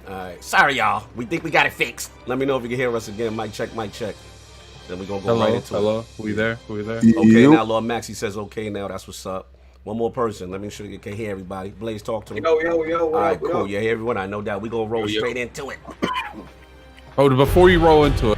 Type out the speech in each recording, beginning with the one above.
All right. Sorry, y'all. We think we got it fixed. Let me know if you can hear us again. Mic check, mic check. Then we're going to go right into it. Hello. We there? Okay, now Lord Maxie says okay now. That's what's up. One more person. Let me make sure you can hear everybody. Blaze, talk to me. Yo. All right, cool. You hear everyone? I know that. We're going to roll straight into it. Oh, before you roll into it.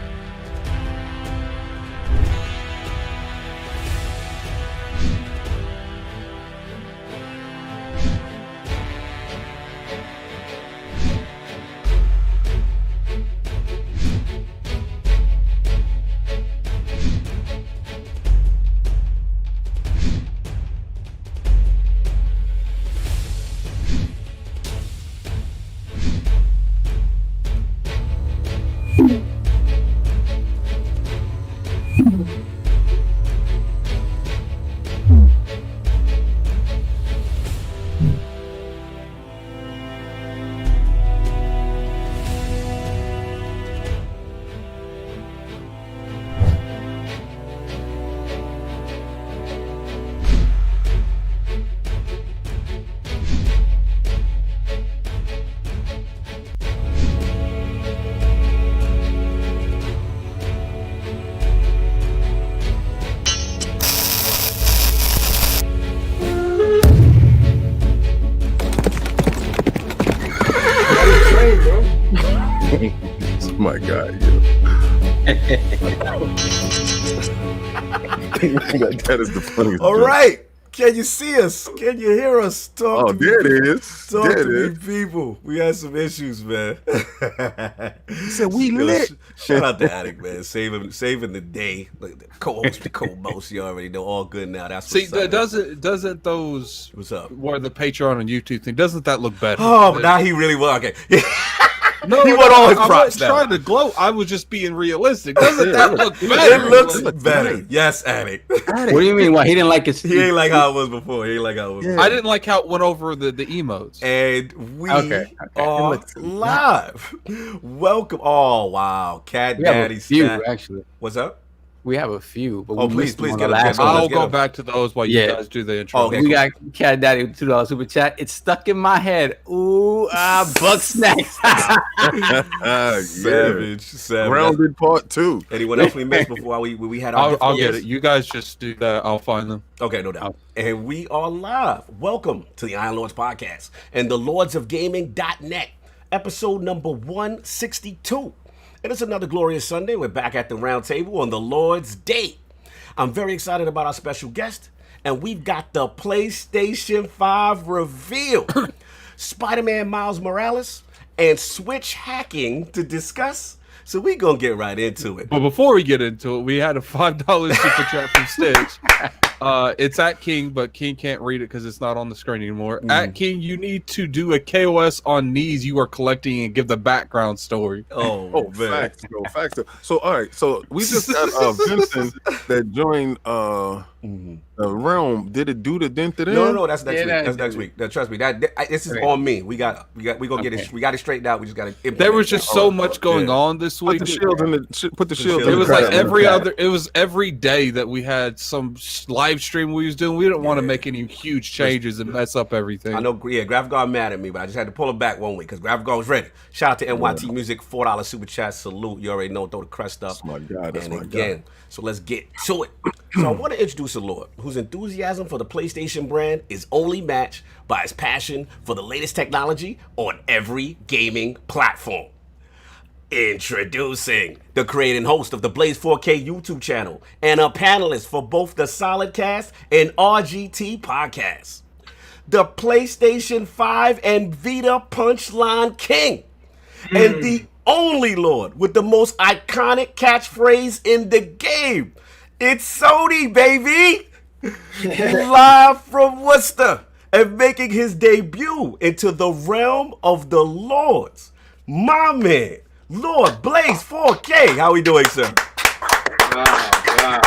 Oh my God, yo. that is the funniest. All right. Can you see us? Can you hear us? Talk to me. There it is. Talk to me, people. We had some issues, man. He said we lit. Shout out to Attic, man. Saving the day. Like the co-host, the co-most. You already know. All good now. That's what's up. Doesn't those what's up? Where the Patreon and YouTube thing, doesn't that look better? Oh, but now he really will. Okay. No, he want all his props. I wasn't trying to gloat. I was just being realistic. Doesn't that look better? It looks better. Yes, Attic. What do you mean? Why he didn't like it? He ain't like how it was before. He ain't like how it was. Yeah. I didn't like how it went over the emotes. And we are live. Welcome. Oh wow, CatDaddyFatStacks. Actually, what's up? We have a few, but please get I'll go back to those while you guys do the intro. Okay, we got CatDaddy $2 super chat. It's stuck in my head. Ooh, bug snacks. Savage. Rounded part 2. Anyone else we missed before we had our? I'll get it. You guys just do that. I'll find them. Okay, no doubt. And we are live. Welcome to the Iron Lords podcast and the lordsofgaming.net, episode number 162. And it's another glorious Sunday. We're back at the round table on the Lord's Day. I'm very excited about our special guest, and we've got the PlayStation 5 reveal, Spider-Man MilesMorales, and Switch hacking to discuss. So we're going to get right into it. But before we get into it, we had a $5 super chat from Stitch. It's at King, but King can't read it because it's not on the screen anymore. At King, you need to do a KOS on knees you are collecting and give the background story. Oh man. Facts. So, all right. So, we just got Vincent that joined the realm. Did it do the dent today? No, that's next week. That's next week. Trust me. This is on me. We gonna get it. We got it straightened out. We just got to. There was just so much going on this week. Put the shield in it was like it was every day that we had some live stream we was doing. We didn't want to make any huge changes and mess up everything. I know, Graphic got mad at me, but I just had to pull him back one week because Graphic was ready. Shout out to NYT Music, $4 super chat, salute. You already know, throw the crest up. That's my God. That's my God. So let's get to it. So I want to introduce a Lord whose enthusiasm for the PlayStation brand is only matched by his passion for the latest technology on every gaming platform. Introducing the creator and host of the BLAZE4K YouTube channel and a panelist for both the Solidcast and RGT podcasts. The PlayStation 5 and Vita Punchline King. And the only Lord with the most iconic catchphrase in the game. It's Sony, baby! Live from Worcester and making his debut into the realm of the Lords. My man, Lord BLAZE4K. How we doing, sir? Wow.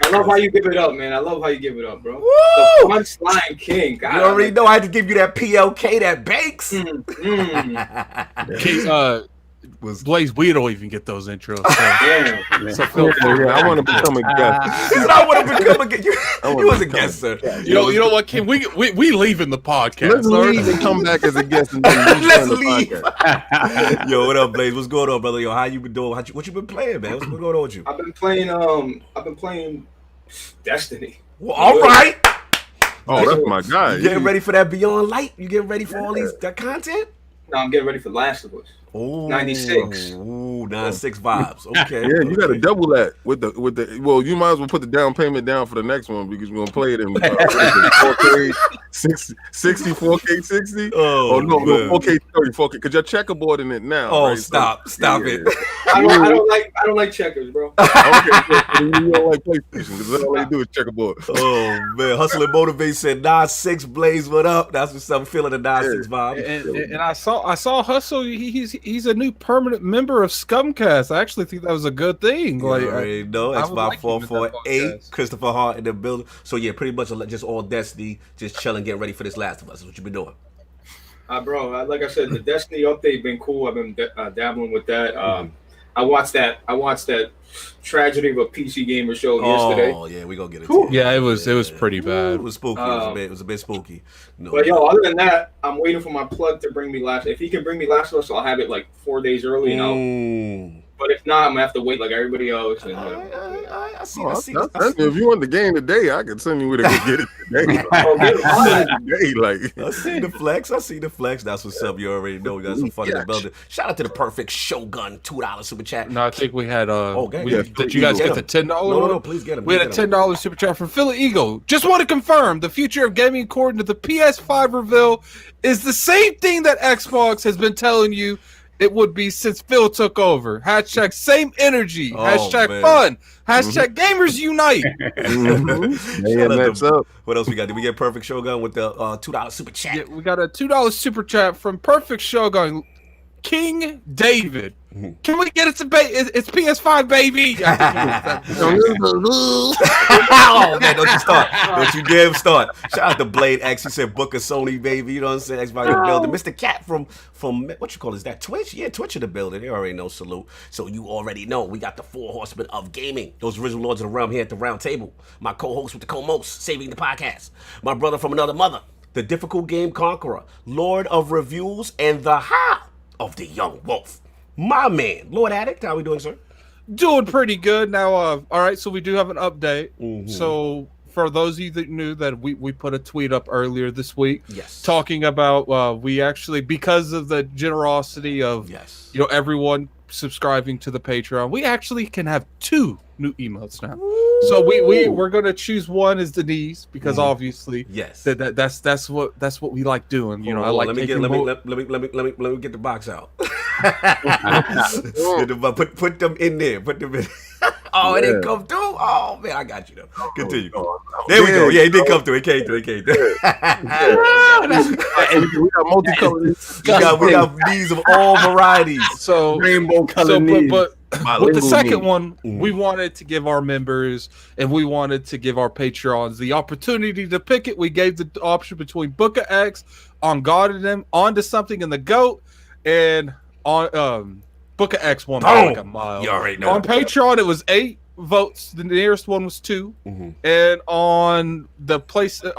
I love how you give it up, man. I love how you give it up, bro. Woo! The Punchline King. God, you already know I had to give you that PLK, that Banks. King, was Blaze, we don't even get those intros. So. Damn. So feel free. I want to become a guest. He said, I want to become a guest. You was a become guest, sir. You know what, Kim? We leaving the podcast. Let's leave and come back as a guest. And then Let's the leave. podcast. Yo, what up, Blaze? What's going on, brother? Yo, how you been doing? What you been playing, man? What's going on with you? I've been playing Destiny. Well, all right. Oh, that's my guy. You getting ready for that Beyond Light? You getting ready for all that content? Now I'm getting ready for Last of Us. Oh, 96. Ooh, 96 vibes. Okay. Yeah, you got to double that with the. Well, you might as well put the down payment down for the next one because we're gonna play it in 4K 60, 4K 60. Oh no, man. 4K 30, 4K. Because you're checkerboarding it now. Oh, right? stop it. I don't like checkers, bro. Okay, so you don't like PlayStation because all they do is checkerboard. Oh man, Hustle and Motivate said 9-6 Blaze, what up? That's what's up. Feeling the 9-6 vibe. And I saw Hustle. He's a new permanent member of Scumcast. I actually think that was a good thing. You Like, already know. I It's would my like him in that 448. podcast. Christopher Hart in the building. So yeah, pretty much just all Destiny, just chilling, getting ready for this Last of Us. That's what you been doing. Bro, like I said, the Destiny update been cool. I've been dabbling with that. I watched that tragedy of a PC gamer show yesterday. Oh yeah, we gonna get it. Yeah, it was pretty bad. It was spooky. It was a bit spooky. No. But yo, other than that, I'm waiting for my plug to bring me Last. If he can bring me Last of Us, I'll have it like 4 days early. But if not, I'm gonna have to wait like everybody else. And, I see. If you want the game today, I can send you where to go get it today. I see the flex. That's what's up. You already know we got some fun in the building. Shout out to the Perfect Shogun $2 super chat. No, I think we had. Did you yeah, guys get the $10? No, please get him. We had a $10 super chat from Philly Eagle. Just want to confirm the future of gaming, according to the PS5 reveal, is the same thing that Xbox has been telling you it would be since Phil took over. Hashtag same energy. Hashtag man. fun. Hashtag gamers unite. That's up. What else we got? Did we get Perfect Shogun with the $2 super chat? Yeah, we got a $2 super chat from Perfect Shogun King David. Can we get it to it's PS5, baby? Oh man, don't you start. Don't you dare start. Shout out to Blade X. He said book a Sony, baby. You know what I'm saying? Xbox in the building. Mr. Cat from what you call it? Is that Twitch? Yeah, Twitch in the building. They already know. Salute. So you already know we got the 4 horsemen of gaming. Those original lords of the realm here at the round table. My co-host with the co-most, saving the podcast. My brother from another mother. The difficult game conqueror. Lord of reviews and the how of the young wolf. My man, Lord Addict, how we doing, sir? Doing pretty good now. All right, so we do have an update. So for those of you that knew that we put a tweet up earlier this week, yes, talking about we actually, because of the generosity of everyone subscribing to the Patreon, we actually can have 2 new emotes now. Ooh. So we're gonna choose one as Denise because obviously that's what we like doing. You know, I like let me get the box out. Put them in there. Put them in. Oh, it didn't come through. Oh man, I got you though. Continue. There we go. Yeah, it did come through. It came through. We got multicolored. We got these of all varieties. So rainbow color. But with the second one, we wanted to give our members and we wanted to give our patrons the opportunity to pick it. We gave the option between Book of X, On God and Them, Onto Something in the GOAT, and on Book of X won by like a mile. You already know. On Patreon, it was 8 votes. The nearest one was 2, and on the PlayStation,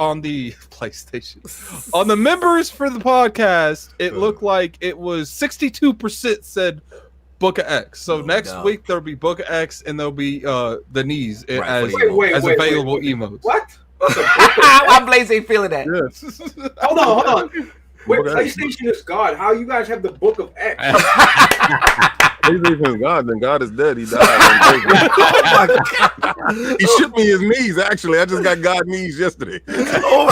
on the members for the podcast, it looked like it was 62% said Book of X. So next week there'll be Book of X, and there'll be the knees as available emotes. What? Why Blaze ain't feeling that? Yes. Hold on. Wait, PlayStation is God. How you guys have the Book of X? PlayStation is God, then God is dead. He died. Oh my God. He shipped me his knees, actually. I just got God knees yesterday. Oh,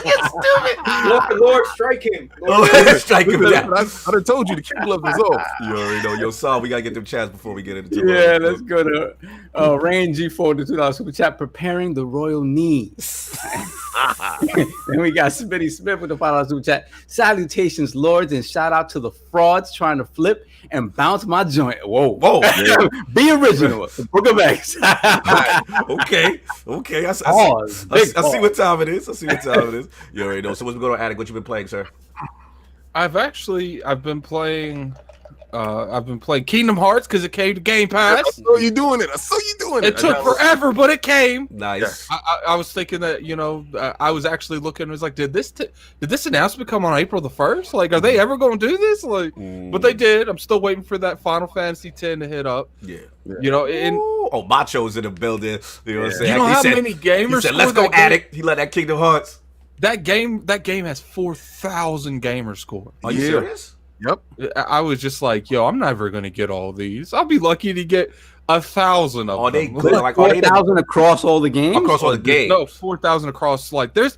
stupid. Lord, strike him. Strike him down. I done told you to keep love is off. You already know. Yo, Saul, we got to get them chats before we get into it. Yeah, let's go to Rain G4, the $2 super chat, preparing the royal knees. And we got Smitty Smith with the $5 super chat. Salutations, lords, and shout out to the frauds trying to flip and bounce my joint. Whoa. Be original. Book of X. Okay. I see what time it is. You already know. So what's going on, Addict? What you been playing, sir? I've been playing I've been playing Kingdom Hearts because it came to Game Pass. I saw you doing it. It took forever, but it came. Nice. I was thinking that I was actually looking. I was like, did this announcement come on April the 1st? Like, are they ever going to do this? Like, but they did. I'm still waiting for that Final Fantasy X to hit up. Yeah. And Macho's in the building. You know what I'm saying? You know how many gamers? He said, "Let's go, addict." He let that Kingdom Hearts. That game has 4,000 gamer score. Are you serious? Yep. I was just like, yo, I'm never gonna get all these. I'll be lucky to get 1,000 of them. Are they good? Like 4,000 across all the games? Across all the games? No, 4,000 across. Like there's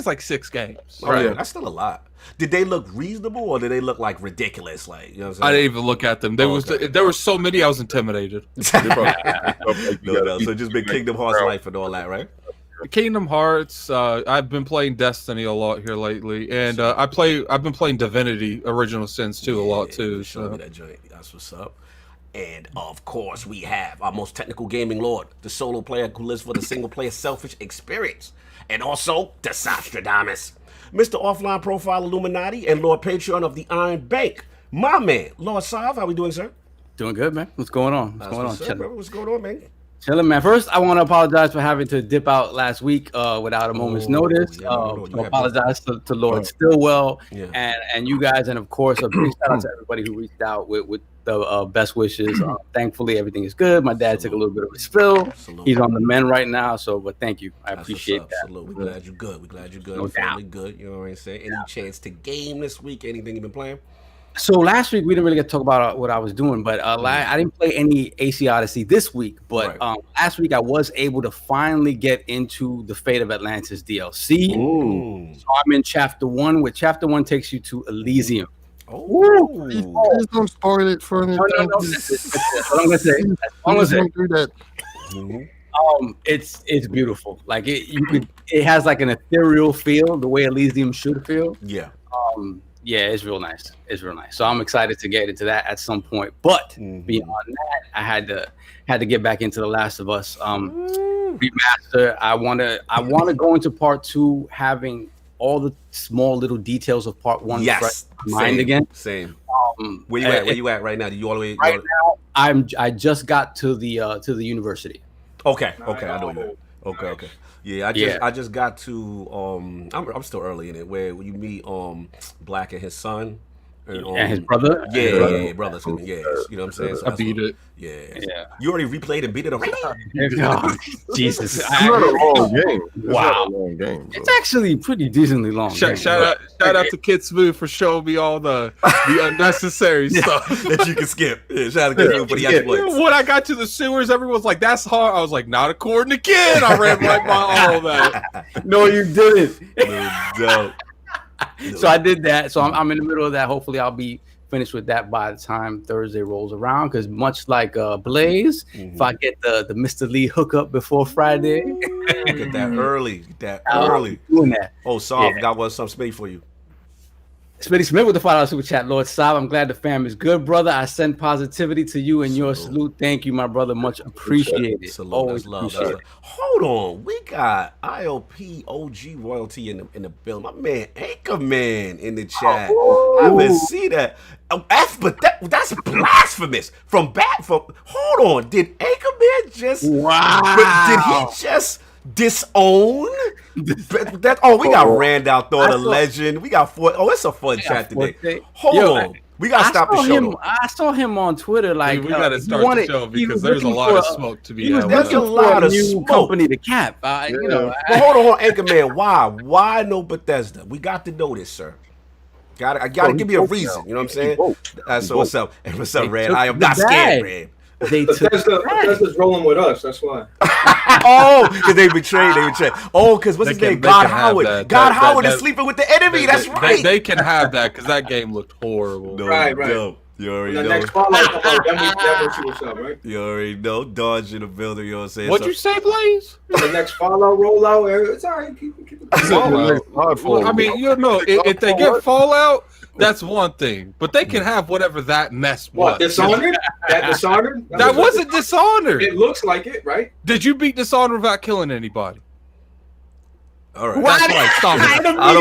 like 6 games. Right. Yeah. That's still a lot. Did they look reasonable or did they look like ridiculous? Like, you know what I'm saying? I didn't even look at them. There were so many. I was intimidated. So just been Kingdom Hearts life and all that, right? Kingdom Hearts. I've been playing Destiny a lot here lately, and I've been playing Divinity: Original Sins 2 a lot too. Show me that joint. That's what's up. And of course, we have our most technical gaming lord, the solo player who lives for the single player selfish experience, and also the Sostradamus, Mr. Offline Profile Illuminati and Lord Patreon of the Iron Bank, my man, Lord Sov. How we doing, sir? Doing good, man. What's going on? What's going on, man? Chilling, man. First, I want to apologize for having to dip out last week without a moment's notice. Apologize to Lord Stillwell and you guys, and of course, a big shout out to everybody who reached out with the best wishes. Thankfully, everything is good. My dad took a little bit of a spill. He's on the mend right now, but thank you. I appreciate that. We're glad you're good. We're glad you're good. No family good. You know what I'm saying? Any chance to game this week? Anything you've been playing? So last week we didn't really get to talk about what I was doing, but I didn't play any AC Odyssey this week. But last week I was able to finally get into the Fate of Atlantis DLC. Ooh. So I'm in Chapter 1, where Chapter 1 takes you to Elysium. Please don't spoil it for me. No. That's what I'm gonna say. I'm gonna say. Do that. It's beautiful. Like it has like an ethereal feel, the way Elysium should feel. Yeah. Yeah, it's real nice. It's real nice. So I'm excited to get into that at some point. But beyond that, I had to get back into The Last of Us remaster. I wanna go into part 2 having all the small little details of part 1 fresh in mind again. Same. Where you at right now? Did you all the way? Right now, I just got to the university. Okay. I know you. Okay. Yeah, I just got to I'm still early in it where you meet Black and his son and his brother. Yeah, brother. Yeah, you know what I'm saying? So I beat it. Yeah. You already replayed and beat it already? Oh, Jesus. It's not a long game. Wow. It's not a long game. It's actually pretty decently long. Shout out to Kid Smooth for showing me all the unnecessary stuff that you can skip. Yeah, shout out to Kid Smooth for the exploits. When I got to the sewers, everyone's like, "That's hard." I was like, "Not according to Kid." I ran right by all of that. No, you didn't. No. So I did that. So I'm in the middle of that. Hopefully, I'll be finished with that by the time Thursday rolls around. Because much like Blaze, if I get the Mr. Lee hookup before Friday, get that early. Doing that. Oh, Saul, got something made for you. Smitty Smith with the $5 super chat. Lord Sob, I'm glad the fam is good, brother. I send positivity to you and your salute. Thank you, my brother. Much appreciated. Salute. Always love. Hold on, we got ILP OG royalty in the bill. My man Anchorman in the chat. I haven't seen that. But that's blasphemous. Hold on, did Anchorman just? Wow. Did he just disown that? We got Randall Thor, the legend. We got it's a fun chat today. Hold on, we gotta stop the show. I saw him on Twitter. Like we gotta start the show because there's a lot of smoke to be had. There's a lot of new company to cap. But hold on, Anchorman. Why no Bethesda? We got to know this, sir. I gotta give me a reason. You know what I'm saying? So what's up? And what's up, Red? I am not scared, Red. Bethesda's rolling with us. That's why. Because they betrayed. Because what's his name? God Howard. God Howard is sleeping with the enemy. That's right. They can have that because that game looked horrible. Right. You already know. Next Fallout, what's up, right? You already know. Dodge in the building. You know what I'm saying? What'd you say, Blaze? The next Fallout rollout. It's all right. Keep it. Well, I mean, if they get Fallout, that's one thing. But they can have whatever that mess was. What, Dishonored? Dishonored? That wasn't Dishonored. It looks like it, right? Did you beat Dishonored without killing anybody? All right. That's right. Stop it. I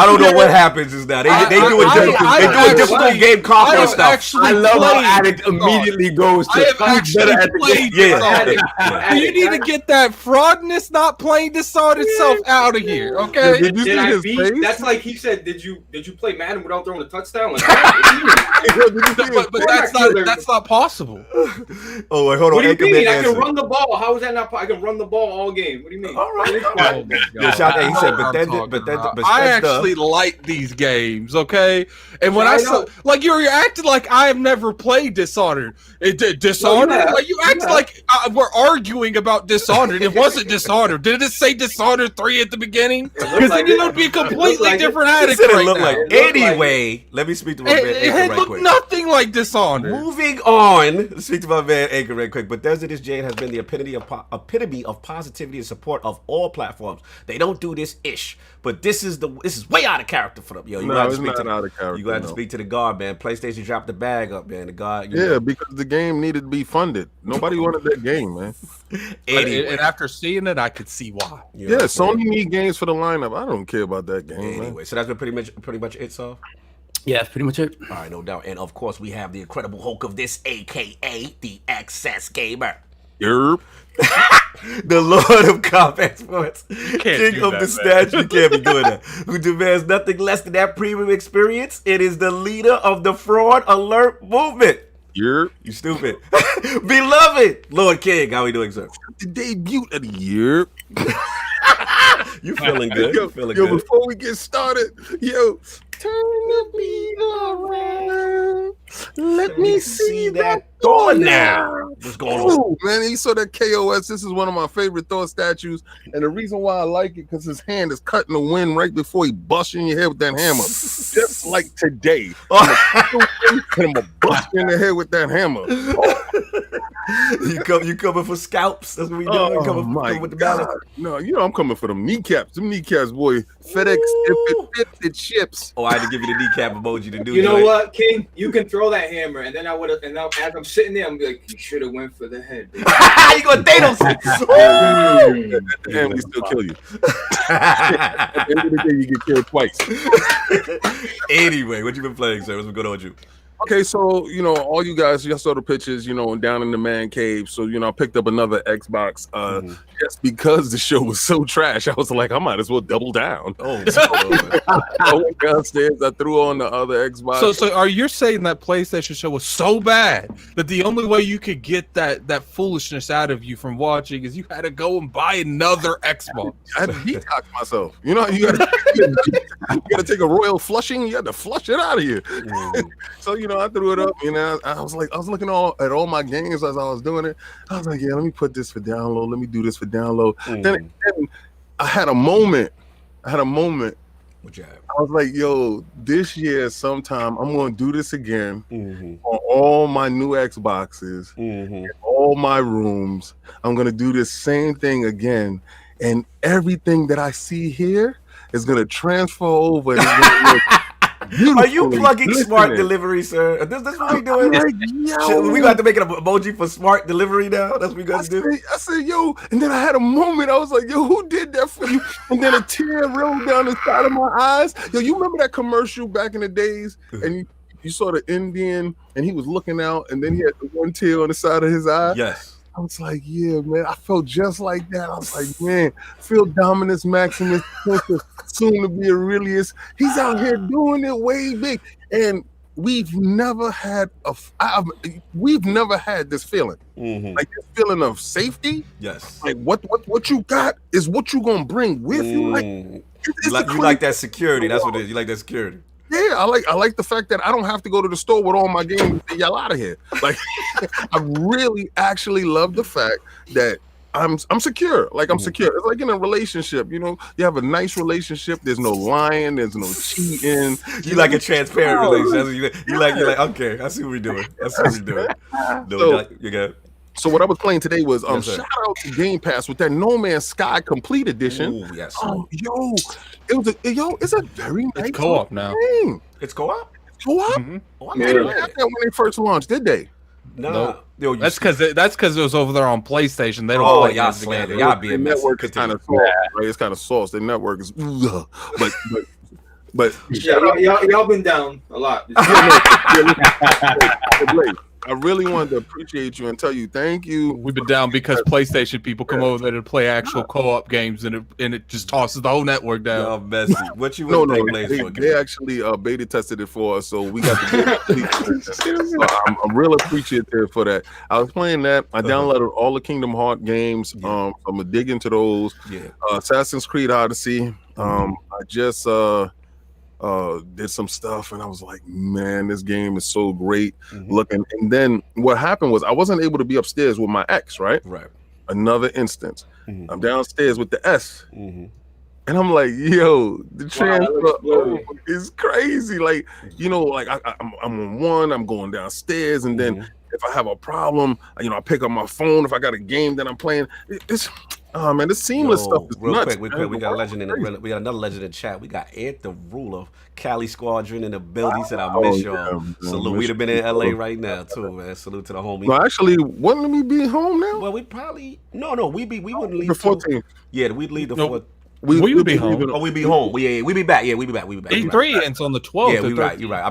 don't know what happens just now. They do a difficult game conquer stuff. I love how Addict immediately goes to I have actually played Dishonored. Yeah. You need to get that fraudness, not playing Dishonored self out of here, okay? Did you Did see I his beat? face? That's like he said. Did you play Madden without throwing a touchdown? Like, But that's not possible. Oh wait, hold on. what do you Anchorman mean? I answer. can run the ball. How is that not? I can run the ball all game. What do you mean? All right. Oh my Yeah, shout out. He said, but I actually like these games, okay? And when I saw, like, you're acting like I have never played Dishonored. Dishonored? Like, you act like we're arguing about Dishonored. It wasn't Dishonored. Did it say Dishonored 3 at the beginning? Because then it would be a completely different Addict right now. Anyway, let me speak to my man Anchor It right looked quick. nothing like Dishonored. Moving on, let's speak to my man Anchor right quick. Bethesda this Jane has been the epitome of positivity and support of all platforms. They don't do this ish, but this is way out of character for them. Yo, you gotta speak to out of character. You got to speak to the guard, man. PlayStation dropped the bag up, man. The guard. Because the game needed to be funded. Nobody wanted that game, man. Anyway. And after seeing it, I could see why. You know what I'm saying? Sony need games for the lineup. I don't care about that game, man. Anyway, so that's been pretty much it, so. Yeah, that's pretty much it. All right, no doubt. And of course, we have the incredible Hulk of this, aka the Excess Gamer. Yerp. The Lord of Combat Sports, King do of that, the Snatch, you can't be doing that. Who demands nothing less than that premium experience. It is the leader of the fraud alert movement. Yerp. You stupid. Beloved Lord King, how we doing, sir? The debut of the year. You feeling good? You feeling Yo, good? before we get started, turn the beat around. Let me see that Thor now. What's going on? Oh, man, he saw that KOS. This is one of my favorite Thor statues. And the reason why I like it, because his hand is cutting the wind right before he busts you in your head with that hammer. Just like today. I'm going to bust you in the head with that hammer. You coming for scalps? That's what we doing. Oh, coming with the balance. No, I'm coming for them kneecaps. Them kneecaps, boy. FedEx, if it fits, it ships. Oh, I had to give you the kneecap emoji to do. You know what, King? You can throw that hammer, and then I would have. And now, as I'm sitting there, I'm like, you should have went for the head. Baby. You gonna Thanos? At the end, we still kill you. At the end of the day, you get killed twice. Anyway, what you been playing, sir? What's going on with you? Okay, so all you guys, y'all saw the pictures, down in the man cave. So I picked up another Xbox. Just because the show was so trash, I was like, I might as well double down. Oh, I went downstairs. I threw on the other Xbox. So are you saying that PlayStation show was so bad that the only way you could get that foolishness out of you from watching is you had to go and buy another Xbox? I had to detox myself. You gotta take a royal flushing. You had to flush it out of you. So I threw it up. I was looking at all my games as I was doing it. I was like, yeah, let me put this for download. Let me do this for download. Then I had a moment. What you have? I was like, yo, this year sometime I'm going to do this again on all my new Xboxes, in all my rooms. I'm going to do this same thing again. And everything that I see here is going to transfer over. And it's gonna look are you plugging smart delivery, sir? This what we doing? We got to make an emoji for smart delivery now. That's what we got to do. I said, yo, and then I had a moment. I was like, yo, who did that for you? And then a tear rolled down the side of my eyes. Yo, you remember that commercial back in the days? And you saw the Indian, and he was looking out, and then he had the one tear on the side of his eye. Yes. I was like, yeah, man. I felt just like that. I was like, man, Phil Dominus Maximus, soon to be Aurelius. He's out here doing it way big. And we've never had this feeling. Like this feeling of safety. Yes. Like what you got is what you gonna bring with you. Like you like that security. That's what it is. You like that security. Yeah, I like the fact that I don't have to go to the store with all my games and say, y'all out of here. Like, I really actually love the fact that I'm secure. Like, I'm secure. It's like in a relationship, you have a nice relationship. There's no lying. There's no cheating. You like a transparent relationship. You like, okay, I see what we're doing. You got it. So what I was playing today was Yes, shout out to Game Pass with that No Man's Sky Complete Edition. Ooh, yes. It's a very nice It's co-op now. game. It's co-op? Co-op? Oh, They didn't have that when they first launched, did they? Nah, Nope. yo, That's because it was over there on PlayStation. They don't Oh, play y'all games together. slander. Y'all being The messy. network is kind of sauce, right? It's kind of sauce. The network is, but y'all been down a lot. I really wanted to appreciate you and tell you thank you. We've been down because PlayStation people come over there to play actual co-op games, and it just tosses the whole network down. Y'all messy. What you No, would think BLAZE4K? they actually beta tested it for us, so we got the so I'm real appreciative for that. I was playing that. I downloaded all the Kingdom Hearts games. I'm gonna dig into those. Yeah. Assassin's Creed Odyssey. I just did some stuff, and I was like, man, this game is so great looking. And then what happened was I wasn't able to be upstairs with my ex, right? Another instance. I'm downstairs with the S. And I'm like, yo, the transfer is crazy. Like, you know, like I'm on one, I'm going downstairs, and then if I have a problem, you know, I pick up my phone. If I got a game that I'm playing, oh man, this seamless stuff is real nuts. Quick, we got a legend we got another legend in chat. We got Ant the Ruler, Cali Squadron in the building. He said, I miss y'all. Salute. We'd have been in LA right now too, man. Salute to the homie. No, actually, wouldn't we be home now? Well, we probably we wouldn't leave the 14th. Yeah, we'd leave the 4th. We would be home. Oh, we be home. We be back. Yeah, we be back. E3 ends on the 12th. Yeah, you're right.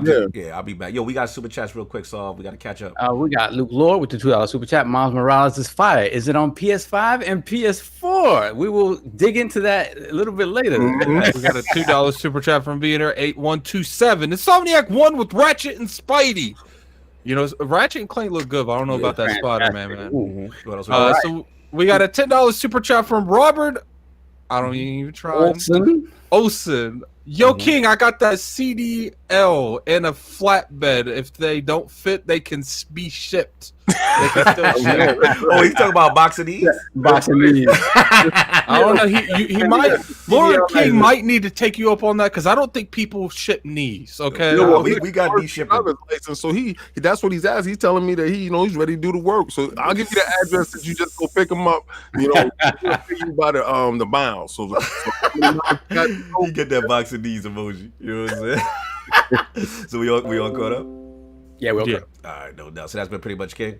I'll be back. Yo, we got super chats real quick, so we got to catch up. We got Luke Lord with the $2 super chat. MilesMorales is fire. Is it on PS5 and PS4? We will dig into that a little bit later. We got a $2 super chat from Beater 8127. Insomniac 1 with Ratchet and Spidey. You know, Ratchet and Clank look good, but I don't know about that Spider-Man, man. So we got a $10 super chat from Robert. I don't even try. Olsen. Yo, King, I got that CDL and a flatbed. If they don't fit, they can be shipped. They can still ship. Oh, he's talking about boxing these? Boxing these. I don't know. He might. Lord King might need to take you up on that because I don't think people ship knees. Okay, You know, we got these shipping. So that's what he's asking. He's telling me that he's ready to do the work. So I'll give you the address that you just go pick him up. You know, you by the bounds. So you get that boxing these emoji. You know what I'm saying? So we all caught up. Yeah, we'll go. All right, no doubt. So that's been pretty much King.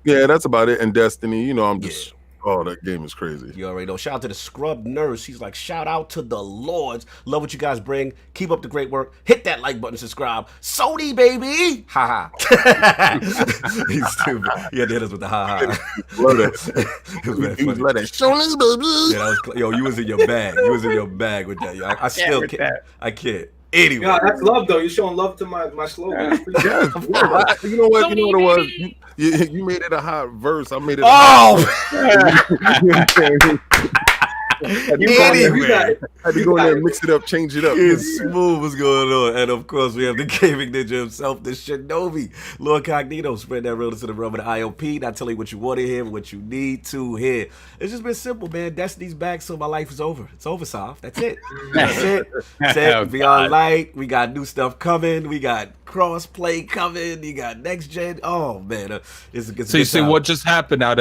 Yeah, that's about it. And Destiny, you know, I'm just that game is crazy. You already know. Shout out to the Scrub Nurse. He's like, shout out to the Lords. Love what you guys bring. Keep up the great work. Hit that like button, subscribe. Sony, baby. Ha ha. He's stupid. He had to hit us with the ha ha. Love that. It was very funny. Love that. Sony, baby. Yeah, that was, yo, you was in your bag. You was in your bag with that. Yo, I still can't. I can't. Anyway. Yeah, that's love though. You're showing love to my slogan. Yes, you know what? You know what it was? You made it a hot verse. I made it. Anyway, had to go in there and mix it up, change it up. It's smooth. What's going on? And of course, we have the gaming ninja himself, the Shinobi, LordCognito. Spread that realness to the realm of the IOP. Not telling you what you want to hear, but what you need to hear. It's just been simple, man. Destiny's back, so my life is over. It's over, Soft. That's it. That's it. That's it. Beyond Light. We got new stuff coming. We got cross-play coming. You got next gen. Oh man, it's so you see what just happened now?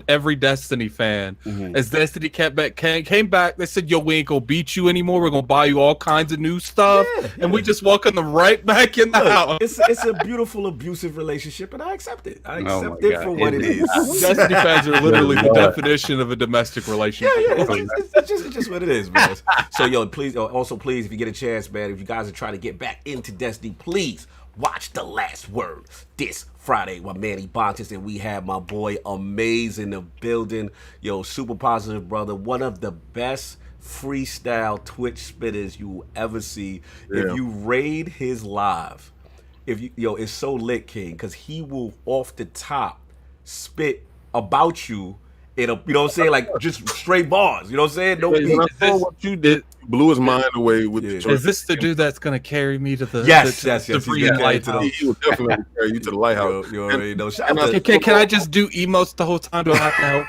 Every Destiny fan, as Destiny came back, they said, "Yo, we ain't gonna beat you anymore. We're gonna buy you all kinds of new stuff," and we just welcome them right back in the house. It's a beautiful abusive relationship, and I accept it. I accept it for what it is. Destiny fans are literally the definition of a domestic relationship. Yeah, it's just what it is, man. So yo, please, if you get a chance, man, if you guys are trying to get back into Destiny, please watch The Last Word this Friday with Manny Bontis, and we have my boy Amaze in the building. Yo, super positive brother, one of the best freestyle Twitch spitters you will ever see. Yeah. If you raid his live, it's so lit, King, because he will off the top spit about you in a, you know what I'm saying, like just straight bars. You know what I'm saying? No beat. What you did blew his mind away with the Is this the dude that's gonna carry me to the yes. The green lighthouse? He will definitely carry you to the lighthouse. You already know. Can I just do emotes the whole time? Do I have to help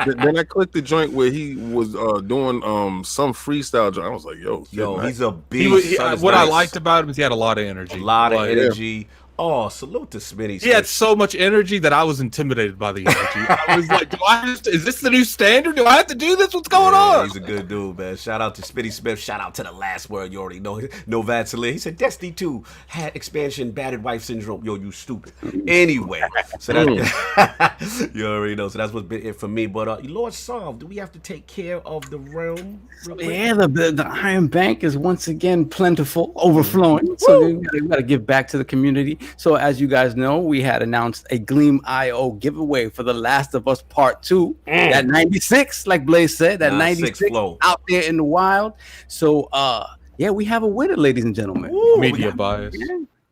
him? Then I clicked the joint where he was doing some freestyle joint. I was like, yo, he's a beast. What I liked about him is he had a lot of energy. Energy. Oh, salute to Smitty. He had so much energy that I was intimidated by the energy. I was like, is this the new standard? Do I have to do this? What's going on? He's a good dude, man. Shout out to Smitty Smith. Shout out to the last word. You already know. No Vaseline. He said Destiny 2 had expansion battered wife syndrome. Yo, you stupid. Anyway, so that you already know. So that's what's been it for me. But Lord Solve, do we have to take care of the realm? Yeah, the Iron Bank is once again plentiful, overflowing. So we got to give back to the community. So as you guys know, we had announced a Gleam IO giveaway for The Last of Us Part 2. That 96, like Blaze said, that 96 flow out there in the wild. So yeah, we have a winner, ladies and gentlemen. Media bias.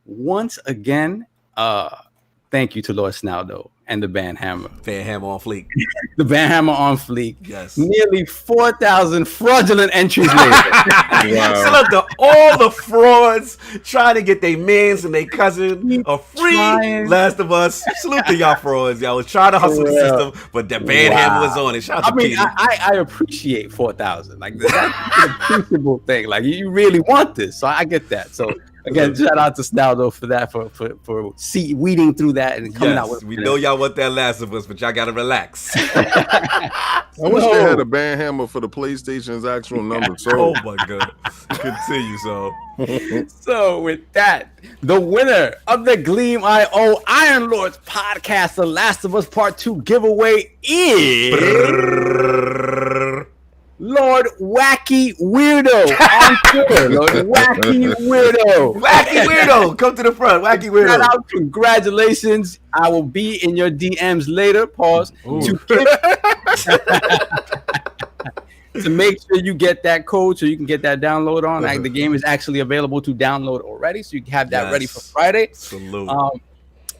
Once again, thank you to Lord Snaldo and the band Hammer. Fan Hammer on fleek. The band Hammer on fleek. Yes. Nearly 4,000 fraudulent entries later. Wow. So look, all the frauds trying to get their mans and their cousin a free Last of Us. Salute to y'all frauds. Y'all was trying to hustle the system, but the band Hammer was on it. Shout out to Peter. I appreciate 4,000. Like that's an appreciable thing. Like you really want this, so I get that. So again, shout out to Snaldo for that, for weeding through that and coming out with. We know y'all want that Last of Us, but y'all gotta relax. I wish they had a band hammer for the PlayStation's actual number. So, oh my god, continue. So with that, the winner of the Gleam IO Iron Lords podcast, The Last of Us Part 2 giveaway is Lord Wacky Weirdo on Twitter. Lord Wacky Weirdo. Wacky Weirdo, come to the front. Wacky Weirdo. Shout out, congratulations. I will be in your DMs later. Pause. To make sure you get that code so you can get that download on. Like, the game is actually available to download already, so you can have that ready for Friday. Salute.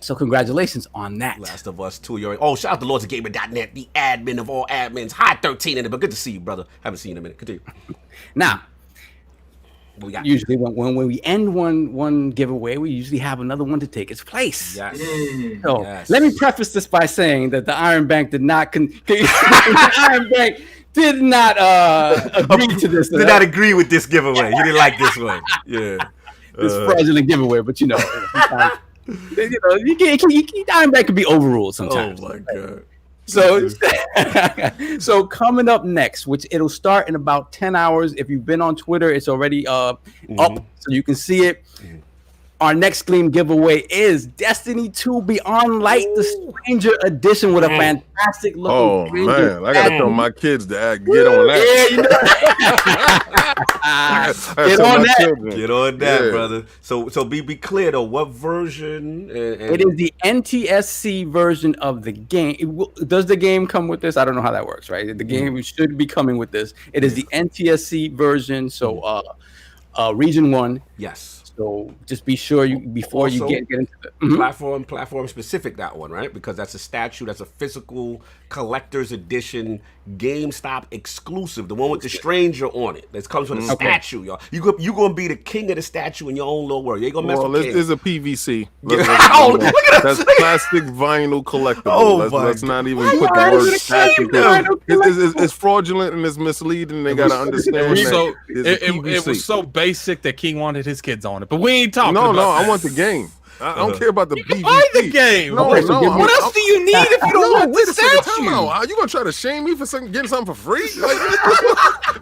So congratulations on that. Last of Us 2. Shout out to LordsOfGamer.net, the admin of all admins. Hi, 13 in it, but good to see you, brother. Haven't seen you in a minute. Continue. Now, we got usually when we end one giveaway, we usually have another one to take its place. Yes. So let me preface this by saying that the Iron Bank did not the Iron Bank did not agree to this. Did not agree with this giveaway. He didn't like this one. Yeah. This fraudulent giveaway, but you know, Iron Bank can be overruled sometimes. Oh my god. So coming up next, which it'll start in about 10 hours. If you've been on Twitter, it's already up, so you can see it. Our next Gleam giveaway is Destiny 2 Beyond Light, the Stranger Edition with a fantastic looking. Oh man, I gotta tell my kids to get on that. Get on that. Get on that, brother. So be clear though. What version? It is the NTSC version of the game. Does the game come with this? I don't know how that works. Right, the game should be coming with this. It is the NTSC version. So, Region 1. Yes. So just be sure you get into the platform specific, that one, right? Because that's a statue, that's a physical collector's edition, GameStop exclusive, the one with the stranger on it. That comes with a statue, y'all. You gonna be the king of the statue in your own little world. You ain't gonna mess with it. It's a PVC. That's plastic vinyl collectible. Let's not even put the word plastic. It's fraudulent and it's misleading. They gotta understand. So it was so basic that King wanted his kids on it, but we ain't talking. No, I want the game. I don't care about the PVC. Buy the game. No. What else do you need if you don't want the statue? Are you gonna try to shame me for getting something for free? Like,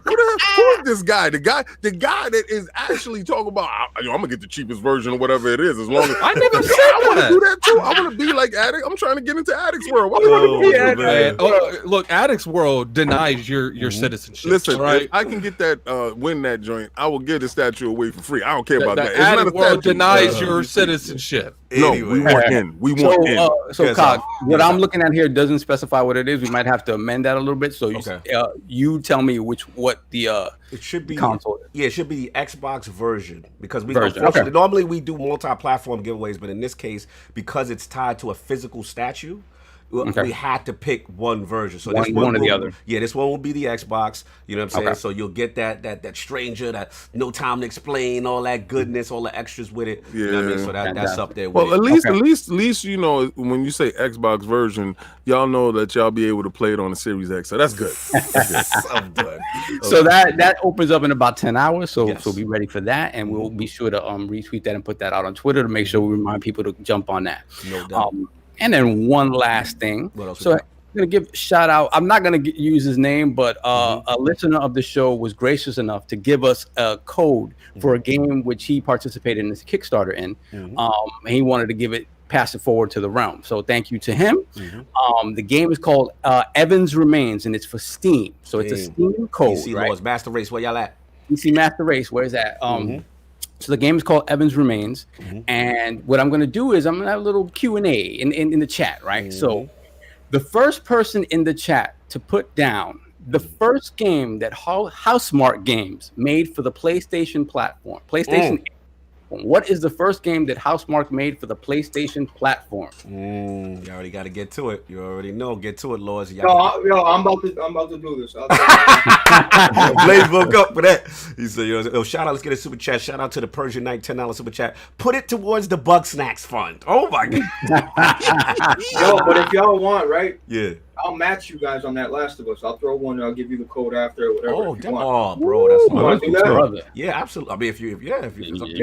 who is this guy? The guy that is actually talking about, I'm gonna get the cheapest version or whatever it is, as long as I never said I want to do that too. I want to be like Addict. I'm trying to get into Addict's world. Why do you want to be Addict? Look, Addict's world denies your citizenship. Listen, right? if I can get that, win that joint, I will give the statue away for free. I don't care about that. The Addict world denies your citizenship. No, we want in. We want in. So, Cog, what I'm looking at here doesn't specify what it is. We might have to amend that a little bit. So, you tell me what the it should be console is. Yeah, it should be the Xbox version because Version. Normally we do multi-platform giveaways, but in this case, because it's tied to a physical statue, we had to pick one version. So one or the other. Yeah, this one will be the Xbox. You know what I'm saying? Okay. So you'll get that stranger, that no time to explain, all that goodness, all the extras with it. Yeah. You know what I mean? So that's up there. Well, with at it. least you know, when you say Xbox version, y'all know that y'all be able to play it on the Series X. So that's good. I'm done. So that opens up in about 10 hours. So Yes. so be ready for that, and we'll be sure to retweet that and put that out on Twitter to make sure we remind people to jump on that. No doubt. And then one last thing. What else we So got? I'm gonna give a shout out. I'm not gonna use his name, but a listener of the show was gracious enough to give us a code for a game which he participated in this Kickstarter in. He wanted to pass it forward to the realm. So thank you to him. The game is called Evans Remains, and it's for Steam. So it's a Steam code. PC right? Lords Master Race, where y'all at? PC Master Race, where's that? So the game is called Evans Remains, and what I'm going to do is I'm going to have a little Q&A in the chat, right? So the first person in the chat to put down the first game that Housemarque Games made for the PlayStation platform, PlayStation. What is the first game that Housemarque made for the PlayStation platform? You already got to get to it. You already know. Get to it, Lords. Yo, I'm about to do this. Blaze woke up for that. He said, yo, shout out. Let's get a super chat. Shout out to the Persian Knight $10 super chat. Put it towards the Bug Snacks Fund. Oh my God. Yo, but if y'all want, right? Yeah. I'll match you guys on that Last of Us. I'll throw one. I'll give you the code after, whatever. Bro, that's You want to do that? Brother. yeah, absolutely. I mean, if you Yeah,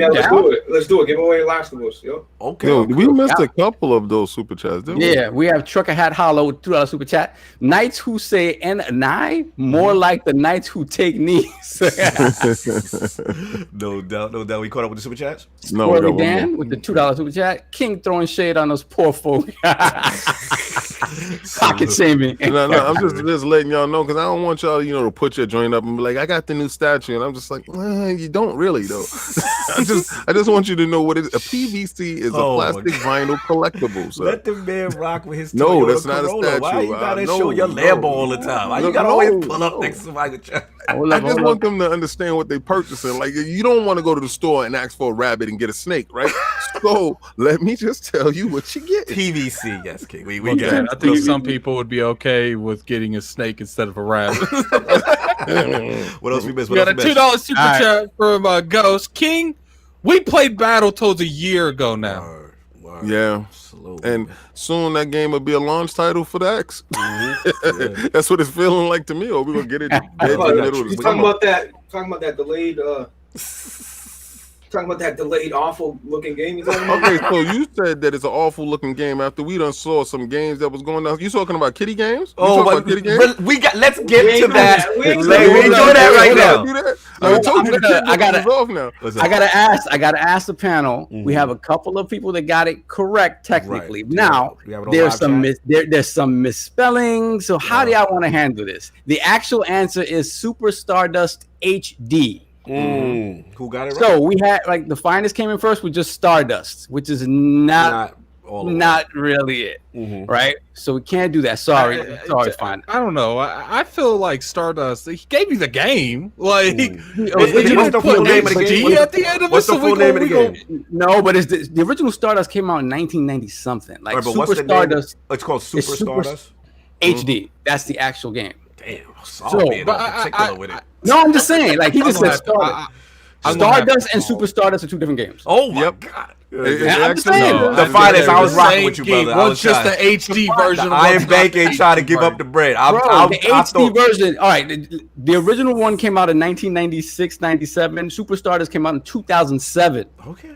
let's do it. Let's do it. Give away Last of Us. Yo. okay. Yo, we missed a couple of those super chats, didn't we? Yeah, we have Trucker Hat Hollow with $2 super chat. Knights who say "and more like the knights who take knees. No doubt. We caught up with the super chats. No, we got Squirrely one Dan more. with the $2 super chat. King throwing shade on those poor folk. Pocket shaming. No, I'm just letting y'all know because I don't want y'all, to put your joint up and be like, I got the new statue, and I'm just like, you don't really though. I just want you to know what it is. A PVC is a plastic vinyl collectible. So. Let the man rock with his No, Toyota that's not a Corolla. statue. Why you gotta No, show your no. Lambo all the time? Why you gotta always pull up next to somebody? I just want them to understand what they purchasing. Like, you don't want to go to the store and ask for a rabbit and get a snake, right? So let me just tell you what you get. PVC, yes, King. We Okay, got it. I think some people would be okay with getting a snake instead of a rabbit. What else we missed? We got a $2 super chat from Ghost King. We played Battletoads a year ago now. Word. Yeah. Absolutely. And soon that game will be a launch title for the X. Yeah. That's what it's feeling like to me. Or we're gonna get it dead in the middle of You the talking summer. about that delayed talking about that delayed awful looking game you talking about? Okay, so you said that it's an awful looking game after we done saw some games that was going down. You talking about kitty games? You talking about kitty games? Let's get to that. We ain't We doing doing that right now. Do that? I told you the kid I gotta- is off now. I gotta ask the panel. We have a couple of people that got it correct technically. Right. Now We have it on there's live some chat? there's some misspelling. So how do y'all want to handle this? The actual answer is Super Stardust HD. Who got it right? So we had the finest came in first with just Stardust, which is not all the way. really it, right? So we can't do that. Sorry, fine. I don't know. I feel like Stardust. He gave me the game. Like, What's the full name of the game? HD at the end of What's it. the full name of the game? No, but it's the original Stardust came out in 1990 something. Like Right, but Super what's the name? Stardust It's called Super Super Stardust. HD. That's the actual game. Damn, So, being but particular with it. No, I'm just saying. Like he just said Stardust. I'm gonna have Stardust to and call. Super Stardust are two different games. Oh my Yep. God. I'm just saying. No, The finest, I was the rocking same with you, game. brother. I was One's just the trying. HD version. The Iron Bank ain't trying to give up the bread. Bro, the I HD thought, version. All right, the original one came out in 1996, 97. Super Stardust came out in 2007. okay.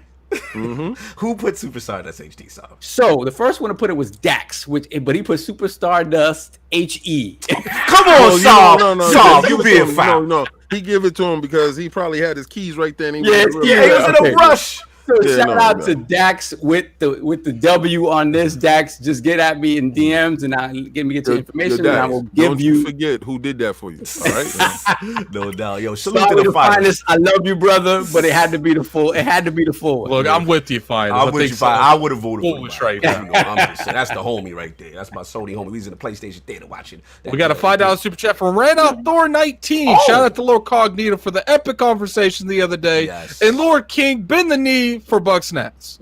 Who put Super Stardust HD song? So the first one to put it was Dax, but he put Super Stardust HE. Come on, Saul. Saul, you being foul. No, he give it to him because he probably had his keys right there. And he Yeah, was Yeah, he was in Okay. a rush. So Yeah, shout no, out no. to Dax with the W on this. Dax, just get at me in DMs and I'll get your information and I will give Don't you. forget who did that for you. All right. No doubt. Yo, salute Sorry to the to finest. finest. I love you, brother, but it had to be the full. It had to be the full one. Look, I'm with you, fine. I'm with you, fine. I would have voted for Foolish you. right You now. know, I'm just saying, that's the homie right there. That's my Sony homie. We was in the PlayStation theater watching. We got a $5 super chat from Randolph Thor 19. Oh. Shout out to LordCognito for the epic conversation the other day. Yes. And Lord King, bend the knee only for Bugsnats.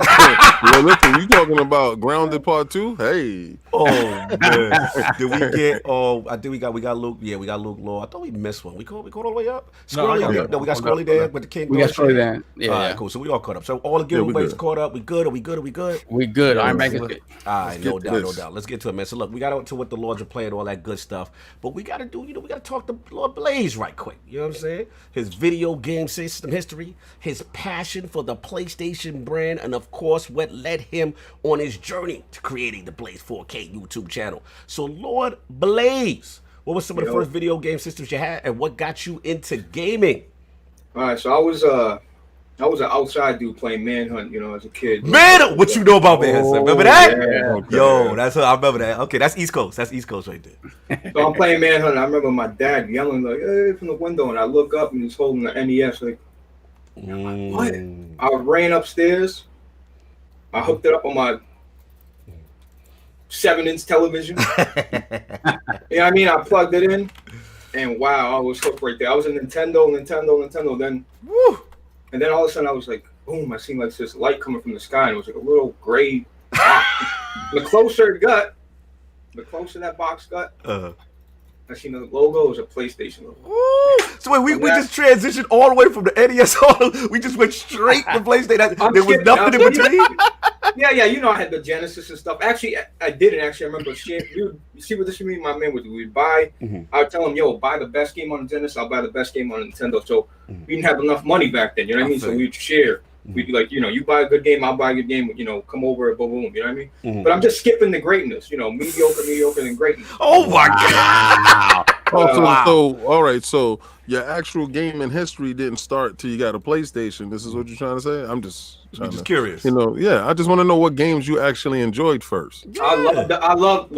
Well, listen, you talking about Grounded Part 2? Hey. Oh man, did we get? Oh, I think we got Luke. Yeah, we got Luke Law. I thought we missed one. We caught all the way up. Scully, no, we got Scully there, but the King. We got Scully there. Yeah, all right, cool. So we all caught up. So all the giveaways caught up. We good? Are we good? We good. Iron Bank is good. All right, no doubt. Let's get to it, man. So look, we got to what the Lords are playing, all that good stuff. But we got to do, we got to talk to Lord Blaze right quick. You know what I'm saying? His video game system history, his passion for the PlayStation brand, and of course, what led him on his journey to creating the BLAZE4K YouTube channel. So Lord Blaze, what was some of the first video game systems you had, and what got you into gaming? All right, so I was an outside dude playing Manhunt, as a kid. Man, what you know about Manhunt? Remember that? Yeah. Yo, that's I remember that. Okay, that's East Coast. That's East Coast right there. So I'm playing Manhunt, and I remember my dad yelling like, "Hey!" from the window, and I look up and he's holding the NES. Like, what? I ran upstairs. I hooked it up on my 7-inch television. You know what I mean? I plugged it in, and wow, I was hooked right there. I was in Nintendo. Then, woo, and then all of a sudden I was like, boom! I seen like this light coming from the sky, and it was like a little gray box. The closer it got, the closer that box got, I seen the logo was a PlayStation logo. Woo. So wait, we just transitioned all the way from the NES. We just went straight to PlayStation. There was nothing in between. Yeah, I had the Genesis and stuff. Actually, I didn't actually remember. You see what this mean? My man would buy. I would tell him, "Yo, buy the best game on the Genesis. I'll buy the best game on the Nintendo." So we didn't have enough money back then. You know what I mean? So we'd share. We'd be like, you buy a good game, I'll buy a good game. Come over, boom, boom. You know what I mean? But I'm just skipping the greatness. Mediocre, and greatness. Oh my god! So all right. So your actual gaming history didn't start till you got a PlayStation. This is what you're trying to say? I'm just curious. I just want to know what games you actually enjoyed first. Yeah. I love.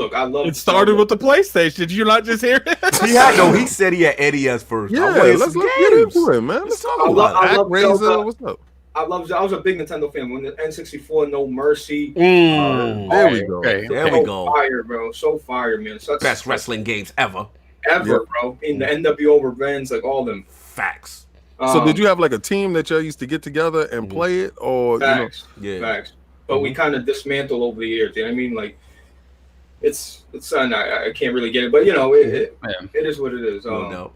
It started with the PlayStation. Did you not just hear it? He said he had NES first. Yeah, let's get into it, man. Let's talk about it. What's up? I was a big Nintendo fan. When the N64, No Mercy. There we go. There we go. Fire, bro. So fire, man. Best wrestling games ever. Bro. In the NWO Revenge, like all them. Facts. So did you have like a team that y'all used to get together and play it, or facts? Facts. But we kind of dismantled over the years. You know what I mean? Like it's I can't really get it, but it is what it is. No.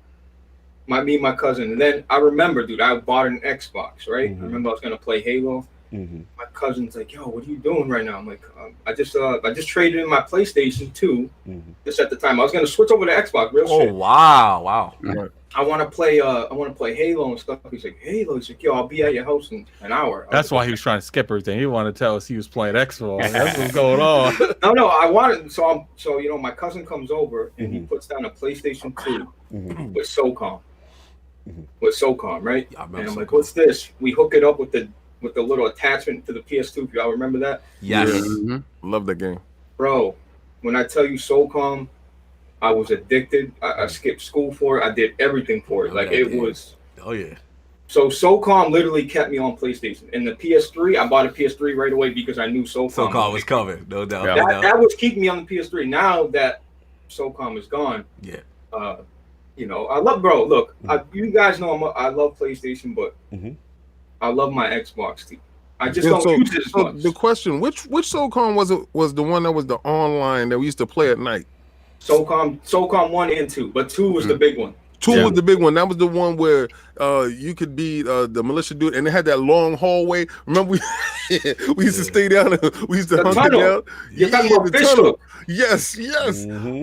My cousin, and then I remember, dude, I bought an Xbox, right? I remember I was gonna play Halo. My cousin's like, "Yo, what are you doing right now?" I'm like, I just traded in my PlayStation 2. Just at the time, I was gonna switch over to Xbox. Real shit. Oh wow! Right. I want to play Halo and stuff. He's like, Halo. He's like, "Yo, I'll be at your house in an hour." That's why he was trying to skip everything. He wanted to tell us he was playing Xbox. That's what's going on. No, I wanted. So my cousin comes over and he puts down a PlayStation 2 with SOCOM. With SOCOM, right? Yeah, and I'm like, "What's this?" We hook it up with the little attachment to the PS2. If y'all remember that? Yes. Love that game, bro. When I tell you SOCOM, I was addicted. I skipped school for it. I did everything for it. Was. Oh yeah. So SOCOM literally kept me on PlayStation. And the PS3, I bought a PS3 right away because I knew SOCOM was coming. No doubt. That was keeping me on the PS3. Now that SOCOM is gone, I love, bro. Look, you guys know I love PlayStation, but I love my Xbox too. I just don't use it as much. The question: which SOCOM was it? Was the one that was the online that we used to play at night? SOCOM 1 and 2, but 2 was the big one. 2 was the big one. That was the one where you could be the militia dude, and it had that long hallway. Remember, we used to stay down. We used to hunt it down. You're talking about the tunnel. Yes.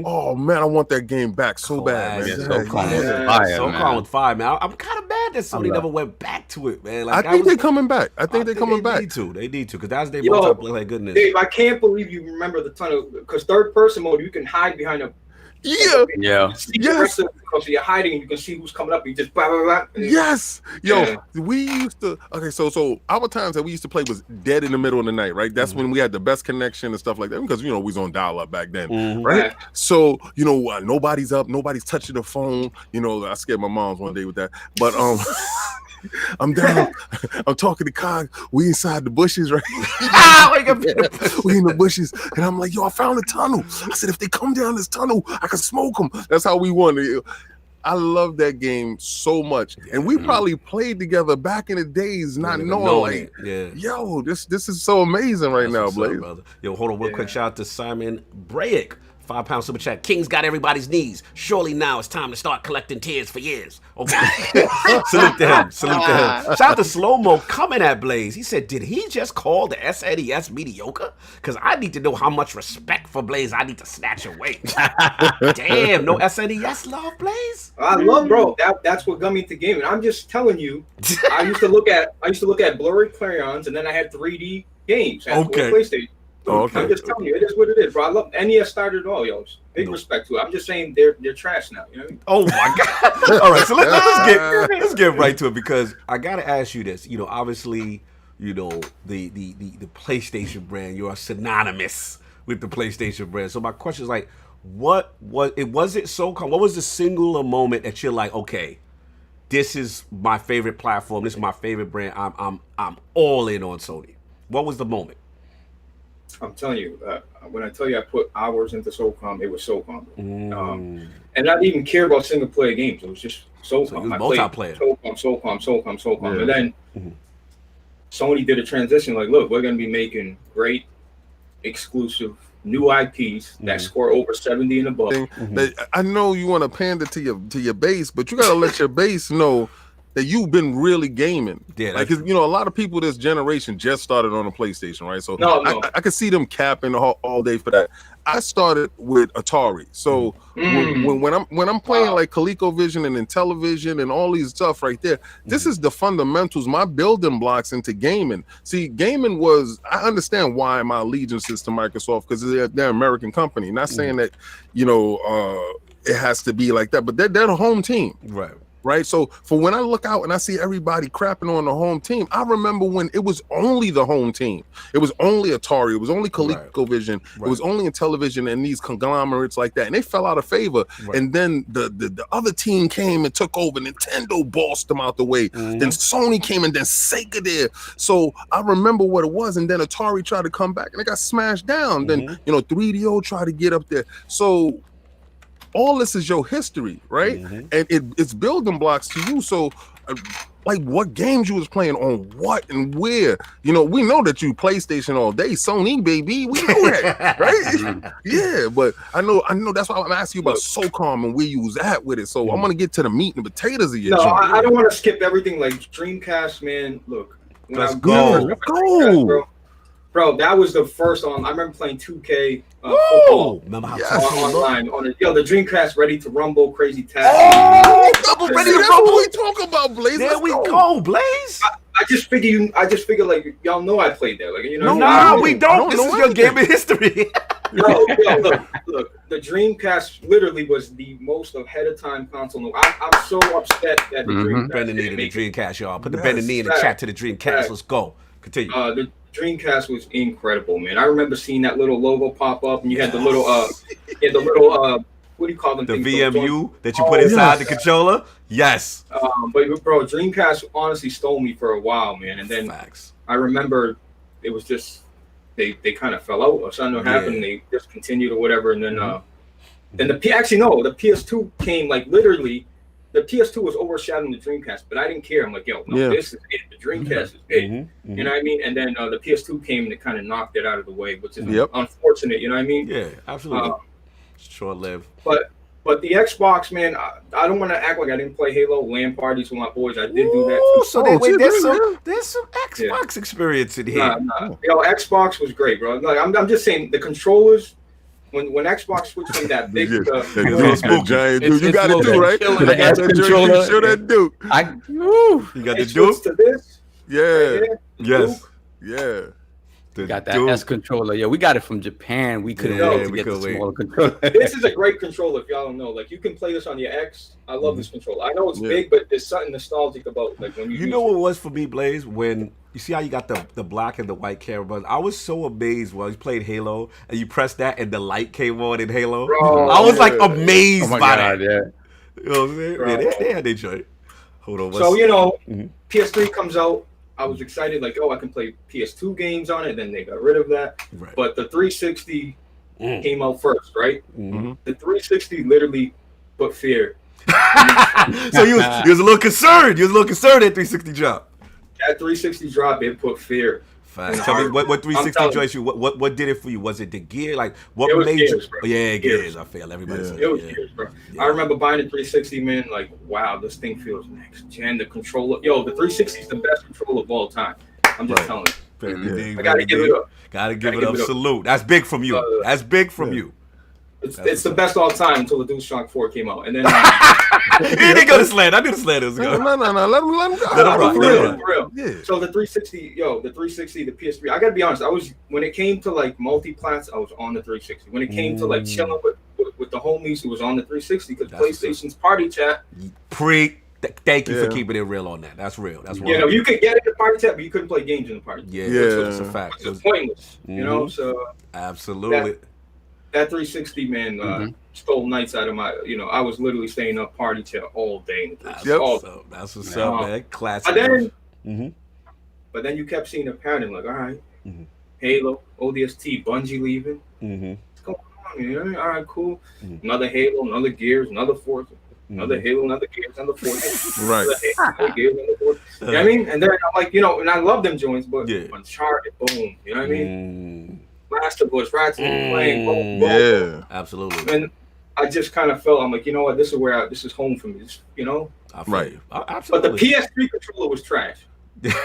Oh man, I want that game back so bad, man. SOCOM was fire, man. I'm kind of mad that Sony never went back to it, man. Like, I think they're coming back. I think they're coming back. They need to, because that's their multiplayer. Like goodness, Dave, I can't believe you remember the tunnel, because third person mode, you can hide behind a. Yes. So you're hiding and you can see who's coming up. You just blah blah blah. Yes. We used to. Okay, so our times that we used to play was dead in the middle of the night, right? That's when we had the best connection and stuff like that, because we was on dial up back then, right? So nobody's up, nobody's touching the phone. I scared my moms one day with that, but I'm down. I'm talking to Cog. We inside the bushes, right? We in the bushes, and I'm like, "Yo, I found a tunnel." I said, "If they come down this tunnel, I can smoke them." That's how we won. I love that game so much, and we probably played together back in the days, not knowing like, yo, this is so amazing right now, Blaze. Brother. Yo, hold on, real quick. Shout out to Simon Brayek. £5 super chat. King's got everybody's knees. Surely now it's time to start collecting tears for years. Okay. Salute to him. Shout out to Slow Mo coming at Blaze. He said, did he just call the SNES mediocre? Because I need to know how much respect for Blaze I need to snatch away. Damn, no SNES love, Blaze? I love, bro. That's what got me into gaming. I'm just telling you, I used to look at blurry crayons, and then I had 3D games at PlayStation. Okay. I'm just telling you, it is what it is, bro. I love NES started it all, yo. Big respect to it. I'm just saying they're trash now. You know what I mean? Oh my god! All right, so let's get right to it, because I gotta ask you this. You know, obviously, you know the PlayStation brand. You are synonymous with the PlayStation brand. So my question is like, what was it SOCOM? What was the singular moment that you're like, okay, this is my favorite platform. This is my favorite brand. I'm all in on Sony. What was the moment? I'm telling you, when I tell you I put hours into SOCOM, it was SOCOM. And I didn't even care about single player games. It was just SOCOM. So it was multiplayer. SOCOM. And then Sony did a transition. Like, look, we're going to be making great, exclusive, new IPs that score over 70 and above. I know you want to pander to your base, but you got to let your base know that you've been really gaming. Yeah, like, you know, a lot of people this generation just started on a PlayStation, right? So I could see them capping all day for that. I started with Atari. So when I'm playing like ColecoVision and Intellivision and all these stuff right there, this is the fundamentals, my building blocks into gaming. See, gaming was, I understand why my allegiance is to Microsoft, because they're an American company. Not saying that, you know, it has to be like that, but they're the home team. Right. So for when I look out and I see everybody crapping on the home team, I remember when it was only the home team. It was only Atari. It was only ColecoVision. It was only Intellivision and these conglomerates like that. And they fell out of favor. And then the other team came and took over. Nintendo bossed them out the way. Then Sony came and then Sega did. So I remember what it was. And then Atari tried to come back and they got smashed down. Then, you know, 3DO tried to get up there. So all this is your history, right? And it's building blocks to you. So like, what games you was playing on what and where? You know, we know that you PlayStation all day, Sony, baby. We know that, right? Yeah, but I know that's why I'm asking you about SOCOM and where you was at with it. So I'm gonna get to the meat and the potatoes of your job. I don't want to skip everything. Like Dreamcast, man. Look, let's go. Bro, that was the first on. I remember playing 2K football. Remember how online on the Dreamcast, Ready to Rumble, Crazy Tag. Ready to Rumble. We talk about Blaze. There we go, Blaze. I just figure like y'all know I played there. Like, you know, we don't. This is your gaming history. Look, the Dreamcast literally was the most ahead of time console. I'm so upset that the Dreamcast bend the knee to the Dreamcast, y'all. Put the bend the knee in the chat to the Dreamcast. Let's go. Continue. The Dreamcast was incredible, man. I remember seeing that little logo pop up, and you had the little, what do you call them? The VMU that you put inside the controller. Yes. But bro, Dreamcast honestly stole me for a while, man. And then I remember it was just they kind of fell out or something happened. They discontinued or whatever, and then the PS2 came like literally. The PS2 was overshadowing the Dreamcast, but I didn't care. I'm like, yo, this is it. The Dreamcast is it. You know what I mean? And then the PS2 came and it kind of knocked it out of the way, which is unfortunate. You know what I mean? Yeah, absolutely. Short-lived. But the Xbox, man, I don't want to act like I didn't play Halo LAN parties with my boys. I did do that too. So there's some Xbox experience in here. Yo, Xbox was great, bro. Like, I'm just saying the controllers. When Xbox switched from that big giant dude, you got it too, right? I got that controller. Show that dude. You got the dude to this. Yes. Got that S controller. Yeah, we got it from Japan. We couldn't wait to get the smaller controller. This is a great controller. If y'all don't know, like, you can play this on your X. I love this controller. I know it's big, but there's something nostalgic about like when you. You know what it was for me, Blaze? When you see how you got the black and the white camera, I was so amazed when you played Halo and you pressed that and the light came on in Halo. Bro, I was like amazed by that. Yeah. You know what I'm saying? They had their joint. Hold on. So, you know, PS3 comes out. I was excited, like, I can play PS2 games on it. Then they got rid of that. Right. But the 360 came out first, right? The 360 literally put fear So you was a little concerned. You was a little concerned at 360 drop. That 360 drop, it put fear. Fast. Tell me what 360 joints you what did it for you? Was it the gear? Like what made gears, you? bro. Oh, yeah, gears. I feel everybody said It was gears, bro. Yeah. I remember buying the 360, man. Like, wow, this thing feels next gen. The controller, the 360 is the best controller of all time. I'm just telling you. I gotta give it up. Gotta give it up. Salute. That's big from you. That's big from you. It's the best all time until the DualShock 4 came out, and then he didn't go to slant. I knew the slant was going. No. Let him go. For real. Yeah. So the 360, the 360, the PS3. I gotta be honest. I was when it came to like multi-plats, I was on the 360. When it came to like chilling with the homies, it was on the 360 because PlayStation's party chat. Thank you for keeping it real on that. That's real. That's real. You could get in the party chat, but you couldn't play games in the party. Yeah. It's a fact. It's pointless. So absolutely. That 360, man, stole nights out of my, I was literally staying up party chat all day. That's what's up, man. Classic. But then you kept seeing a pattern, like, all right, Halo, ODST, Bungie leaving. What's going on? All right, cool. Another Halo, another Gears, another Forza. Another Halo, another Gears, another Forza. Right. Another Gears, another Forza. You know what I mean? And then I'm like, and I love them joints, but Uncharted, boom. You know what I mean? Last of Us, Ratchet and Clank, boom. Yeah, absolutely. And I just kind of felt, I'm like, you know what, this is where this is home for me. Right. But the PS3 controller was trash.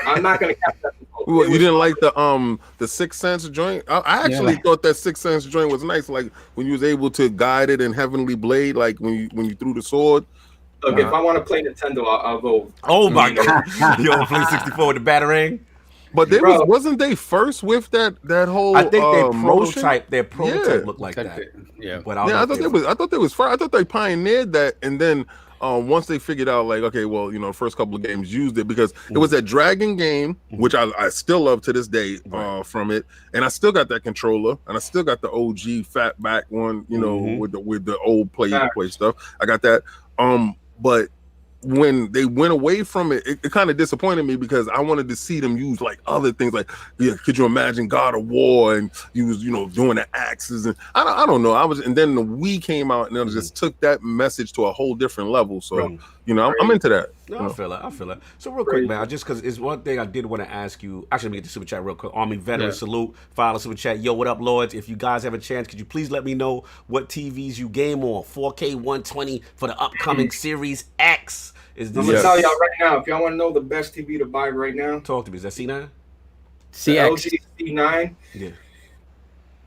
I'm not gonna cap that. Well, you didn't like the 6 Sense joint? I actually thought that 6 Sense joint was nice. Like when you was able to guide it in Heavenly Blade, like when you threw the sword. Look, if I want to play Nintendo, I'll go. Oh my god, you want to play 64 with the Batarang? But they wasn't they first with that whole? I think their prototype looked like that. Yeah, but I thought they was first. I thought they pioneered that, and then once they figured out, like, okay, well, first couple of games used it because it was that Dragon game, which I still love to this day from it, and I still got that controller, and I still got the OG fatback one, with the old play stuff. I got that, but when they went away from it, it kind of disappointed me because I wanted to see them use like other things, like could you imagine God of War and you was doing the axes and I don't know. And then the Wii came out and it just took that message to a whole different level. So I'm into that. No, I feel it. So real quick, man, just because it's one thing I did want to ask you. Actually, let me get the super chat real quick. Army veteran salute. Follow super chat. Yo, what up, Lords? If you guys have a chance, could you please let me know what TVs you game on? 4K 120 for the upcoming Series X. I'm gonna tell y'all right now. If y'all want to know the best TV to buy right now, talk to me. Is that C9? CX. LG C9. Yeah.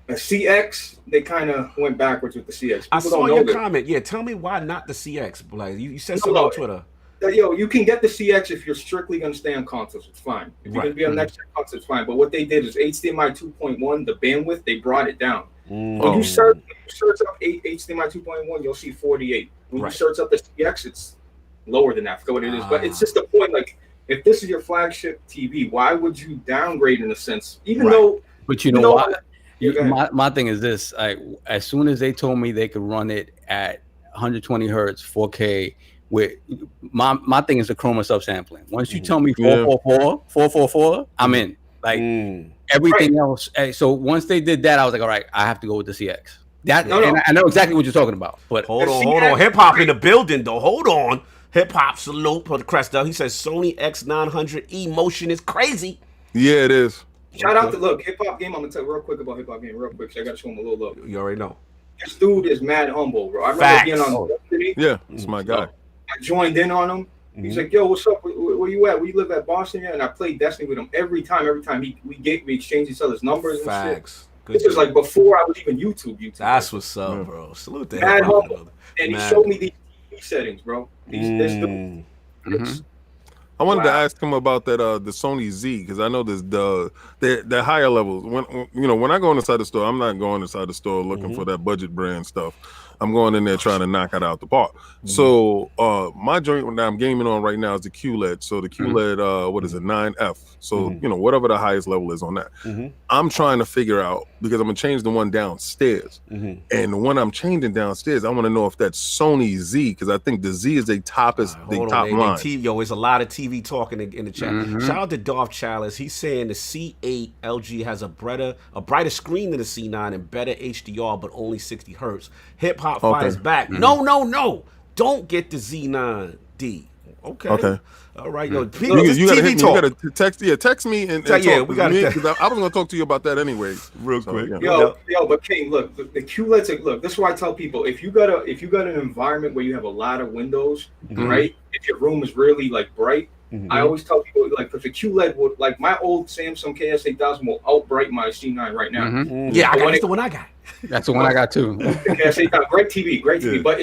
A CX, they kind of went backwards with the CX. People I saw your comment. Yeah, tell me why not the CX. Like you said something on Twitter. You can get the CX if you're strictly going to stay on consoles. It's fine. If you're going to be on next gen consoles, it's fine. But what they did is HDMI 2.1, the bandwidth, they brought it down. When you search up HDMI 2.1, you'll see 48. When you search up the CX, it's lower than that. I forget what it is. But it's just the point, like, if this is your flagship TV, why would you downgrade in a sense? Even though... But you know what? My thing is this. As soon as they told me they could run it at 120 hertz, 4K, with my thing is the chroma subsampling. Once you tell me 444, I'm in. Like everything else. So once they did that, I was like, all right, I have to go with the CX. And I know exactly what you're talking about. But hold on. Hip hop in the building though. Hold on. Hip hop salute for the Cresta. He says Sony X900E motion is crazy. Yeah, it is. Shout out to Hip Hop Game. I'm gonna tell you real quick about Hip Hop Game, real quick. So I gotta show him a little love. You already know. This dude is mad humble, bro. I remember being on Destiny. Yeah, it's my guy. I joined in on him. He's like, "Yo, what's up? Where you at? We live at Boston, yeah." And I played Destiny with him every time. We exchanged each other's numbers and Facts. shit. This is like before I was even YouTube. That's what's up, bro. Salute to mad humble. And he showed me these TV settings, bro. This dude. I wanted to ask him about that the Sony Z, because I know there's the higher levels. When I go inside the store, I'm not going inside the store looking for that budget brand stuff. I'm going in there trying to knock it out the park. So my joint that I'm gaming on right now is the QLED. So the QLED, what is it, 9F. So whatever the highest level is on that. I'm trying to figure out, because I'm gonna change the one downstairs, and the one I'm changing downstairs, I want to know if that's Sony Z, because I think the Z is the top line. Yo, there's a lot of TV talking in the chat. Shout out to Darth Chalice. He's saying the C8 LG has a brighter screen than the C9 and better HDR, but only 60 hertz. Hip Hop fires back. No. don't get the Z9D. Okay. All right, yo. You gotta hit me. You gotta text me and yeah, talk we gotta because I was gonna talk to you about that anyway. Real quick. Yo, but King, look, the QLEDs are, look, this is why I tell people, if you got an environment where you have a lot of windows, right? If your room is really like bright, I always tell people, like, because the QLED would, like, my old Samsung KS8000 will outbright my C9 right now. Yeah, that's the one I got. That's the one I got too. KS8000, great TV, but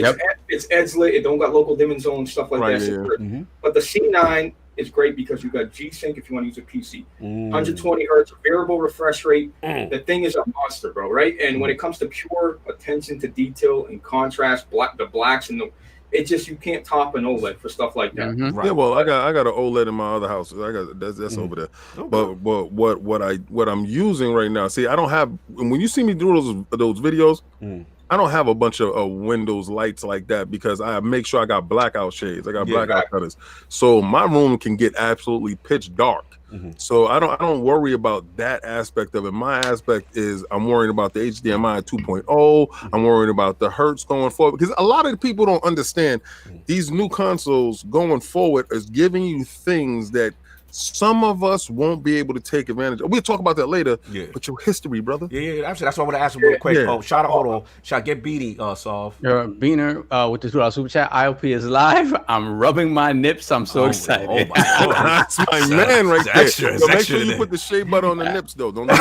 it's edge lit. It don't got local dimming zone stuff like that. So but the C9 is great because you got G-Sync if you want to use a PC. 120 hertz, variable refresh rate. The thing is a monster, bro, right? And when it comes to pure attention to detail and contrast, the blacks and it just, you can't top an OLED for stuff like that. Yeah, well, I got an OLED in my other house. I got that's over there. Okay. But what I'm using right now. See, I don't have. When you see me do those videos, I don't have a bunch of Windows lights like that because I make sure I got blackout shades. I got blackout shutters, so my room can get absolutely pitch dark. So I don't worry about that aspect of it. My aspect is I'm worrying about the HDMI 2.0. I'm worrying about the hertz going forward because a lot of the people don't understand these new consoles going forward is giving you things that some of us won't be able to take advantage of. We'll talk about that later. But your history, brother. Yeah, absolutely. That's what I want to ask you real quick. Oh, shout out, hold on. Shout out, get Beanie, Solve. Beaner with the $2 super chat. IOP is live. I'm rubbing my nips. I'm so excited. Oh my God. That's my man right there. So make sure you put the shea butter on the nips, though. Don't do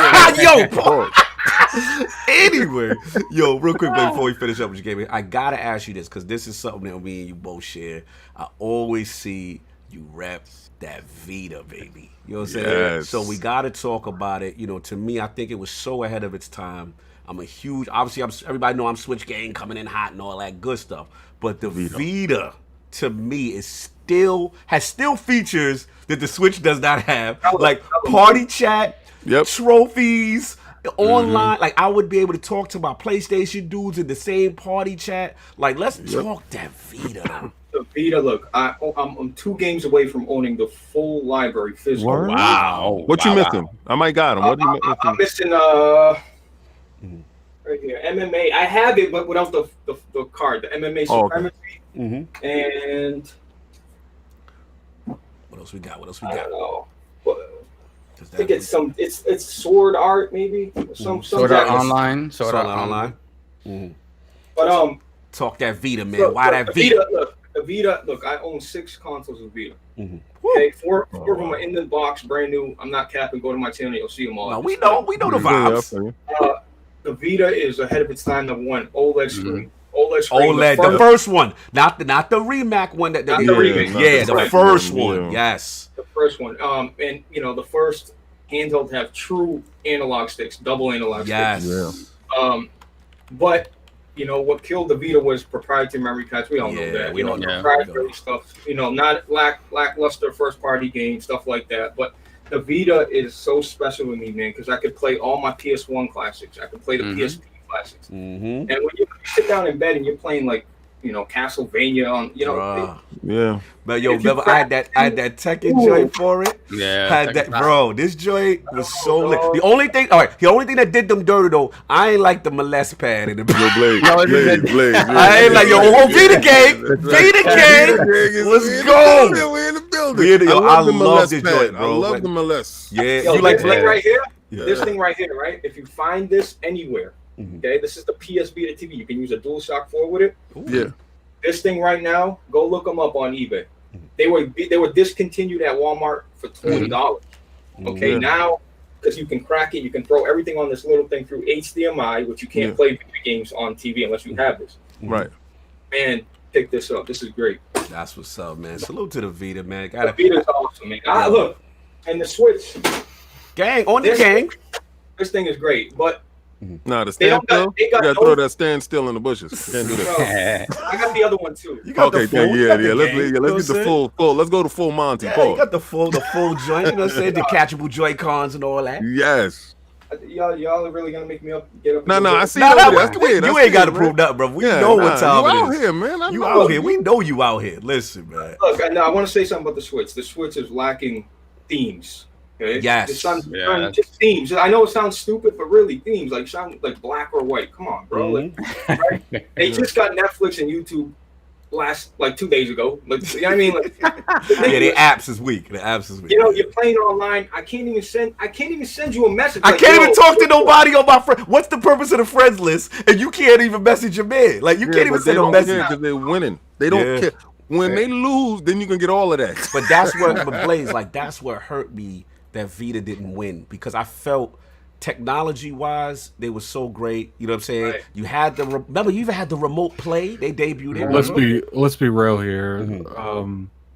Anyway, yo, real quick before we finish up with your game, I gotta ask you this because this is something that me and you both share. I always see you rep that Vita, baby. You know what I'm saying? So we got to talk about it. You know, to me, I think it was so ahead of its time. I'm a huge, obviously, everybody know I'm Switch gang coming in hot and all that good stuff. But the Vita to me, has still features that the Switch does not have, like party chat, trophies, online. Like, I would be able to talk to my PlayStation dudes in the same party chat. Like, let's talk that Vita. The Vita, look, I'm 2 games away from owning the full library physical. Wow. What you missing? I might got him. What are you missing? I'm missing right here, MMA. I have it, but without the card, the MMA Supremacy. And what else we got? I don't know. I think it's it's Sword Art, maybe. Sword Art Online. Sword Art Online. But talk that Vita, man. Why that Vita? The Vita, look, I own 6 consoles of Vita. Okay, 4 of them are in the box, brand new. I'm not capping. Go to my channel, you'll see them all. No, we know the vibes. The Vita is ahead of its time. Number 1, OLED screen. OLED, the first one, not the remake one. Not the remake. Yeah, the first one. Yes, the first one. And you know, the first handheld to have true analog sticks, double analog sticks. Yes. But you know what killed the Vita was proprietary memory cards. We all know that. We know proprietary stuff. You know, not lackluster first party games, stuff like that. But the Vita is so special to me, man, because I could play all my PS1 classics. I could play the PSP classics. And when you sit down in bed and you're playing like, you know, Castlevania on, you know, but yo, remember I had that Tekken joint for it. Had that, bro. This joint was so lit. The only thing that did them dirty though, I ain't like the molest pad in the Blaze. I ain't like Vita gang. Let's go. We're in the building. I love this joint, bro. I love the molest. Yeah, you like this thing right here? This thing right here, right? If you find this anywhere. Okay, this is the PS Vita TV. You can use a DualShock 4 with it. Yeah. This thing right now, go look them up on eBay. They were discontinued at Walmart for $20. Okay, now because you can crack it, you can throw everything on this little thing through HDMI, which you can't play video games on TV unless you have this. Right. Man, pick this up. This is great. That's what's up, man. Salute to the Vita, man. The Vita's awesome, man. Look, and the Switch. Gang, on the gang. This thing is great, but nah, the standstill. You gotta throw that standstill in the bushes. Can't do that. I got the other one too. Okay, let's get the full. Let's go to full Monty. Yeah, you got the full joint. You know what I'm saying? Detachable Joy-Cons and all that. Yes. Y'all are really gonna make me get up? No, I see. That's clear. You ain't got to prove nothing, bro. We know what time it is. You out here, man. You out here. We know you out here. Listen, man. Look, I want to say something about the Switch. The Switch is lacking themes. Okay? Yes. Just themes. I know it sounds stupid, but really themes sound like black or white. Come on, bro. Right? They just got Netflix and YouTube last like 2 days ago. Like, you know what I mean? Like, Yeah, the apps is weak. The apps is weak. You know, you're playing online. I can't even send you a message. I like, can't even talk to nobody on my friend. What's the purpose of the friends list? And you can't even message your man. Like you can't even send a message because they're winning. They don't care. When they lose, then you can get all of that. But that's what, but Blaze, like that's what hurt me that Vita didn't win, because I felt technology-wise they were so great. You know what I'm saying? Right. You had remember you even had the remote play. They debuted it. Let's be real here.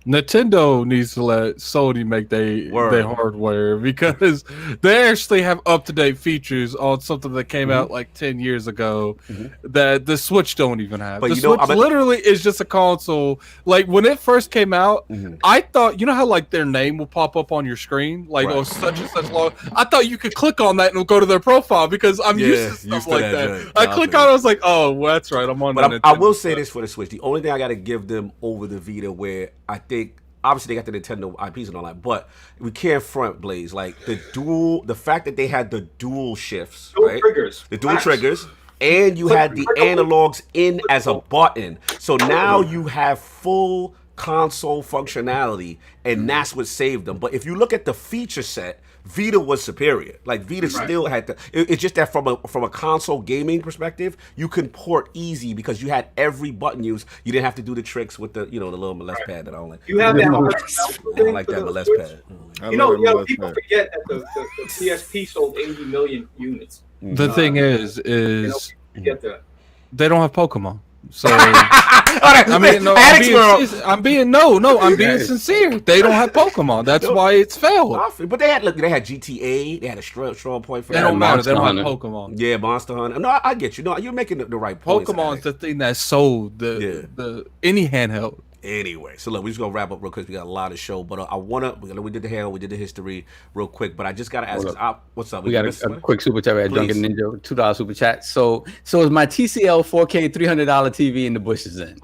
Nintendo needs to let Sony make their hardware, because they actually have up-to-date features on something that came out like 10 years ago that the Switch don't even have. But the Switch literally is just a console. Like when it first came out, I thought, you know how like their name will pop up on your screen, like oh such and such long. I thought you could click on that and it'll go to their profile, because I'm used to stuff like that. I click on it, I was like, oh, well, that's right, I'm on. But I will say this for the Switch: the only thing I got to give them over the Vita, where I think obviously they got the Nintendo IPs and all that, but we can't front Blaze like the fact that they had the dual shifts, right? The dual triggers, and you had the analogs in as a button. So now you have full console functionality, and that's what saved them. But if you look at the feature set, Vita was superior. Like Vita still had the. It's just that from a console gaming perspective, you can port easy because you had every button used. You didn't have to do the tricks with the the little molest pad that I don't like. You have that. I don't like that molest pad. You know, people forget that the PSP sold 80 million units. The thing is get that. they don't have Pokemon. So I mean, no, I'm being sincere. They don't have Pokemon. That's why it's failed. But they had GTA. They had a strong point for that. They don't matter. They don't have Pokemon. Yeah, Monster Hunter. No, I get you. No, you're making the right point. Pokemon's the thing that sold the any handheld. Anyway, so look, we're just gonna wrap up real quick. We got a lot of show, but we did the handle, we did the history real quick. But I just gotta ask, what's up? We got a quick super chat. At Drunken Ninja, $2 super chat. So is my TCL 4K $300 TV in the bushes then?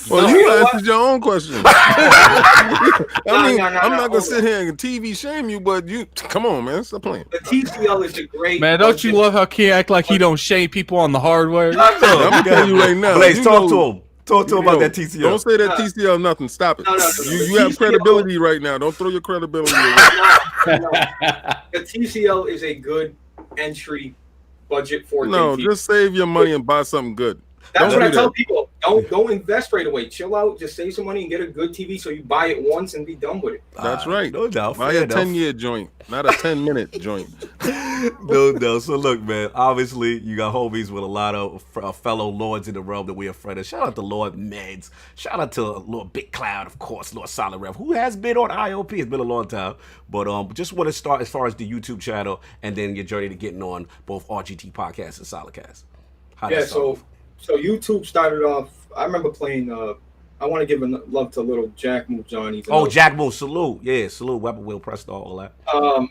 Well, you answered your own question. I'm not gonna sit here and TV shame you, but you come on, man, stop playing. The TCL is a great man. Don't you love how King act like he don't shame people on the hardware? I'm telling you right now. Blaze, talk to him. Talk to him about that TCL. Don't say that TCL nothing. Stop it. No, you have credibility right now. Don't throw your credibility away. The TCL is a good entry budget 4K. No, just save your money and buy something good. That's what I tell people. Don't invest right away. Chill out. Just save some money and get a good TV so you buy it once and be done with it. That's right. No doubt. Buy a 10-year joint, not a 10-minute joint. No. So look, man. Obviously, you got homies with a lot of fellow lords in the realm that we are friends. Shout out to Lord Meds. Shout out to Lord Big Cloud, of course. Lord Solid Rev, who has been on IOP. It's been a long time, but just want to start as far as the YouTube channel and then your journey to getting on both RGT Podcast and Solidcast. So YouTube started off. I remember playing. I want to give love to little Jack Move Johnny. Jack Move, salute, salute, Weapon Wheel, Presto, all that.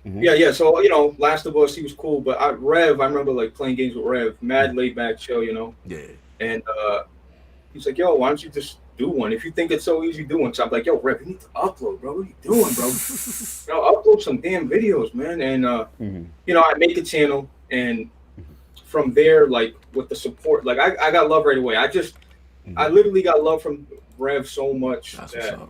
Yeah. So Last of Us, he was cool, but Rev, I remember like playing games with Rev, mad laid back, chill, Yeah. And he's like, yo, why don't you just do one? If you think it's so easy, do one. So I'm like, yo, Rev, you need to upload, bro. What are you doing, bro? Upload some damn videos, man. And I make a channel, and from there, like with the support, like I got love right away. I literally got love from Rev so much that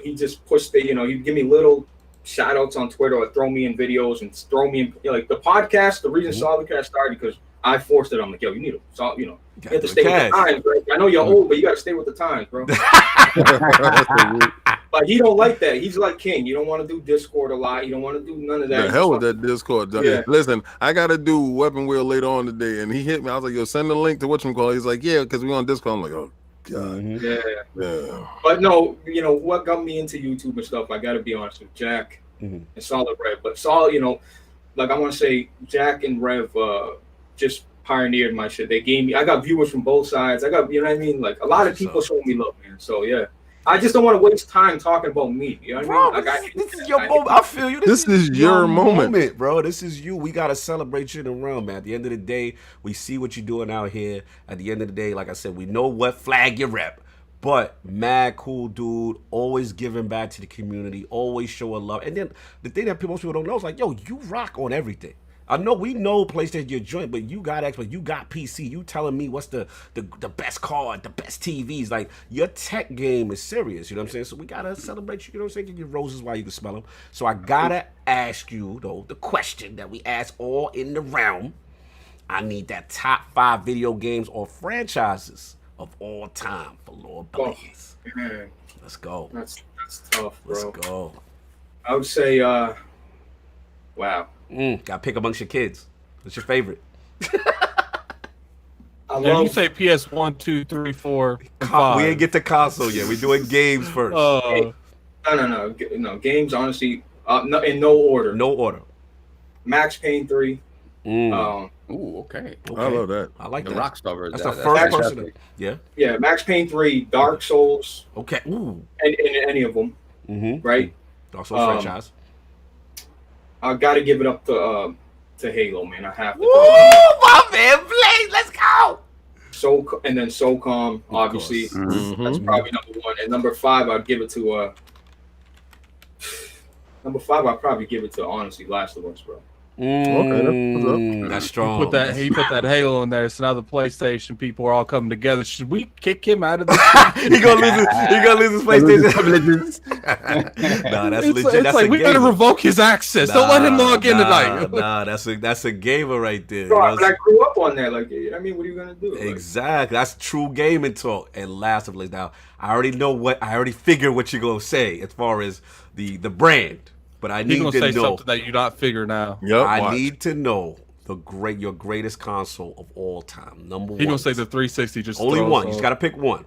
he just pushed he'd give me little shout outs on Twitter or throw me in videos and throw me in like the podcast. The reason SolidCast started because I forced it. I'm like, yo, you need to you have to stay with the times, bro. I know you're old, but you got to stay with the times, bro. But he don't like that. He's like King. You don't want to do Discord a lot. You don't want to do none of that. The hell with that Discord. Yeah. Listen, I got to do Weapon Wheel later on today, and he hit me. I was like, yo, send the link to whatchamacallit. He's like, yeah, because we on Discord. I'm like, oh, God. Yeah. But no, what got me into YouTube and stuff, I got to be honest with Jack and Solid Rev. But like I want to say, Jack and Rev just pioneered my shit. They gave me, I got viewers from both sides. I got, what I mean? Like a lot of people showing me love, man. So yeah. I just don't want to waste time talking about me. You know what I mean? This is your moment. I feel you. This is your moment, bro. This is you. We got to celebrate you in the realm, man. At the end of the day, we see what you're doing out here. At the end of the day, like I said, we know what flag you rep. But mad cool dude, always giving back to the community, always showing love. And then the thing that most people don't know is like, yo, you rock on everything. I know we know PlayStation your joint, but you got Xbox, you got PC. You telling me what's the best card, the best TVs? Like your tech game is serious. You know what I'm saying? So we gotta celebrate you. You know what I'm saying? Give you roses while you can smell them. So I gotta ask you though the question that we ask all in the realm. I need that top 5 video games or franchises of all time for Lord Blaze. Man, Let's go. that's tough, bro. Let's go. I would say, wow. Gotta pick amongst your kids. What's your favorite? I Now, you love. say PS1, 2, 3, 4, and 5. We ain't get to console yet. We're doing games first. No. Games, honestly, no, in no order. No order. Max Payne 3. Ooh, okay. I love that. I like The that. Rockstar version. That's the That's first fantastic. person. Yeah. Yeah, Max Payne 3, Dark Souls, Okay. Ooh. and any of them, right? Dark Souls franchise. I gotta give it up to Halo, man. I have to. Woo, my man, Blaze. Let's go. And then SOCOM, obviously. That's probably number 1. And number 5, I'd give it to number 5, I'd probably give it to, honestly, Last of Us, bro. That's strong. He put that Halo in there, so now the PlayStation people are all coming together. Should we kick him out of this? He gonna lose his PlayStation. Nah, that's legit. It's That's like a we gotta gamer. revoke his access. Don't let him log in tonight. Nah, that's a gamer right there. Bro, but I grew up on that. Like, I mean, what are you gonna do? Exactly. That's true gaming talk. And last of all, now I already figured what you're gonna say as far as the brand. But I need He's to gonna say know. something that you not figure now. Yep. I need to know your greatest console of all time. Number 1. He gonna say the 360. Just only throws one. You off. just gotta pick one.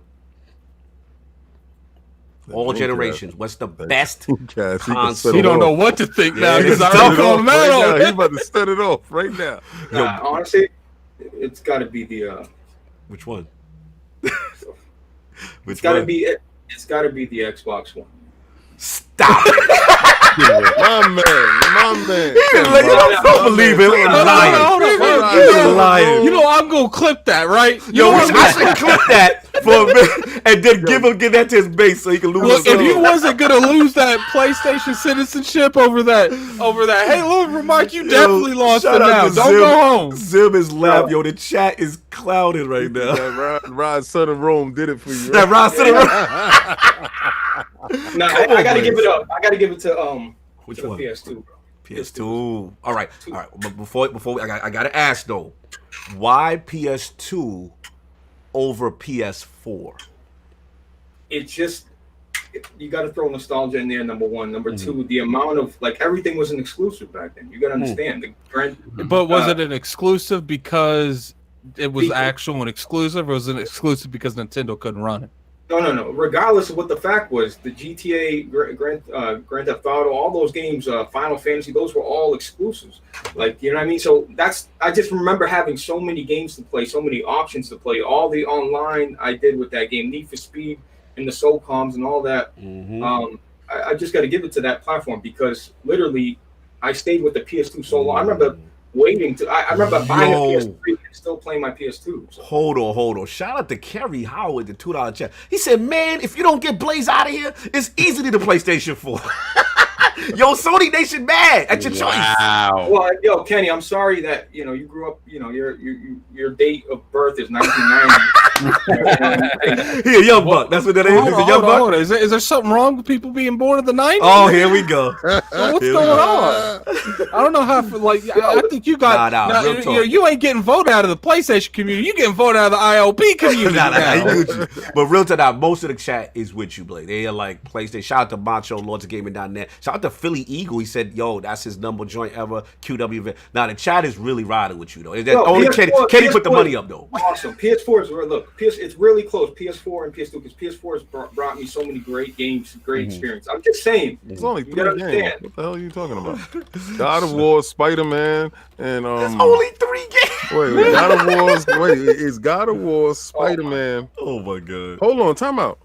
All generations. What's the best console? He don't know what to think now Yeah, because he's I tough already called him out on He's it. about to set it off right now. Honestly, it's gotta be the. Which one? It's gotta be the Xbox One. Stop. My man. I don't believe it. He's lying. You know I'm gonna clip that, right? Yo, I should clip that for a minute and then give that to his base so he can lose. Look, if you wasn't gonna lose that PlayStation citizenship over that Halo remark, you definitely lost it now. Don't go home. Zim is laughing. Yo, the chat is clouded right now. That Rod Son of Rome did it for you. That Rod Son of Rome. No, I gotta give it up. I gotta give it to Which to the one? PS2, bro. PS2. All right. But before I gotta ask though, why PS2 over PS4? It's just you got to throw nostalgia in there. Number 1, number 2, the amount of everything was an exclusive back then. You got to understand the brand. But was it an exclusive because it was actual and exclusive, or was it exclusive because Nintendo couldn't run it? No. Regardless of what the fact was, the GTA, Grand Theft Auto, all those games, Final Fantasy, those were all exclusives. Like, you know what I mean? So I just remember having so many games to play, so many options to play. All the online I did with that game, Need for Speed and the SOCOMs and all that. I just got to give it to that platform because literally I stayed with the PS2 so long. I remember I remember buying a PS3 and still playing my PS2. So. Hold on. Shout out to Kerry Howard, the $2 chat. He said, man, if you don't get Blaze out of here, it's easily the PlayStation 4. Yo, Sony Nation mad at your choice. Well, yo, Kenny, I'm sorry that you grew up. Your date of birth is 1990. He a young buck. That's what that is. He's a young buck. Is there something wrong with people being born in the 90s? Oh, here we go. What's going on? I don't know how. I think you got. real talk. You ain't getting voted out of the PlayStation community. You getting voted out of the IOP community. But real talk, most of the chat is with you, Blake. They are like PlayStation. Shout out to Macho, LordsCatDaddyFatStacks. Shout out to Philly Eagle. He said, "Yo, that's his number joint ever." QW. Now the chat is really riding with you though. Only Kenny put the money up though. Awesome. PS4 is it's really close. PS4 and PS2 because PS4 has brought me so many great games, great experience. I'm just saying. It's only 3 gotta games. understand. What the hell are you talking about? God of War, Spider-Man, and It's only 3 games. Wait, God of War. It's God of War, Spider-Man. Oh my god. Hold on, time out.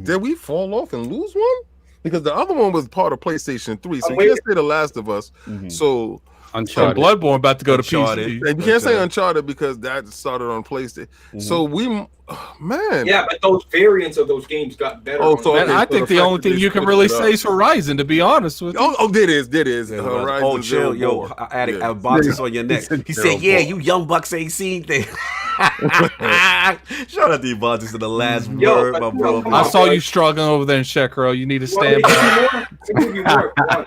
Did we fall off and lose one? Because the other one was part of PlayStation 3, so you can't say The Last of Us. So And Uncharted. Bloodborne about to go to Uncharted. PC. And you can't say Uncharted because that started on PlayStation. So man. Yeah, but those variants of those games got better. Oh, on so the- Man, okay, I so think the the fact only that thing they you can switched really it up. say is Horizon, to be honest with you. Oh, there is. Horizon Oh, chill, Zero yo, Dawn. Addict, Yeah. boxes on your neck. He said, "Yeah, you young bucks ain't seen things." Shout out to you, boxes, to the last Yo, word, but my no, bro. come I on. saw you struggling over there in Shekro. You need to You want me stand to back. give you more? Come on.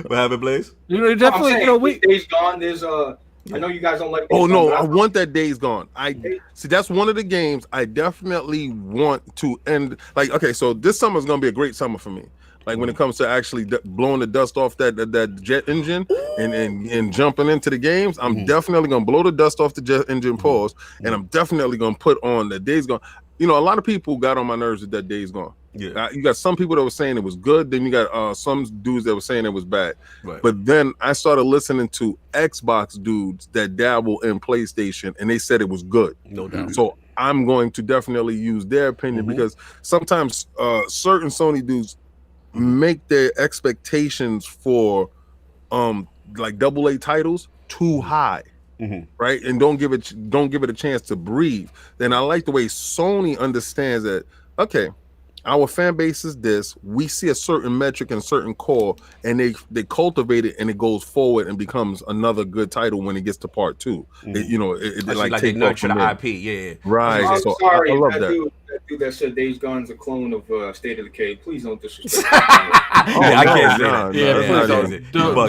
What happened, Blaze? You know, I'm definitely, saying, you know, we. Days Gone. There's I know you guys don't like. Oh Days no, Gone, I but want that Days Gone. I see that's one of the games I definitely want to end. Like, okay, so this summer is gonna be a great summer for me. Like when it comes to actually blowing the dust off that jet engine and jumping into the games, I'm definitely gonna blow the dust off the jet engine pause, and I'm definitely gonna put on the Days Gone. You know, a lot of people got on my nerves with that Days Gone. Yeah. You got some people that were saying it was good, then you got some dudes that were saying it was bad. Right. But then I started listening to Xbox dudes that dabble in PlayStation, and they said it was good. No doubt. So I'm going to definitely use their opinion because sometimes certain Sony dudes make their expectations for like AA titles too high. Right, and don't give it a chance to breathe. Then I like the way Sony understands that. Okay, our fan base is this. We see a certain metric and certain core, and they cultivate it, and it goes forward and becomes another good title when it gets to part 2. It like they take off nurture from the there. IP. Yeah. Right. I'm So sorry, I love that that. dude that said Days Gone is a clone of State of Decay. Please don't disrespect. Yeah, I can't say that. Yeah, that's please not don't.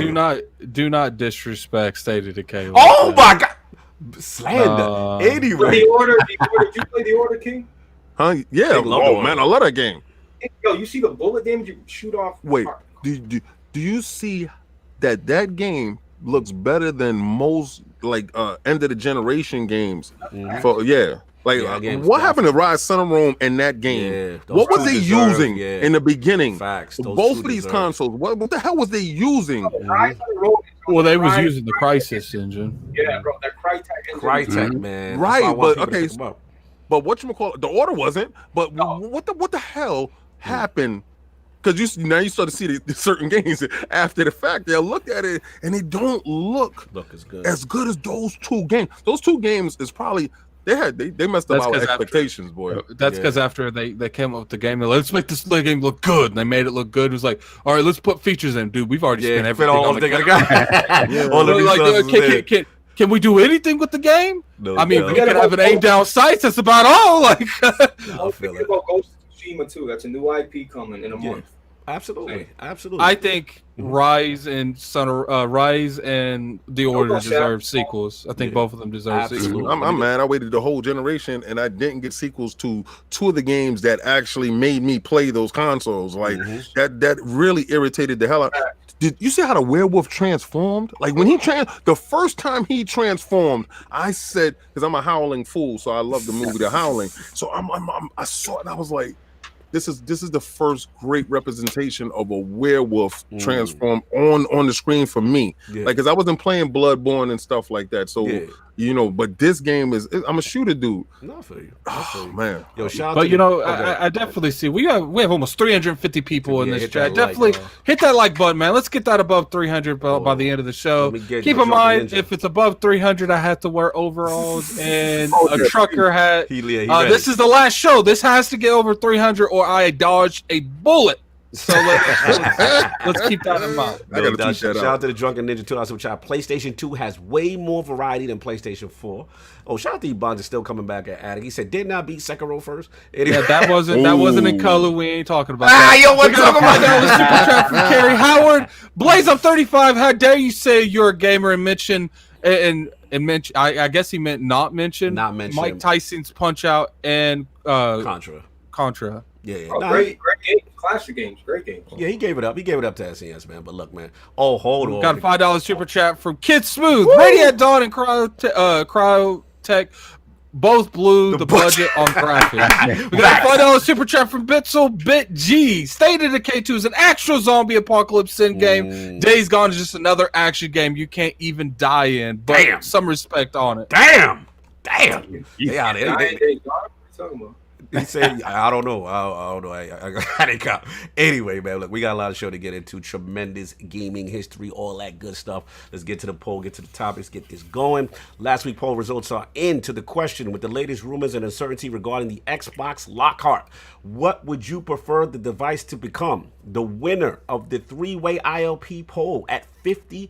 easy. Do not disrespect State of Decay. like Oh that. my god, slander. Anyway, The Order. Did you play The Order, King? Huh? Yeah. They love Oh the man, I love that game. Yo, you see the bullet damage you shoot off? Wait, do you see that game looks better than most like end of the generation games? What happened to Rise Son of Rome in that game? Yeah, those What was two they deserve, using yeah. in the beginning? Facts. Those Both two of these deserve. consoles. What the hell was they using? Well, they was using the Crisis engine. Yeah, bro, that Crytek engine. Crytek, man. Right, That's why I want but people to okay, pick 'em up. But whatchamacallit, the order wasn't. But what the hell happened? Because now you start to see the certain games after the fact. They look at it and they don't look as good as those two games. Those two games is probably they messed up That's our 'cause expectations, boy. That's because after they came up with the game, they're like, let's make this game look good. And they made it look good. It was like, all right, let's put features in, dude. We've already spent everything on the game. All the resources there. Can we do anything with the game? No I mean, doubt. we can have an aim down sights. That's about all. Like, Don't forget about Ghost of Tsushima too. That's a new IP coming in a month. Absolutely, absolutely. I think Rise and Rise and The Order deserve sequels. I think both of them deserve sequels. I'm mad. I waited the whole generation and I didn't get sequels to two of the games that actually made me play those consoles. Like that really irritated the hell out. Did you see how the werewolf transformed? Like when the first time he transformed, I said, because I'm a howling fool, so I love the movie The Howling. So I saw it and I was like, this is the first great representation of a werewolf transform on the screen for me. Like, because I wasn't playing Bloodborne and stuff like that. So but this game I'm a shooter dude. No, for you. Oh man. Yo, shout But I definitely see we have almost 350 people in this chat. Definitely hit that like button, man. Let's get that above 300 by the end of the show. Keep in mind, if it's above 300, I have to wear overalls and a trucker hat. This is the last show. This has to get over 300, or I dodged a bullet. So let's keep that in mind. I gotta teach that shout out. out to the Drunken Ninja 2000 chat. PlayStation 2 has way more variety than PlayStation 4. Oh, shout out to Bonds is still coming back at Addict. He said, didn't I beat Sekiro first? Yeah, that wasn't in color. We ain't talking about that. Yo, what's up? Super chat from Carrie Howard. Blaze, I'm 35. How dare you say you're a gamer and mention and mention? I guess he meant not mention Mike Tyson's Punch Out and Contra. Yeah. Oh, great game. Classic games. Great games. Yeah, he gave it up. He gave it up to SES, man. But look, man. Oh, hold on. Got a $5 super chat from Kid Smooth. Radiant Dawn and Cryotech both blew the budget on graphics. We got a $5 super chat from Bitzel Bit G. State of Decay 2 is an actual zombie apocalypse in game. Days Gone is just another action game you can't even die in. But some respect on it. Damn. Days Gone? What are you talking about? He said, I don't know. I don't know. I didn't count. Anyway, man, look, we got a lot of show to get into. Tremendous gaming history, all that good stuff. Let's get to the poll, get to the topics, get this going. Last week poll results are in to the question with the latest rumors and uncertainty regarding the Xbox Lockhart. What would you prefer the device to become? The winner of the three-way ILP poll at 50%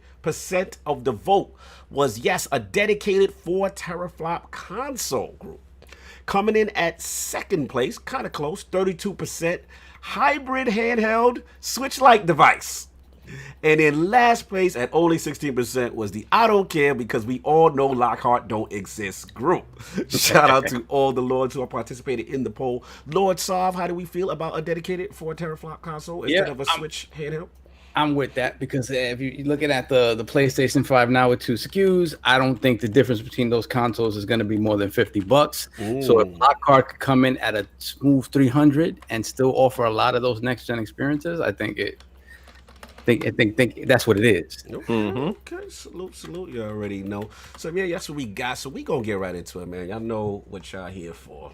of the vote was yes, a dedicated 4 teraflop console group. Coming in at second place, kind of close, 32%, hybrid handheld Switch-like device. And in last place at only 16% was the I don't care because we all know Lockhart don't exist group. Shout out to all the Lords who have participated in the poll. Lord Sov, how do we feel about a dedicated 4 teraflop console instead of a Switch handheld? I'm with that because if you're looking at the PlayStation 5 now with 2 SKUs, I don't think the difference between those consoles is going to be more than $50. So if Lockhart could come in at a smooth 300 and still offer a lot of those next gen experiences, I think that's what it is. Okay, salute. You already know. So yeah, that's what we got. So we gonna get right into it, man. Y'all know what y'all here for.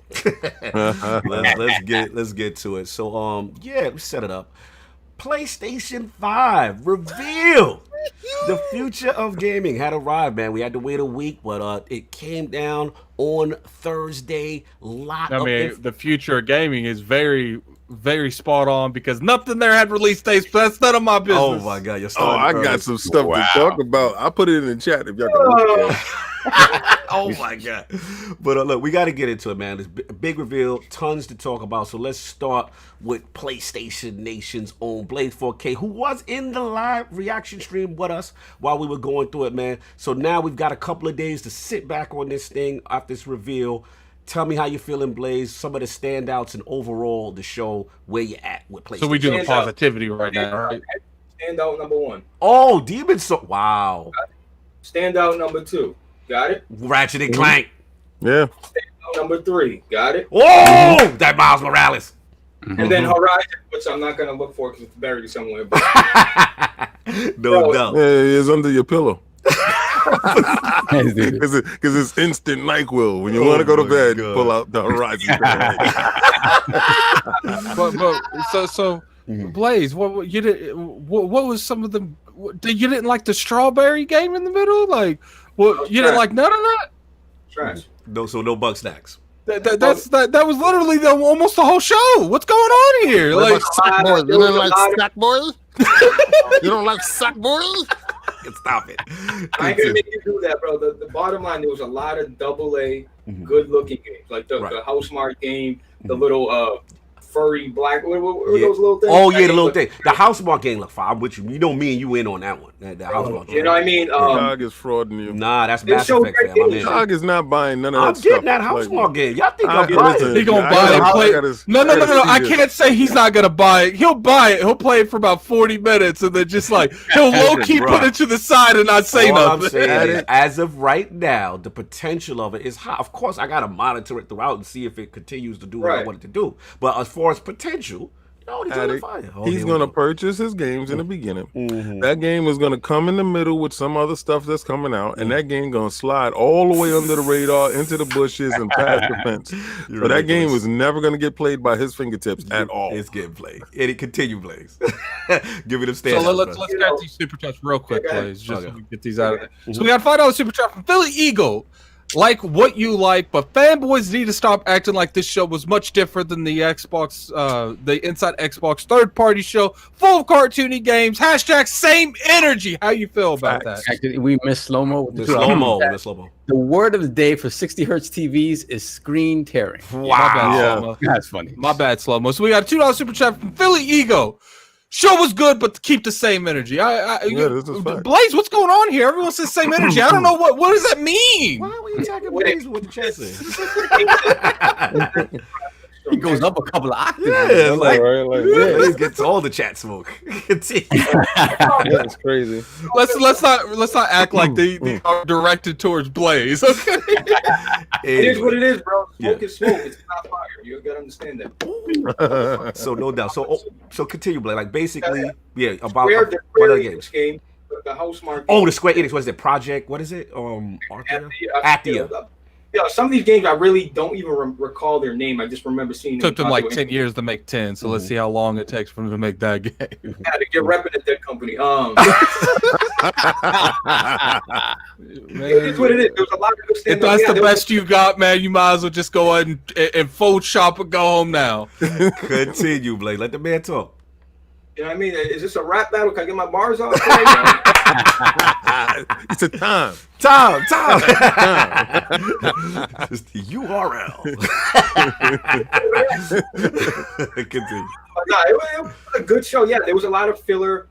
let's get to it. So yeah, we set it up. PlayStation 5 reveal. The future of gaming had arrived, man. We had to wait a week, but it came down on Thursday. The future of gaming is very, very spot on because nothing there had release dates, but that's none of my business. Oh my god, you're starting I early. got some stuff to talk about. I put it in the chat if y'all can look at it. Oh my god. But look, we got to get into it, man. It's a big reveal, tons to talk about. So let's start with PlayStation Nation's own BLAZE4K, who was in the live reaction stream with us while we were going through it, man. So now we've got a couple of days to sit back on this thing after this reveal. Tell me how you feeling, Blaze, some of the standouts and overall the show, where you at with PlayStation. So we do the positivity right now, right? Standout number 1. Oh, Demon Soul. Wow. Standout number 2. Got it? Ratchet and Clank. Yeah. Standout number 3. Got it? Oh, that Miles Morales. And then Horizon, which I'm not going to look for because it's buried somewhere. But No doubt. Yeah, it's under your pillow. Because it's instant NyQuil. When you want to go to bed, you pull out the Horizon. So Blaze, what was some of the? You didn't like the strawberry game in the middle? Like, you didn't like none of that? Trash. No bug snacks. That was literally almost the whole show. What's going on here? What Like, about Sackboy? You don't like Sackboy? You don't like Sackboy? Stop it. I ain't gonna make you do that, bro. The bottom line, there was a lot of AA good-looking games, like the Housemarque game, the little furry black. What were those little things? Oh yeah, the little thing. The Housemarque game look fine. I'm with you. You know me and you in on that one. The Housemarque game. You know what I mean? Cog is frauding you. Nah, that's Mass Effect, fam. I'm in. Cog is not buying none of that I'm stuff. getting that Housemarque game. Y'all think I'm buying it? he gonna buy it. Play. No. I can't say he's not gonna buy it. He'll buy it. He'll play it for about 40 minutes and then just like he'll low key put it to the side and not say All nothing. I'm saying is, as of right now, the potential of it is high. Of course, I gotta monitor it throughout and see if it continues to do what I want it to do. But as far as potential, he's going to purchase his games in the beginning. That game is going to come in the middle with some other stuff that's coming out, and that game going to slide all the way under the radar into the bushes and past the fence. So that game was never going to get played by his fingertips at all. It's getting played. And it continue plays. Give me them stands. So let's get these super chats real quick, please, just so we get these out of there. So we got $5 super chat from Philly Eagle. Like what you like, but fanboys need to stop acting like this show was much different than the Xbox, the Inside Xbox third-party show, full of cartoony games. # same energy. How you feel about that? Actually, we missed slow-mo. Slow-mo. The word of the day for 60 hertz TVs is screen tearing. Wow. That's funny. My bad, slow-mo. So we got a $2 super chat from Philly Ego. Show was good, but keep the same energy. Blaze, what's going on here? Everyone says same energy. I don't know what does that mean? Why were you attacking Blaze with the chest? He goes up a couple of octaves. Yeah, Blaze gets all the chat smoke. That's crazy. Let's not act like they are directed towards Blaze. Okay. It is what it is, bro. Smoke is smoke. It's not fire. You gotta understand that. So no doubt. So continue, Blaze. Like basically, about the what other games? Game, the Housemarque. Oh, the Square Enix. What is it? Project? What is it? Athia. Yeah, some of these games I really don't even recall their name. I just remember seeing Took them like popular. 10 years to make 10, so let's see how long it takes for them to make that game. Yeah, to get repping at that company. It's what it is. There's a lot of good If stand-up. that's the best you got, man, you might as well just go ahead and fold shop and go home now. Continue, Blaze. Let the man talk. You know what I mean? Is this a rap battle? Can I get my bars off? It's a time. Time. It's the URL. Continue. No, it was a good show. Yeah, there was a lot of filler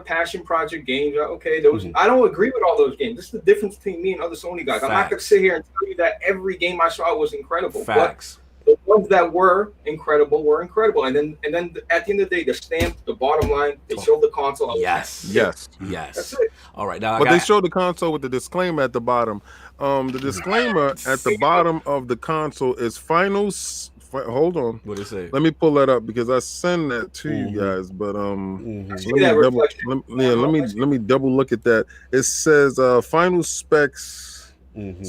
passion project games. Okay, there was. I don't agree with all those games. This is the difference between me and other Sony guys. I'm not gonna sit here and tell you that every game I saw was incredible. Facts. But the ones that were incredible. And then at the end of the day, the stamp, the bottom line, they showed the console. Yes. That's it. All right, now But they showed the console with the disclaimer at the bottom. The disclaimer at the bottom of the console is final. Hold on. What did it say? Let me pull that up because I send that to you guys. But let me double look at that. It says final specs.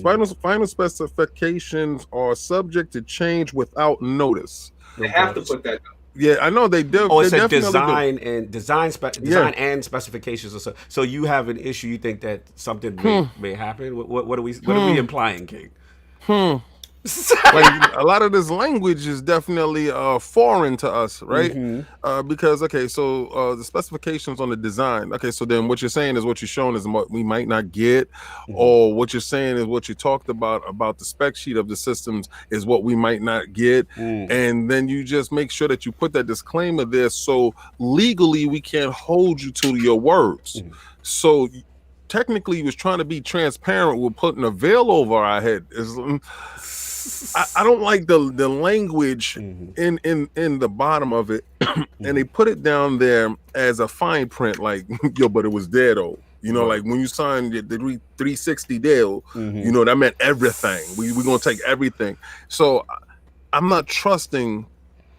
Final specifications are subject to change without notice. They have to put that down. Yeah, I know they do. Oh, it they said definitely design and specifications. Or so. So you have an issue. You think that something may happen? What are we implying, King? Like a lot of this language is definitely foreign to us, right? Because so the specifications on the design. Okay, so then what you're saying is what you're showing is what we might not get, or what you're saying is what you talked about the spec sheet of the systems is what we might not get, and then you just make sure that you put that disclaimer there, so legally we can't hold you to your words. So technically, he was trying to be transparent with putting a veil over our head. I don't like the language in the bottom of it, and they put it down there as a fine print, like yo, but it was there though. You know, like when you signed the 360 deal, you know that meant everything. We're gonna take everything. So I'm not trusting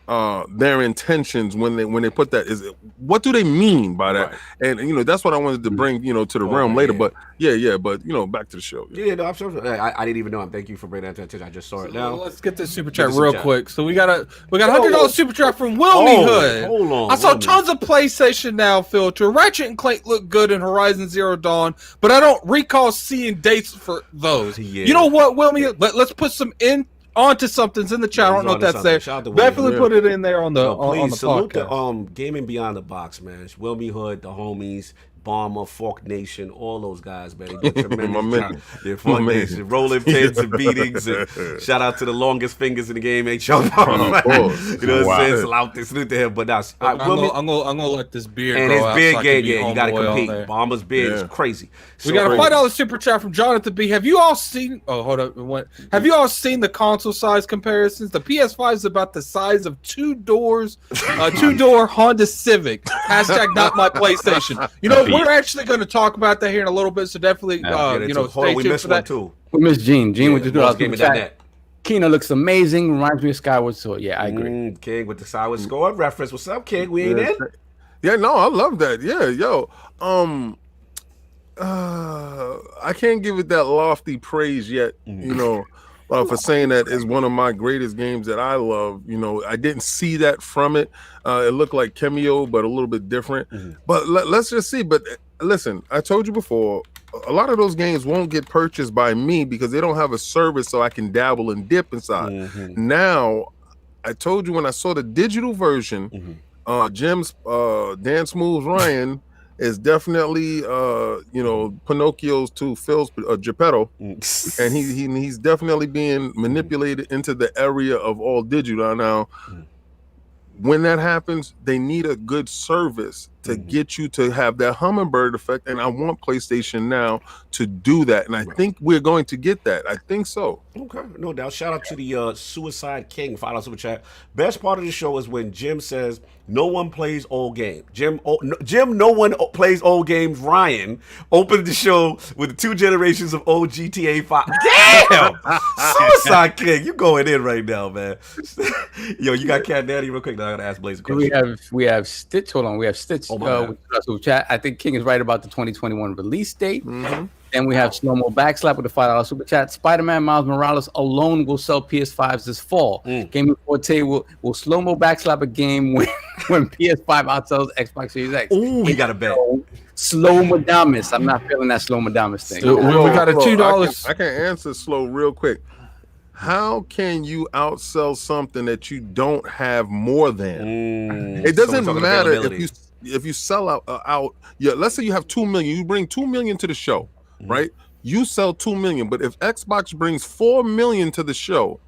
their intentions when they put that. What do they mean by that? And you know that's what I wanted to bring to the realm later. But but back to the show. No, I'm sure. I didn't even know. Thank you for bringing that to attention. I just saw it now. Let's get this super chat real quick. So we got a $100 super chat from Wilmy Hood. Hold on. I saw tons of PlayStation Now filter. Ratchet and Clank look good in Horizon Zero Dawn, but I don't recall seeing dates for those. You know what, Wilmy? Let's put some onto something's in the chat. I don't know if that's there. Definitely put it in there on the on the salute podcast. The Gaming Beyond the Box, man. Wilmy Hood, the homies, Bomber, Fork Nation, all those guys, man. They do tremendous job. They're Fork Nation, rolling pins and beatings. And shout out to the longest fingers in the game, H.O. You know what I'm saying? Salute to him. But now, I'm gonna let this beard and grow his beard out. game, you got to compete. Bomber's beard is crazy. We got a $5 super chat from Jonathan B. Have you all seen? Oh, hold up. Have you all seen the console size comparisons? The PS5 is about the size of two-door Honda Civic. # not my PlayStation. You know, we're actually going to talk about that here in a little bit. So definitely, stay tuned for that. Too. We missed Gene. Gene with the chat. Kino looks amazing. Reminds me of Skyward Sword. Yeah, I agree. King with the Skyward Sword reference. What's up, King? We ain't in. Yeah, no, I love that. Yeah, yo. I can't give it that lofty praise yet, for saying that is one of my greatest games that I love. I didn't see that from it. It looked like Cameo, but a little bit different. But let's just see. But listen, I told you before, a lot of those games won't get purchased by me because they don't have a service so I can dabble and dip inside. Now, I told you when I saw the digital version, Jim's Dance Moves Ryan is definitely Pinocchio's to Phil's Geppetto, and he's definitely being manipulated into the area of all digital now. When that happens, they need a good service to get you to have that hummingbird effect, and I want PlayStation Now to do that, and I think we're going to get that. I think so. Okay, no doubt. Shout out to the Suicide King, $5 super chat. Best part of the show is when Jim says no one plays old games. Jim, no one plays old games. Ryan opened the show with the 2 generations of old GTA 5. Damn, Suicide King, you going in right now, man. Yo, you got Cat Daddy real quick. Now I gotta ask Blaze a question. We have Stitch. Hold on, we have Stitch. with Super Chat. I think King is right about the 2021 release date. Mm-hmm. Then we have Slow Mo Backslap with the $5 Super Chat. Spider-Man Miles Morales alone will sell PS5s this fall. Gaming Forte will Slow Mo Backslap a game when PS5 outsells Xbox Series X. Ooh, we got a bet. Slow Madamus. I'm not feeling that Slow Madamus thing. We got a $2. I can answer slow real quick. How can you outsell something that you don't have more than? It doesn't matter if you sell out. Yeah, let's say you have 2 million. You bring 2 million to the show, right? You sell 2 million, but if Xbox brings 4 million to the show,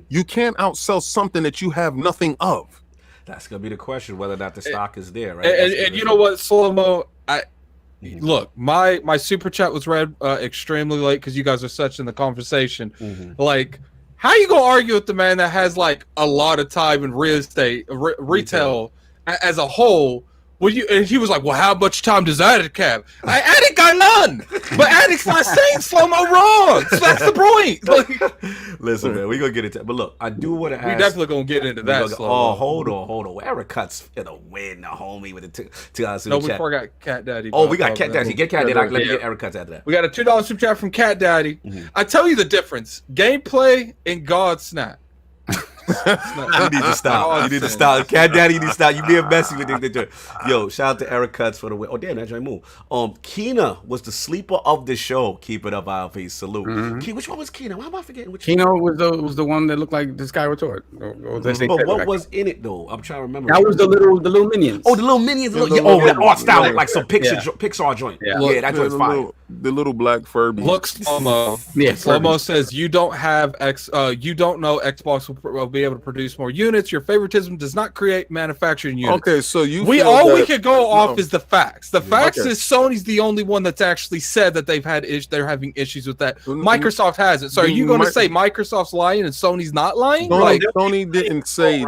you can't outsell something that you have nothing of. That's gonna be the question, whether or not the stock is there, right? And you know what, Slow-Mo, look, my super chat was read extremely late because you guys are such in the conversation. Like, how you gonna argue with the man that has like a lot of time in real estate, retail as a whole? And he was like, well, how much time does Addict have? Addict got none. But Addict's not saying Slow-Mo wrong. So that's the point. Like, listen, man, we're going to get into it. But look, I do want to ask. We definitely going to get into that. Oh, hold on. Eric Cuts in a win, the homie with the $2 super chat. No, we forgot Cat Daddy. Oh, we got Cat Daddy. Get Cat Daddy. Let me get Eric Cuts after that. We got a $2 super chat from Cat Daddy. I tell you the difference. Gameplay and Godsnap. You need to stop. You need to stop. Cat Daddy, you need to stop. You being messy with it. Yo, shout out to Eric Cuts for the win. Oh, damn, that joint move. Keena was the sleeper of the show. Keep it up, ILP. Salute. Which one was Keena? Why am I forgetting? Keena was the one that looked like the Skyward Sword. But what was in it though? I'm trying to remember. That was the little minions. Oh, the little minions. That art style looked like some Pixar joint. Yeah, that joint's fire. The little black Furby. Look, Slow-Mo. Yeah, Slow-Mo says you don't know Xbox will be able to produce more units. Your favoritism does not create manufacturing units. Okay, so we could go off is the facts. The facts is Sony's the only one that's actually said that they're having issues with that. Microsoft hasn't. So are you going to say Microsoft's lying and Sony's not lying? Sony didn't say.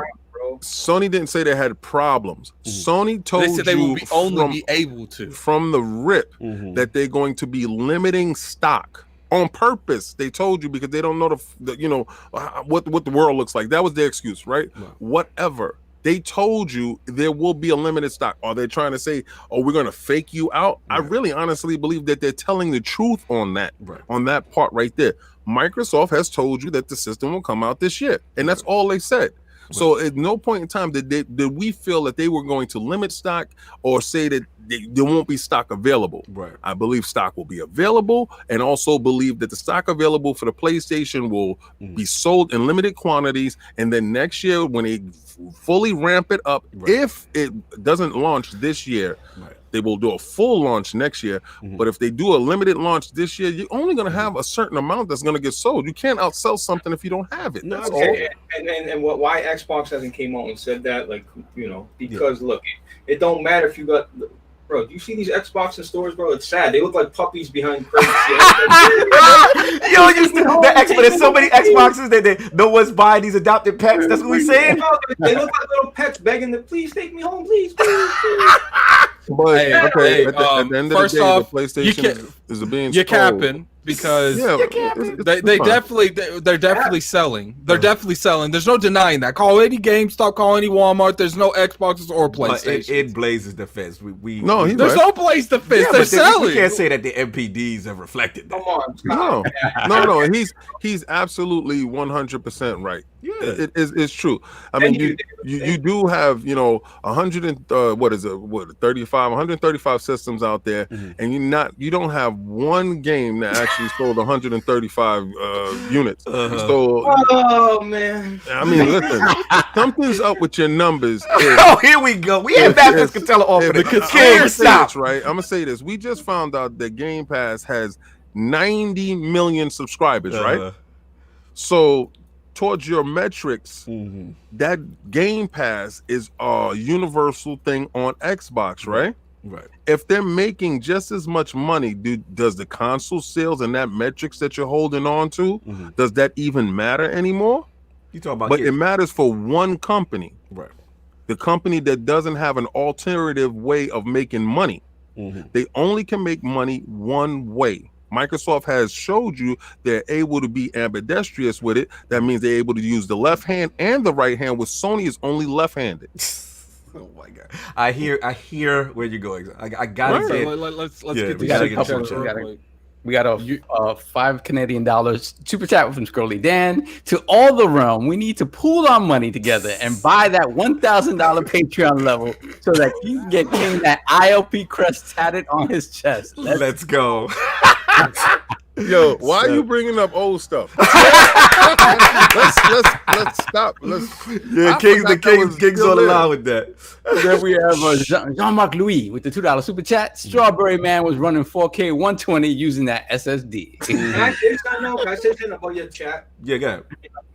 Sony didn't say they had problems. Sony told they said they will only be able to from the rip that they're going to be limiting stock on purpose. They told you because they don't know what the world looks like. That was their excuse, right? Whatever. They told you there will be a limited stock. Are they trying to say, "Oh, we're going to fake you out"? I really honestly believe that they're telling the truth on that, on that part right there. Microsoft has told you that the system will come out this year, and that's all they said. So at no point in time did we feel that they were going to limit stock or say that there won't be stock available. I believe stock will be available, and also believe that the stock available for the PlayStation will be sold in limited quantities. And then next year, when they fully ramp it up, if it doesn't launch this year, they will do a full launch next year. But if they do a limited launch this year, you're only going to have a certain amount that's going to get sold. You can't outsell something if you don't have it. That's all. And why Xbox hasn't came out and said that, like, because look, it don't matter if you got. Bro, do you see these Xbox in stores, bro? It's sad. They look like puppies behind crates. There's so many Xboxes that no one's buying these adopted pets. That's what we're saying. They look like little pets begging to please take me home, please. But at the end of the day, the PlayStation is being you're capping because they're definitely selling. They're definitely selling. There's no denying that. Call any GameStop, call any Walmart. There's no Xboxes or PlayStation. But in Blaze's defense, there's no Blaze defense. They're selling. We can't say that the MPDs have reflected that. Come on, no. He's absolutely 100% right. Yeah, it's true. I mean, you do have 135 systems out there, and you don't have one game that actually sold 135 units. So, oh man, I mean, listen, something's up with your numbers. Here we go. We had Baptist Costello off the King. Stop, right? I'm gonna say this. We just found out that Game Pass has 90 million subscribers, right? So, towards your metrics, that Game Pass is a universal thing on Xbox, right? Right. If they're making just as much money, does the console sales and that metrics that you're holding on to, does that even matter anymore? You talk about, but it matters for one company, right? The company that doesn't have an alternative way of making money. They only can make money one way. Microsoft has showed you they're able to be ambidextrous with it. That means they're able to use the left hand and the right hand, with Sony is only left-handed. Oh my god! I hear where you're going. I gotta get. Let's Yeah, get we this gotta shit get going super real chat. quick. We got a $5 Canadian super chat from Scrolly Dan. To all the realm, we need to pool our money together and buy that $1,000 Patreon level so that he can get King that ILP crest tatted on his chest. Let's go. Yo, why are you bringing up old stuff? let's stop. King's on the line with that. Then we have Jean-Marc Louis with the $2 super chat. Strawberry Man was running 4K 120 using that SSD. Can I say something about your chat? Yeah, go ahead.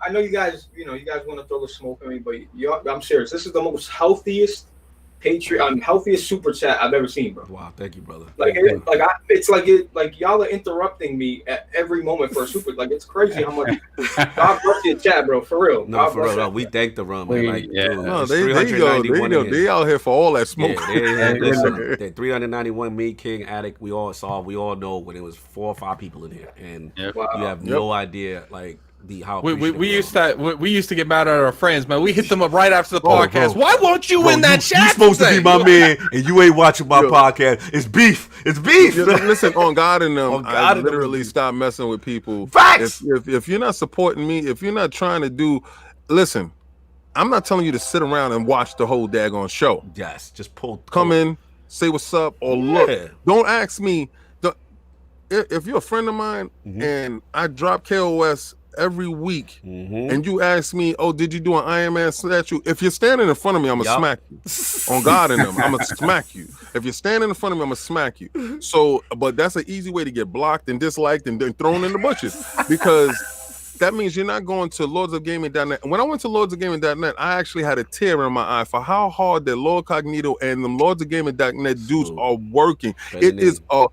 I know you guys want to throw the smoke at me, but I'm serious. This is the most healthiest healthiest super chat I've ever seen, bro. Wow, thank you, brother. It's like y'all are interrupting me at every moment for a super. Like, it's crazy how much. God bless your chat, bro. For real. No, for real. No, we thank the rum, man. Like, yeah. dude, No, they out here for all that smoke. Yeah, listen, 391 me, King, Addict. We all know when it was 4 or 5 people in here, and you have no idea, like. We used to get mad at our friends, man. We hit them up right after the podcast. Why won't you in that chat? You supposed to be my man, and you ain't watching my podcast. It's beef. It's beef. Listen, on God and them, I literally stop messing with people. Facts. If you're not supporting me, if you're not trying to do, listen, I'm not telling you to sit around and watch the whole daggone show. Yes, just come in, say what's up, or look. Don't ask me. If you're a friend of mine and I drop KOS every week, and you ask me, "Oh, did you do an Iron Man statue?" If you're standing in front of me, I'm gonna smack you. On God and them, I'm gonna smack you. If you're standing in front of me, I'm gonna smack you. So, but that's an easy way to get blocked and disliked and then thrown in the bushes, because that means you're not going to LordsOfGaming.net. When I went to LordsOfGaming.net, I actually had a tear in my eye for how hard that LordCognito and them LordsOfGaming.net dudes are working. It is a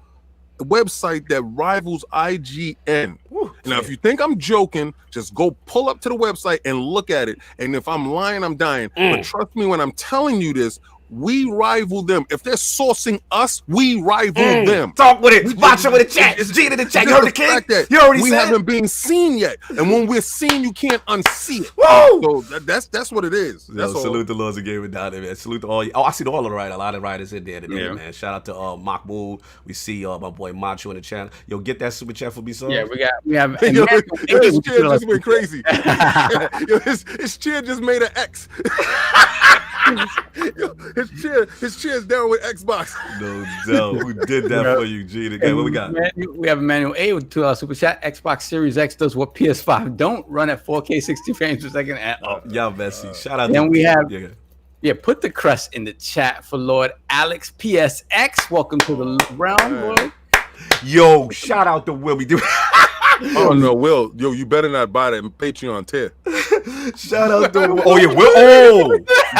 website that rivals IGN. Now, if you think I'm joking, just go pull up to the website and look at it. And if I'm lying, I'm dying. But trust me when I'm telling you this, we rival them. If they're sourcing us, we rival them. Talk with it. Watch it with the chat. It's G to the chat. You heard the King? You already we said haven't been seen yet. And when we're seen, you can't unsee it. Whoa! So that's what it is. That's all. Salute the Lords of Gaming down there, man. Salute to all you. Oh, I see all of the writers. A lot of writers in there today, man. Shout out to Mahmoud. We see my boy Macho in the channel. Yo, get that super chat for me, son. Yeah, we have. Yo, his chair just went crazy. Yo, his chair just made an X. Yo, his chair's down with Xbox. No, who did that for you, G? Okay, what we got? We have Emmanuel A with $2 super chat. Xbox Series X does what PS5 don't run at 4K 60 frames per second. Y'all messy. Shout out. Then we have. Put the crust in the chat for Lord Alex PSX. Welcome to the realm, Lord. Yo, shout out to Will. We do. Oh no, Will. Yo, you better not buy that Patreon tier. Shout out to Will. Oh yeah, Will. Oh,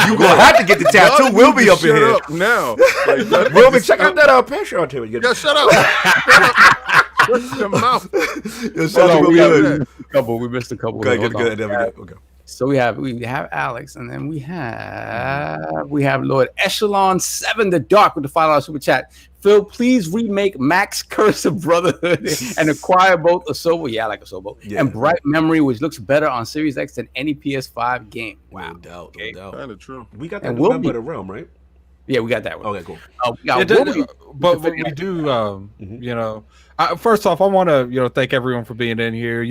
you gonna have to get the tattoo. We'll be up in here up now. Like, Will be check out that Patreon tier. Yeah, shut up. Shut your mouth. Yo, shout out to Will. We missed a couple. Good. Okay. So we have Alex, and then we have Lord Echelon 7 the Dark with the $5 super chat. Phil, please remake Max Curse of Brotherhood and acquire both Asobo, I like Asobo, and Bright Memory, which looks better on Series X than any PS5 game. Wow, no doubt. Kind of true. We got that new member of the realm, right? Yeah, we got that one. Okay, cool. But we do, you know. First off, I want to thank everyone for being in here.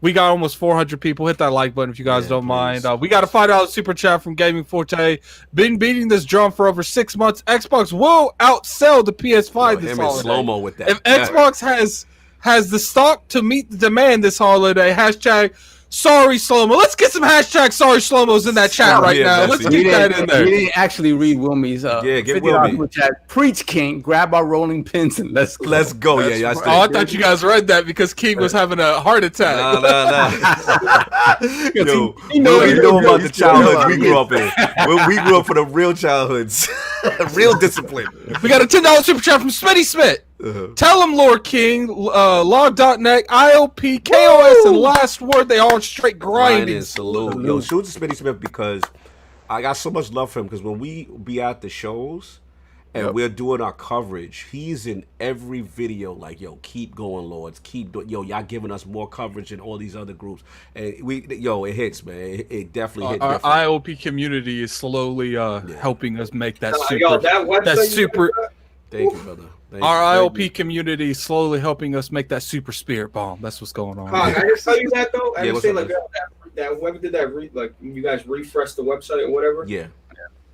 We got almost 400 people. Hit that like button if you guys don't mind. We got a $5 super chat from Gaming Forte. Been beating this drum for over 6 months. Xbox will outsell the PS5 this holiday. Slow-mo with that. If Xbox has the stock to meet the demand this holiday, hashtag sorry slow-mo. Let's get some hashtag sorry slow-mos in that chat right now. Let's get that in there. We didn't actually read Wilmy's get Wilmy. Chat. Preach, King. Grab our rolling pins and let's go. Let's go. I thought you guys read that because King was having a heart attack. No. Yo, you know about the childhood we grew up in. We grew up for the real childhoods. Real discipline. We got a $10 super chat from Smitty Smith. Tell him, Lord King, log.net, ILP, KOS, and last word, they all straight grinding. Salute. Yo, salute to Smitty Smith because I got so much love for him because when we be at the shows and we're doing our coverage. He's in every video like, yo, keep going, Lords, keep doing. Yo, y'all giving us more coverage than all these other groups, and it hits, man. It definitely hit. Our IOP community is slowly helping us make that super. Thank you, brother. Our IOP community is slowly helping us make that super spirit bomb. That's what's going on. I just tell you that though. I just say like that whoever did that, like you guys refreshed the website or whatever. Yeah.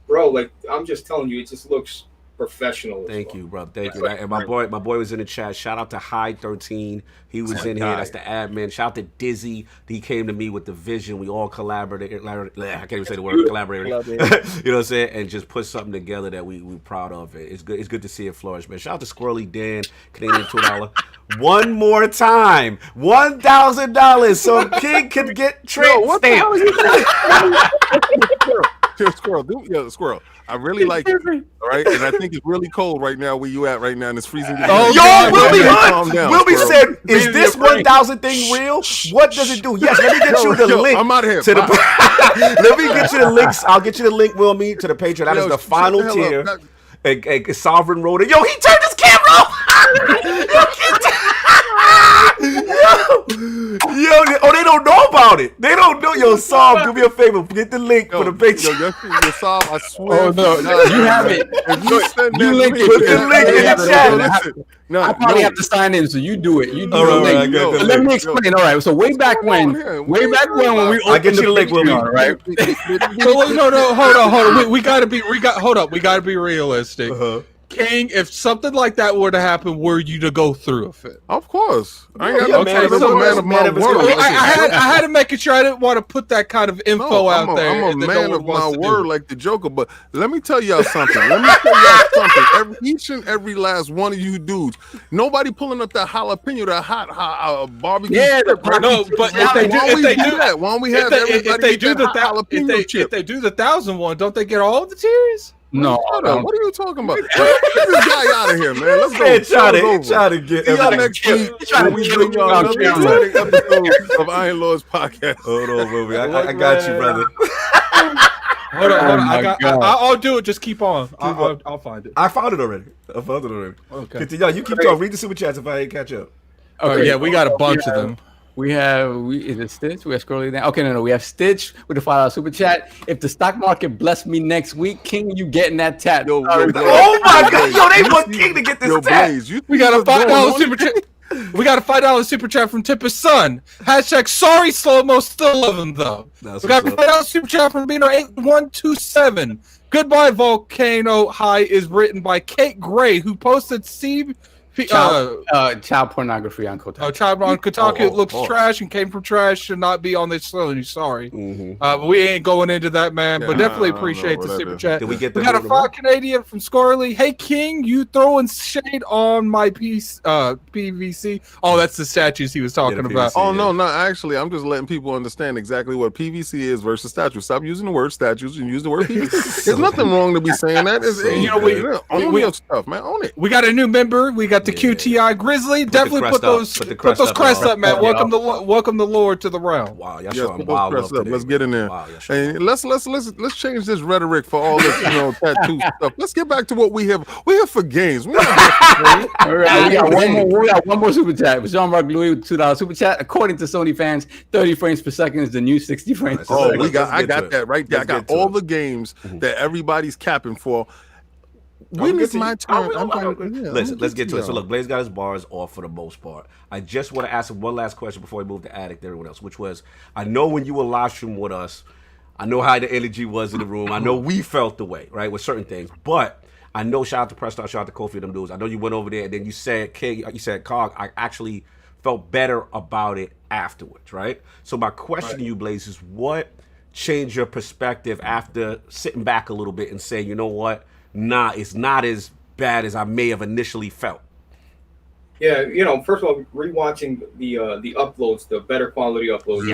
Bro, like I'm just telling you, it just looks professional. Thank you, bro. Thank you. And my boy was in the chat. Shout out to High13. He was in here. That's the admin. Shout out to Dizzy. He came to me with the vision. We all collaborated. I can't even say the word collaborated. You know what I'm saying? And just put something together that we proud of. It's good. It's good to see it flourish, man. Shout out to Squirrely Dan, Canadian $2. One more time, $1,000 so King can get tramp stamp. Squirrel. I really like it, all right? And I think it's really cold right now where you at right now, and it's freezing. Wilby said, is this 1,000 thing real? What does it do? Yes, let me get you the link. I'm out of here. Let me get you the links. I'll get you the link, Wilmy, to the Patreon. That is the final tier. And Sovereign wrote it. Yo, he turned his camera off. Yo, they don't know about it. They don't know. Yo, Saab, do me a favor. Get the link for the Patreon. Yo, Saab, I swear. Oh, no, you have it. If you send you link it. Put the link in the chat. I probably have to sign in, so you do it. You do the link. Let me explain. All right, so way back when we opened I get you the link, Wilmy. Right? So no, hold on. We gotta be realistic. King, if something like that were to happen, were you to go through with it? Of course. I ain't got man of my word. I had to make sure I didn't want to put that kind of info out there. I'm a man of my word like the Joker, but let me tell y'all something. Each and every last one of you dudes, nobody pulling up that jalapeno, that hot barbecue. Yeah, no, but if they do that, why don't we have everybody get that jalapeno chip? If they do the 1,000 one, don't they get all of the tiers? No, what are you talking about? Get this guy out of here, man. Let's go. Try to get next week when we bring y'all another exciting episode of Iron Lords podcast. Hold on, Wilmy. I got you, brother. Hold on. I'll do it. Just keep on. I'll find it. I found it already. Okay. Continue. You keep talking. Read the super chats if I ain't catch up. Okay. Yeah, we got a bunch of them. Is it Stitch? We have scrolling down. Okay, no. We have Stitch with a $5 super chat. If the stock market bless me next week, King, you getting that tat? Oh my God! Yo, they want King to get this tat. We got a $5 super chat. We got a $5 super chat from Tipper's son. # sorry slow mo, still love him though. We got a $5 super chat from Bino8127. Goodbye Volcano High is written by Kate Gray, who posted child pornography on Kotaku. Child on Kotaku. It looks trash and came from trash. Should not be on this list. Sorry. But we ain't going into that, man. But definitely appreciate the super chat. We got a 5 Canadian from Scorley. Hey, King, you throwing shade on my PVC? Oh, that's the statues he was talking about. Oh, no. Actually, I'm just letting people understand exactly what PVC is versus statues. Stop using the word statues and use the word PVC. There's nothing wrong to be saying that. Own your stuff, man. Own it. We got a new member. We got the QTI Grizzly. Definitely put those crests up, man. Welcome the Lord to the realm. Wow, y'all showing wild love today. Let's get in there. Wow, and let's change this rhetoric for all this tattoo stuff. Let's get back to what we have. We have for games. All right, we got one more super chat. Jean-Marc Louis with $2 super chat. According to Sony fans, 30 frames per second is the new 60 frames per second. I got that right there. I got all the games that everybody's capping for. When is my turn? Listen, let's get to it. So look, Blaze got his bars off for the most part. I just want to ask him one last question before we move to Addict and everyone else, which was, I know when you were live streaming with us, I know how the energy was in the room. I know we felt the way, right, with certain things. But I know, shout out to Preston, shout out to Kofi, them dudes. I know you went over there and then you said, Cog, I actually felt better about it afterwards, right? So my question to you, Blaze, is what changed your perspective after sitting back a little bit and saying, you know what? Nah, it's not as bad as I may have initially felt. Yeah, first of all, rewatching the uploads, the better quality uploads.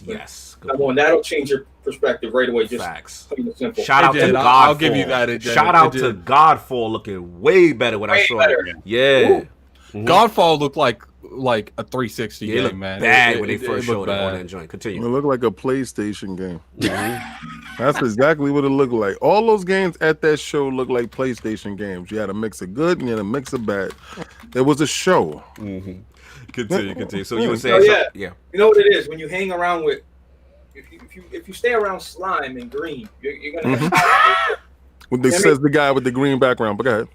Yes. That'll change your perspective right away. Just facts. Plain and simple. Shout out to Godfall. I'll give you that. Shout out to Godfall, looking way better when I saw it. Yeah. Godfall looked like a 360 game, man. Bad when they first showed it on that joint. Continue. It looked like a PlayStation game. That's exactly what it looked like. All those games at that show looked like PlayStation games. You had a mix of good and you had a mix of bad. There was a show. Mm-hmm. Continue. So you were saying, yeah. You know what it is when you hang around with, if you stay around slime and green, you're gonna. Have says the guy with the green background, but go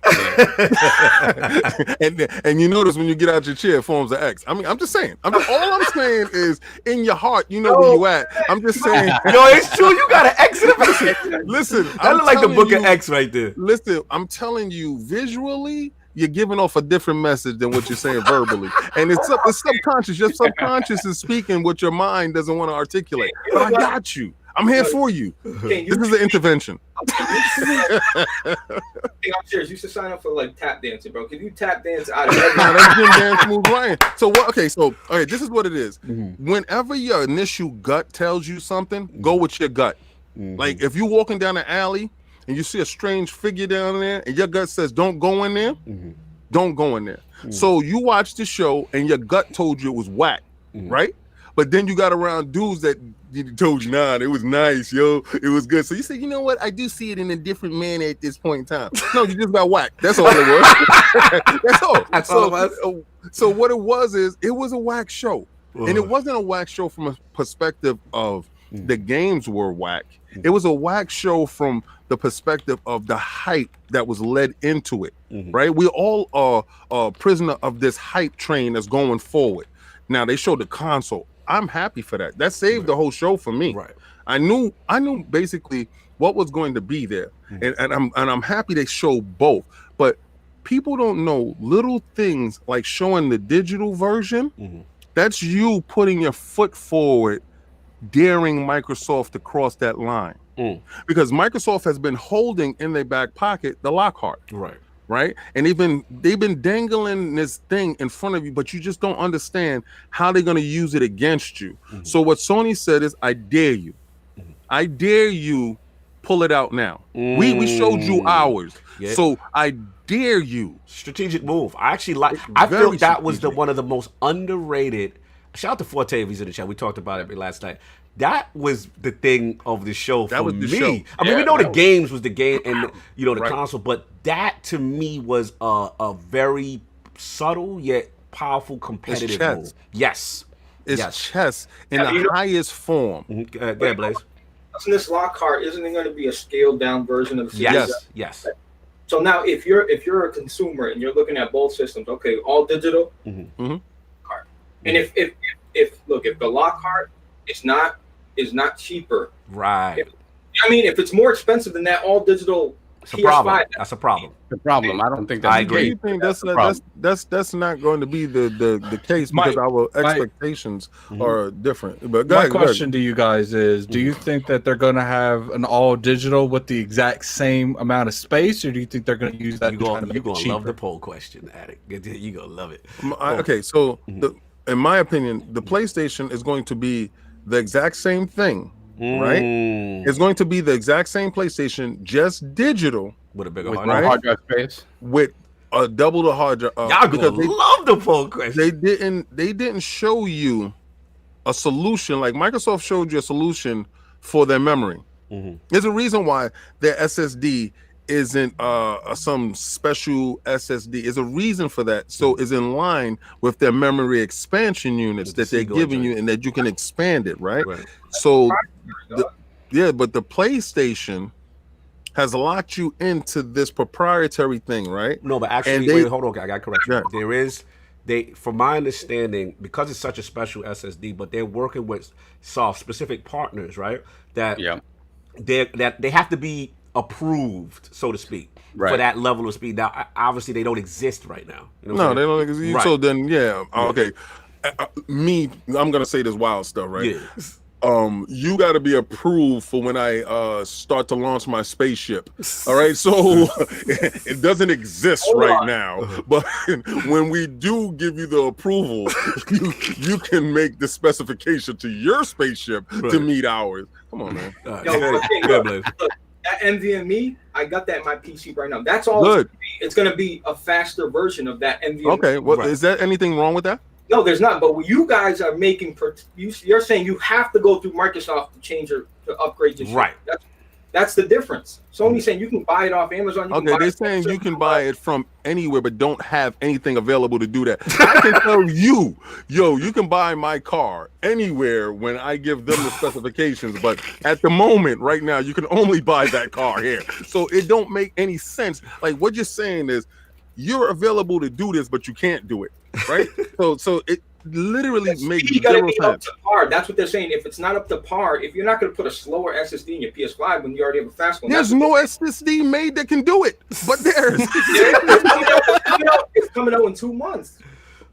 ahead. and you notice when you get out your chair, it forms an X. I mean, I'm just saying. All I'm saying is, in your heart, you know where you at. I'm just saying. Yo, it's true. You got an X in the face. Listen, that look like the book of X right there. Listen, I'm telling you, visually, you're giving off a different message than what you're saying verbally, and it's subconscious. Your subconscious is speaking what your mind doesn't want to articulate. But I got you. I'm here for you. This is an intervention. I'm serious. You should sign up for like tap dancing, bro. Can you tap dance out of everything? That's gym dance move, Ryan. So what? Okay, this is what it is. Mm-hmm. Whenever your initial gut tells you something, go with your gut. Mm-hmm. Like if you're walking down the alley and you see a strange figure down there, and your gut says don't go in there, don't go in there. Mm-hmm. So you watch the show and your gut told you it was whack, right? But then you got around dudes that told you, nah, it was nice, yo. It was good. So you said, you know what? I do see it in a different manner at this point in time. No, you just got whacked. That's all it was. That's all. That's all it was. So what it was is, it was a whack show. And it wasn't a whack show from a perspective of the games were whack. It was a whack show from the perspective of the hype that was led into it, right? We all are prisoner of this hype train that's going forward. Now, they showed the console. I'm happy for that. That saved the whole show for me. Right. I knew basically what was going to be there, and I'm happy they showed both. But people don't know little things like showing the digital version. That's you putting your foot forward, daring Microsoft to cross that line, because Microsoft has been holding in their back pocket the Lockhart. Right, and they've been dangling this thing in front of you, but you just don't understand how they're going to use it against you. So what Sony said is, I dare you. I dare you, pull it out now. We showed you ours, so I dare you. Strategic move. I feel that was one of the most underrated. Shout out to Forte if he's in the chat. We talked about it last night. That was the thing of the show for me. I mean, we know the games was the game and the console, but that to me was a very subtle yet powerful competitive move. Yes, it's chess in the highest form. Go ahead, Blaze. This Lockhart, isn't it going to be a scaled down version of the Yes. So now, if you're a consumer and you're looking at both systems, okay, all digital, card. And if the Lockhart is not cheaper, right? If it's more expensive than that all digital PS5, that's a problem. The problem. I don't think that's. I agree. That's not going to be the case because our expectations are different. But my question to you guys is: do you think that they're going to have an all digital with the exact same amount of space, or do you think they're going to use that? You're going to love the poll question, Addict. You're going to love it. Okay, so in my opinion, the PlayStation is going to be the exact same thing, right? It's going to be the exact same PlayStation, just digital with a bigger hard drive space, with a double the hard drive. Y'all gonna love the poll question. They didn't show you a solution like Microsoft showed you a solution for their memory. There's a reason why their SSD isn't some special SSD. There's a reason for that. So it's in line with their memory expansion units that they're giving you and that you can expand it, right? So but the PlayStation has locked you into this proprietary thing, right? No, but actually, wait, hold on, I got to correct you. From my understanding, because it's such a special SSD, but they're working with specific partners, right? That they have to be approved, so to speak, for that level of speed. Now, obviously, they don't exist right now. You know they don't exist. Right. So then, okay. I'm gonna say this wild stuff, right? You got to be approved for when I start to launch my spaceship. All right, so it doesn't exist now, but when we do give you the approval, you can make the specification to your spaceship to meet ours. Come on, man. That NVMe, I got that in my PC right now. That's all. Good. It's going to be a faster version of that NVMe. Okay, well, is there anything wrong with that? No, there's not. But what you guys are making, you're saying you have to go through Microsoft to change to upgrade your shit. Right. That's the difference. Sony saying you can buy it off Amazon. Okay, they're saying you can buy it from anywhere, but don't have anything available to do that. I can tell you, yo, you can buy my car anywhere when I give them the specifications, but at the moment, right now, you can only buy that car here. So it don't make any sense. Like what you're saying is, you're available to do this, but you can't do it, right? so it literally makes zero sense. Up to par. That's what they're saying. If it's not up to par, if you're not going to put a slower SSD in your PS5 when you already have a fast one, there's no SSD made that can do it. But there's it's coming out in 2 months.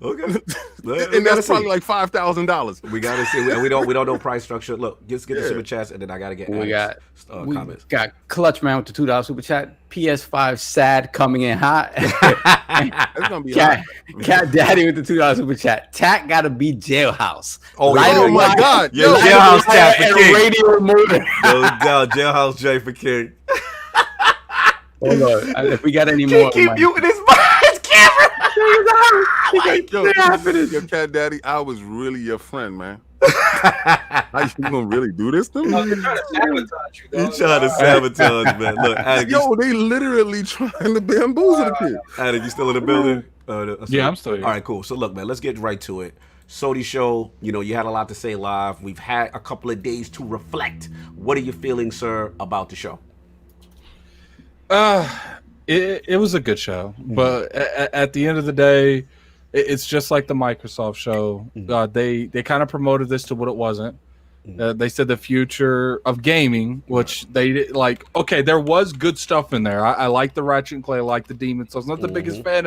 Okay, and that's probably like $5,000. We gotta see. We don't know price structure. Look, just get the super chats, and then I gotta get comments. Got Clutch Man with the $2 super chat. PS5 sad coming in hot. It's gonna be hot. Cat Daddy with the $2 super chat. Tack gotta be Jailhouse. Oh my God! Yo, Jailhouse Tat for King. Radio motor. No doubt, Jailhouse J for King. Hold on. If we got any more, Keep muting his camera. Yo, Cat Daddy, I was really your friend, man. How you gonna really do this to me? They're trying to sabotage you. You trying to sabotage, man? Look, Addict, yo, they literally trying to bamboozle the kid. Addict, you still in the building? Yeah, I'm still here. All right, cool. So look, man, let's get right to it. Sony show, you had a lot to say live. We've had a couple of days to reflect. What are you feeling, sir, about the show? It was a good show, but at the end of the day, it's just like the Microsoft show. They kind of promoted this to what it wasn't. They said the future of gaming, which they like. Okay, there was good stuff in there. I like the Ratchet and Clank, I like the Demon Souls. Not the biggest fan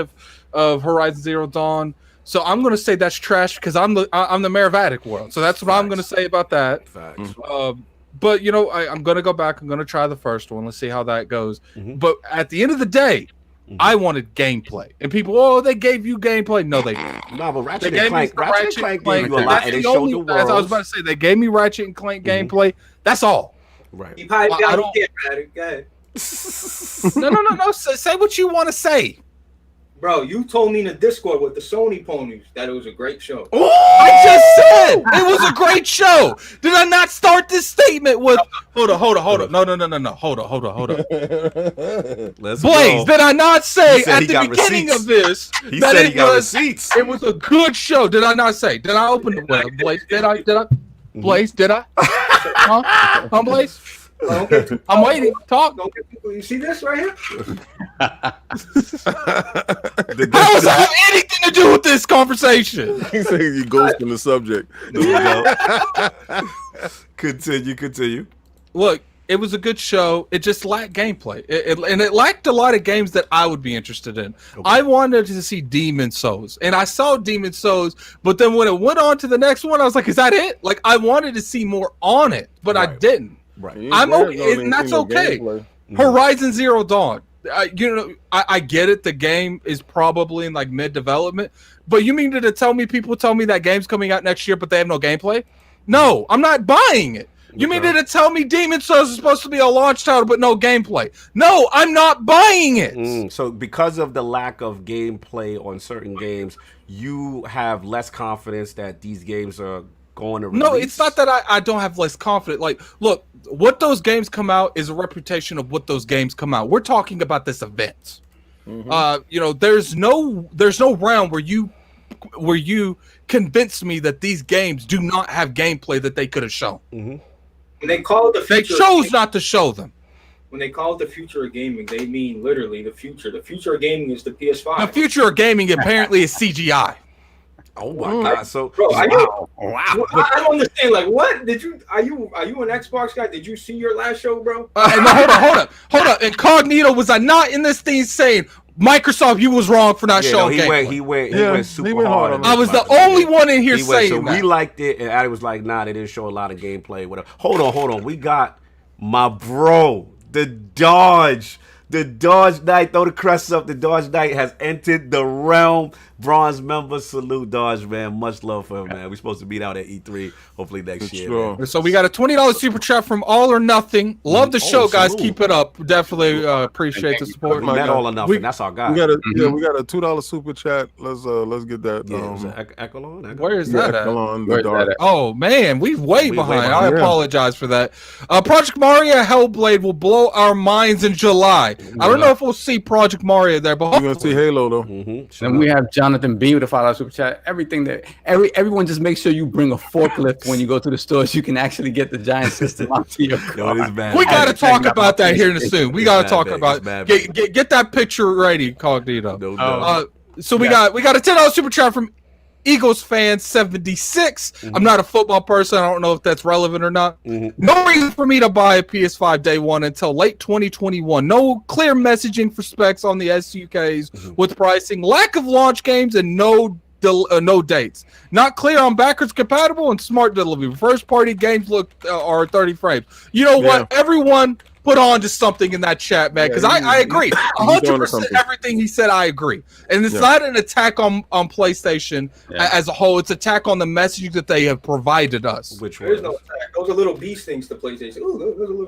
of Horizon Zero Dawn, so I'm gonna say that's trash because I'm the mayor of Attic World. So that's what I'm gonna say about that. Facts. But I'm gonna go back. I'm gonna try the first one. Let's see how that goes. But at the end of the day, I wanted gameplay, and people, they gave you gameplay. No, they didn't. No, but Ratchet and Clank gave you a lot, That's and they the showed only, the world. as I was about to say, they gave me Ratchet and Clank gameplay. That's all. Right. You probably I got don't- it, man. Go ahead. No. Say what you want to say. Bro, you told me in the Discord with the Sony ponies that it was a great show. I just said it was a great show. Did I not start this statement with? Hold on. No. Hold on. Let's Blaze, go. did I not say He said at he the got beginning receipts. of this He that said he got was receipts. it was a good show? Did I not say? Did I open the web? Blaze, did I? Blaze, did I? Huh, Blaze? I'm waiting. Talk. You see this right here? How does that have anything to do with this conversation? He's saying you ghosting the subject. Continue. Look, it was a good show. It just lacked gameplay. And it lacked a lot of games that I would be interested in. Okay. I wanted to see Demon Souls, and I saw Demon Souls, but then when it went on to the next one, I was like, is that it? Like, I wanted to see more on it, but I didn't. Right. I'm okay, and that's okay. Horizon Zero Dawn. I get it. The game is probably in like mid-development, but you mean to tell me people tell me that game's coming out next year, but they have no gameplay? No, I'm not buying it. You mean to tell me Demon Souls is supposed to be a launch title, but no gameplay? No, I'm not buying it. So because of the lack of gameplay on certain games, you have less confidence that these games are going to release? No, it's not that I don't have less confidence. Like, look, what those games come out is a reputation of what those games come out. We're talking about this event. There's no round where you convince me that these games do not have gameplay that they could have shown. When they call it the They future, chose not to show them. when they call it the future of gaming, they mean literally the future. The future of gaming is the PS5. The future of gaming apparently is CGI. Oh my god! So, Bro, are you? Wow. I don't understand. Like, what did you? Are you an Xbox guy? Did you see your last show, bro? No, hold up. Incognito, was I not in this thing saying Microsoft, you was wrong for not showing gameplay? He went super hard. on I was the Xbox. only one in here He went, saying so that. we liked it, and Addy was like, "Nah, they didn't show a lot of gameplay." Whatever. Hold on. We got my bro, the Dodge Knight. Throw the crest up. The Dodge Knight has entered the realm. Bronze member, salute Dodge, man. Much love for him, man. We're supposed to meet out at E3, hopefully next year. Man. So we got a $20 super chat from All or Nothing. Love the show, guys. Salute. Keep it up. Definitely appreciate the support. We met All or Nothing. That's our guy. We got a we got a $2 super chat. Let's get that. Echelon? Where is that at? Where's that at? Oh man, we way behind. I Yeah. apologize for that. Project Mario Hellblade will blow our minds in July. I don't know if we'll see Project Mario there, but You're gonna see Halo though. And we have Jonathan B with a $5 super chat. Everything that everyone just make sure you bring a forklift when you go to the store so you can actually get the giant system onto your car. Yo, it is bad. we got to talk about that here soon. We got to talk bad, about bad. get that picture ready, Cognito. No doubt. So we got a $10 super chat from Eagles fan 76. I'm not a football person. I don't know if that's relevant or not. No reason for me to buy a PS5 day one until late 2021. No clear messaging for specs on the SUKs with pricing, lack of launch games, and no dates. Not clear on backwards compatible and smart delivery. First party games are 30 frames. You know what? Everyone put on to something in that chat, man, because I agree 100% everything he said. I agree, and it's not an attack on PlayStation as a whole. It's attack on the messaging that they have provided us. Which There's no attack. Those are little beast things to PlayStation. Ooh, those are little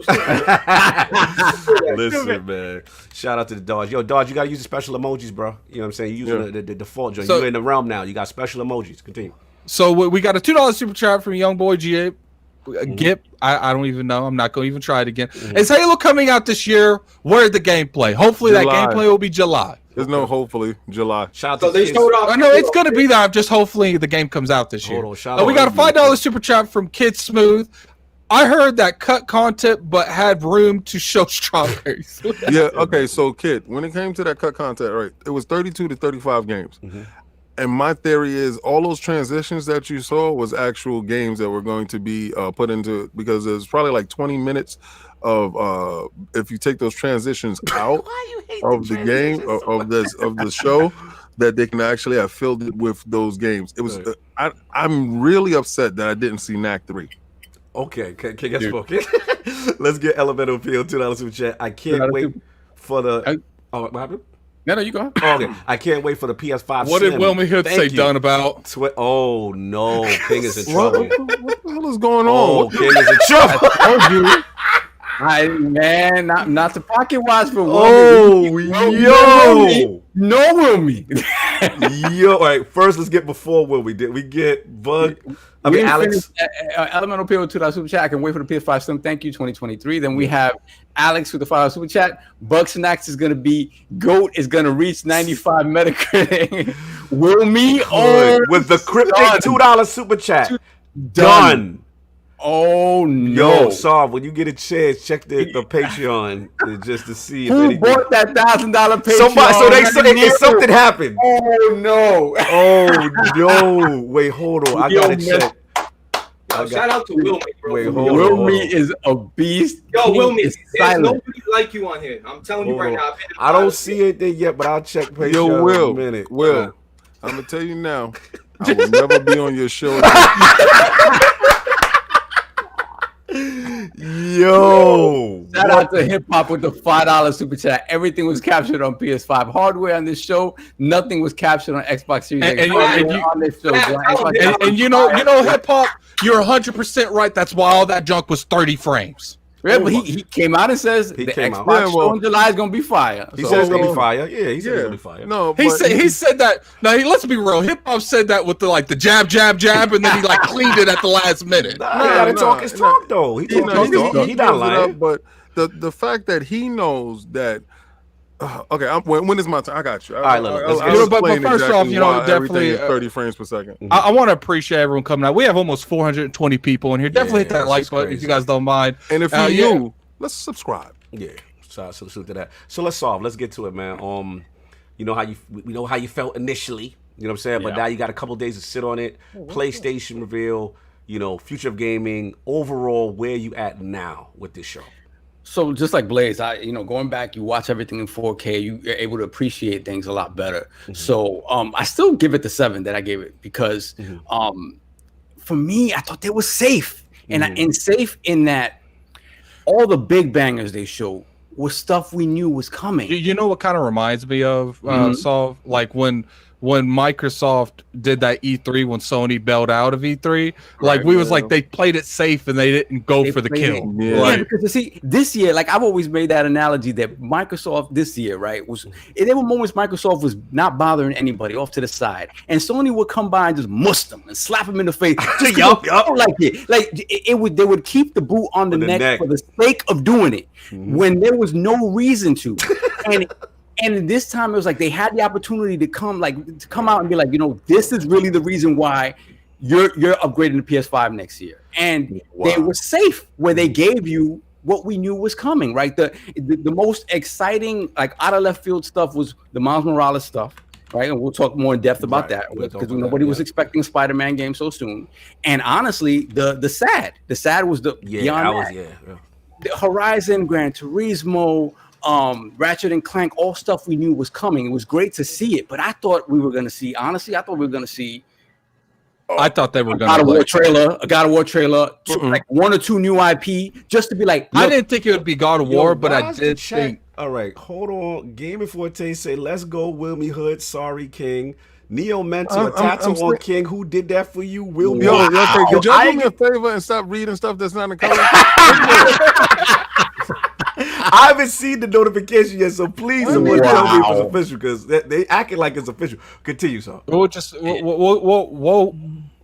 Listen, man. Shout out to the Dodge. Yo, Dodge, you gotta use the special emojis, bro. You know what I'm saying? You using the default joint. So, you're in the realm now. You got special emojis. Continue. So we got a $2 super chat from Young Boy GA. Gip, I don't even know. I'm not going to even try it again. Is Halo coming out this year? Where's the gameplay? Hopefully that gameplay will be July. There's no hopefully July. Shout out So to they kids. showed off. I know it's going to be there. Just hopefully the game comes out this year. Hold on, shout We out got a $5 super chat from Kid Smooth. I heard that cut content, but had room to show strawberries. Yeah, okay, so Kid, when it came to that cut content, right, it was 32 to 35 games. And my theory is all those transitions that you saw was actual games that were going to be put into, because there's probably like 20 minutes of if you take those transitions out of the game of the show, that they can actually have filled it with those games. It was I'm really upset that I didn't see Knack 3. Okay, guess what? Let's get Elemental Appeal $2 super chat. I can't wait for the. Oh, what happened? No, you go. Oh, okay, I can't wait for the PS5. What did Wilmy Hood say done about? Oh no, King is in trouble. What the hell is going on? Oh, King is in trouble. I told you. Man, not the pocket watch for yo. No Wilmy. Yo, all right, first let's get before Wilmy. Did we get Bug? I mean, Alex. Elemental Appeal with $2 super chat. I can wait for the PS5 Slim. Thank you, 2023. Then we have Alex with the $5 super chat. Bug Snacks is going to be GOAT is going to reach 95 Metacritic. Wilmy with the cryptic $2 super chat. Done. Oh no! Yo, Sav, when you get a chance, check the Patreon just to see if who anything. bought that $1,000 Patreon. Somebody, so they said if something happened. Oh no! Oh no! Wait, hold on. I gotta check. Shout out to Wilmy, bro. Wait, hold on. Wilmy is a beast. Yo, Wilmy, is there's silent. nobody like you on here. I'm telling you right now. I don't see anything yet, but I'll check Patreon Yo, Will, in a minute. Will, I'm gonna tell you now. I will never be on your show. Yo, Shout out to Hip Hop with the $5 super chat. Everything was captured on PS5 hardware on this show. Nothing was captured on Xbox Series X on this show. And you know, Hip Hop, you're 100% right. That's why all that junk was 30 frames. Yeah, but he came out and says the Xbox show in July is gonna be fire. He said it's gonna be fire. Yeah, he said it's gonna be fire. No, he said that. Now let's be real. Hip Hop said that with the jab, and then he cleaned it at the last minute. He gotta talk his talk though. He not lying. But the fact that he knows that. Okay, when is my time? I got you. All right, let's but first off, definitely 30 frames per second. I want to appreciate everyone coming out. We have almost 420 people in here. Definitely hit that like button if you guys don't mind. And if you're new, let's subscribe. Yeah, so salute to that. So let's get to it, man. We know how you felt initially. You know what I'm saying? But now you got a couple days to sit on it. PlayStation reveal. Future of gaming. Overall, where you at now with this show? So just like Blaze, going back, you watch everything in 4K, you're able to appreciate things a lot better. So I still give it the 7 that I gave it because for me, I thought they were safe. And safe in that all the big bangers they showed was stuff we knew was coming. You know what kind of reminds me of, Saul? Like when when Microsoft did that E3 when Sony bailed out of E3. Like we was like they played it safe and they didn't go for the kill. Yeah, because you see, this year, like I've always made that analogy that Microsoft this year, right, was there were moments Microsoft was not bothering anybody off to the side, and Sony would come by and just mush them and slap them in the face. Yup. Like it would, they would keep the boot on the neck for the sake of doing it when there was no reason to, and this time it was like they had the opportunity to come out and be like, you know, this is really the reason why you're upgrading the PS5 next year, and they were safe where they gave you what we knew was coming, right? The most exciting, like out of left field stuff was the Miles Morales stuff, right? And we'll talk more in depth about that because nobody was expecting a Spider-Man game so soon. And honestly, the sad was the the Horizon, Gran Turismo, Ratchet and Clank, all stuff we knew was coming. It was great to see it, but I thought we were going to see. Honestly, I thought we were going to see. I thought they were going to a God of War trailer, like 1 or 2 new IP, just to be like. I didn't think it would be God of War, but I did think. All right, hold on. Gaming Forte say, "Let's go, Wilmy Hood." Sorry, King. Neo Mentor, tattoo on King. Who did that for you, Wilmy? Yo, could y'all do me a favor and stop reading stuff that's not in color? I haven't seen the notification yet, so please someone tell me if it's official because they acting like it's official. Continue, so we'll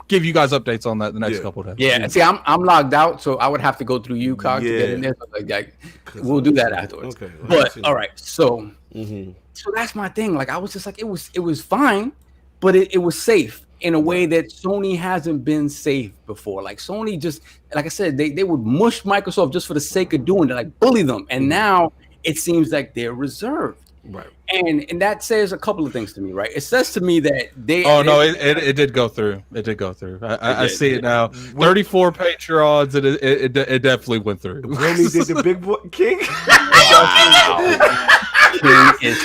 give you guys updates on that the next couple of days. Yeah, see, I'm logged out, so I would have to go through you, Cog, to get in there. So like, we'll do that afterwards. Okay, but all right, so so that's my thing. Like I was just like, it was fine, but it was safe in a way that Sony hasn't been safe before. Like Sony just, like I said, they would mush Microsoft just for the sake of doing it, like bully them. And now it seems like they're reserved. Right. And that says a couple of things to me, right? It says to me that they. Oh no, it did go through. It did go through. I see it now. 34 Patreons. It definitely went through. Really did the big boy King? It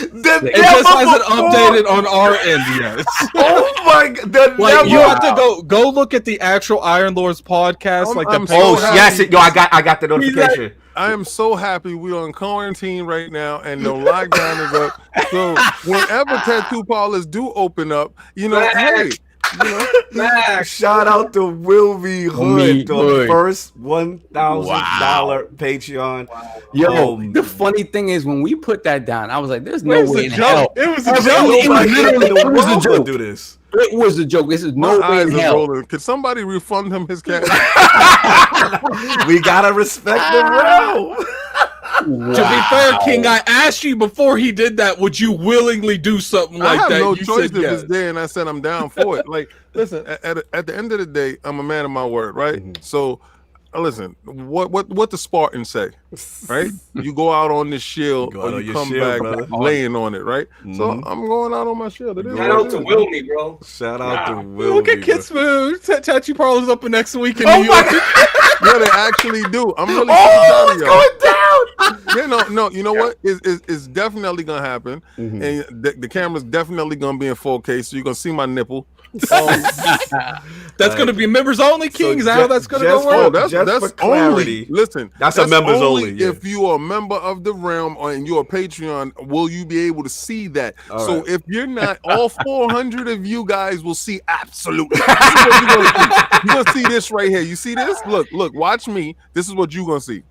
just hasn't updated on our end yet. Oh my god! Like you have to go look at the actual Iron Lords podcast. I got the notification. I am so happy we're on quarantine right now and no lockdown is up. So whenever tattoo parlors do open up, you know, hey, you know, shout out to Wilmy Hood, the first $1,000 Patreon. Wow. Yo, the funny thing is when we put that down, I was like, "There's no way in hell." It was a joke. It was a joke. Do this. It was a joke. This is no way in hell. Could somebody refund him his cash? We gotta respect the realm. Wow. To be fair, King, I asked you before he did that, would you willingly do something like that? I have no you choice said if yes. it's there, and I said I'm down for it. Like, listen, at the end of the day, I'm a man of my word, right? Mm-hmm. So, listen, what the Spartans say, right? You go out on this shield, or you come back laying on it, right? Mm-hmm. So I'm going out on my shield. Shout out to Wilmy, bro. Shout out to Wilmy. Look at Kid Smooth. Tattoo Parlor's up next week in New York. Yeah, they actually do. I'm really it's going down. Yeah, no. You know what? It's definitely gonna happen, and the camera's definitely gonna be in 4K, so you're gonna see my nipple. That's gonna be members only, King. Is that how that's gonna go? That's only. Listen, that's a members only. If you are a member of the realm and you're a Patreon, will you be able to see that? So if you're not, all 400 of you guys will see absolutely. You're gonna see this right here. You see this? Look, watch me. This is what you're gonna see.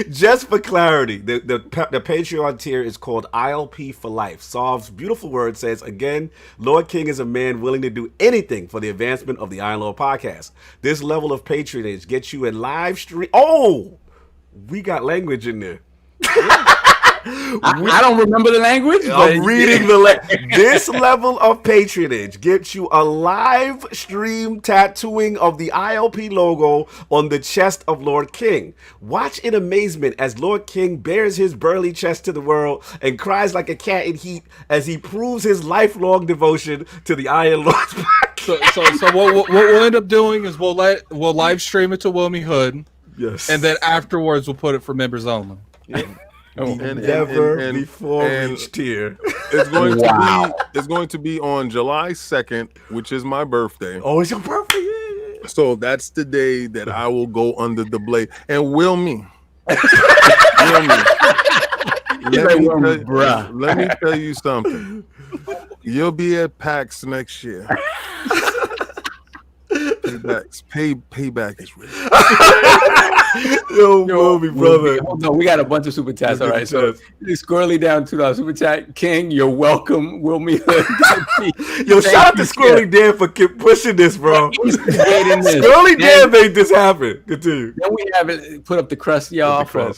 Just for clarity, the Patreon tier is called ILP for Life. Solve's beautiful word says, again, Lord King is a man willing to do anything for the advancement of the Iron Lord podcast. This level of patronage gets you a live stream. Oh, we got language in there. I don't remember the language. I'm reading the this level of patronage gets you a live stream tattooing of the ILP logo on the chest of Lord King. Watch in amazement as Lord King bares his burly chest to the world and cries like a cat in heat as he proves his lifelong devotion to the Iron Lord. So what we'll end up doing is we'll live stream it to Wilmy Hood. Yes. And then afterwards we'll put it for members only. Yeah. Never before reached here. It's going to be on July 2nd, which is my birthday. Oh, it's your birthday! Yeah. So that's the day that I will go under the blade. And Wilmy, let me tell you something. You'll be at PAX next year. Payback is real. Yo, Moby, brother. Hold on, we got a bunch of super chats. All right, so Squirrely down $2 super chat. King, you're welcome. Wilmy Hood. Yo, shout out to Squirrely Dan for pushing this, bro. Squirrely Dan made this happen. Continue. Then we have it put up the crust, y'all. For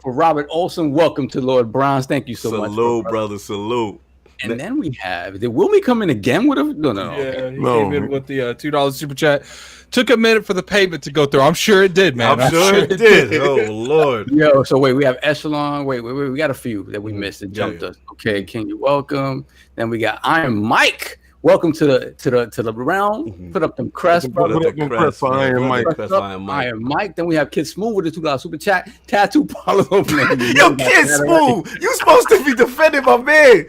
Robert Olson, welcome to Lord Browns. Thank you so much. Salute, brother. Salute. And then we have, did Wilmy come in again with a Yeah, he came in with the $2 super chat. Took a minute for the payment to go through. I'm sure it did, man. I'm sure it did. Oh Lord. Yo, so wait, we have Echelon. Wait, we got a few that we missed that jumped us. Okay, King, you're welcome. Then we got Iron Mike. Welcome to the realm. Put up them crests, brother. Put up them crests for Iron Mike. Iron Mike. Then we have Kid Smooth with the $2 super chat. Tattoo Paulo. Yo, Kid Smooth, you supposed to be defending my man.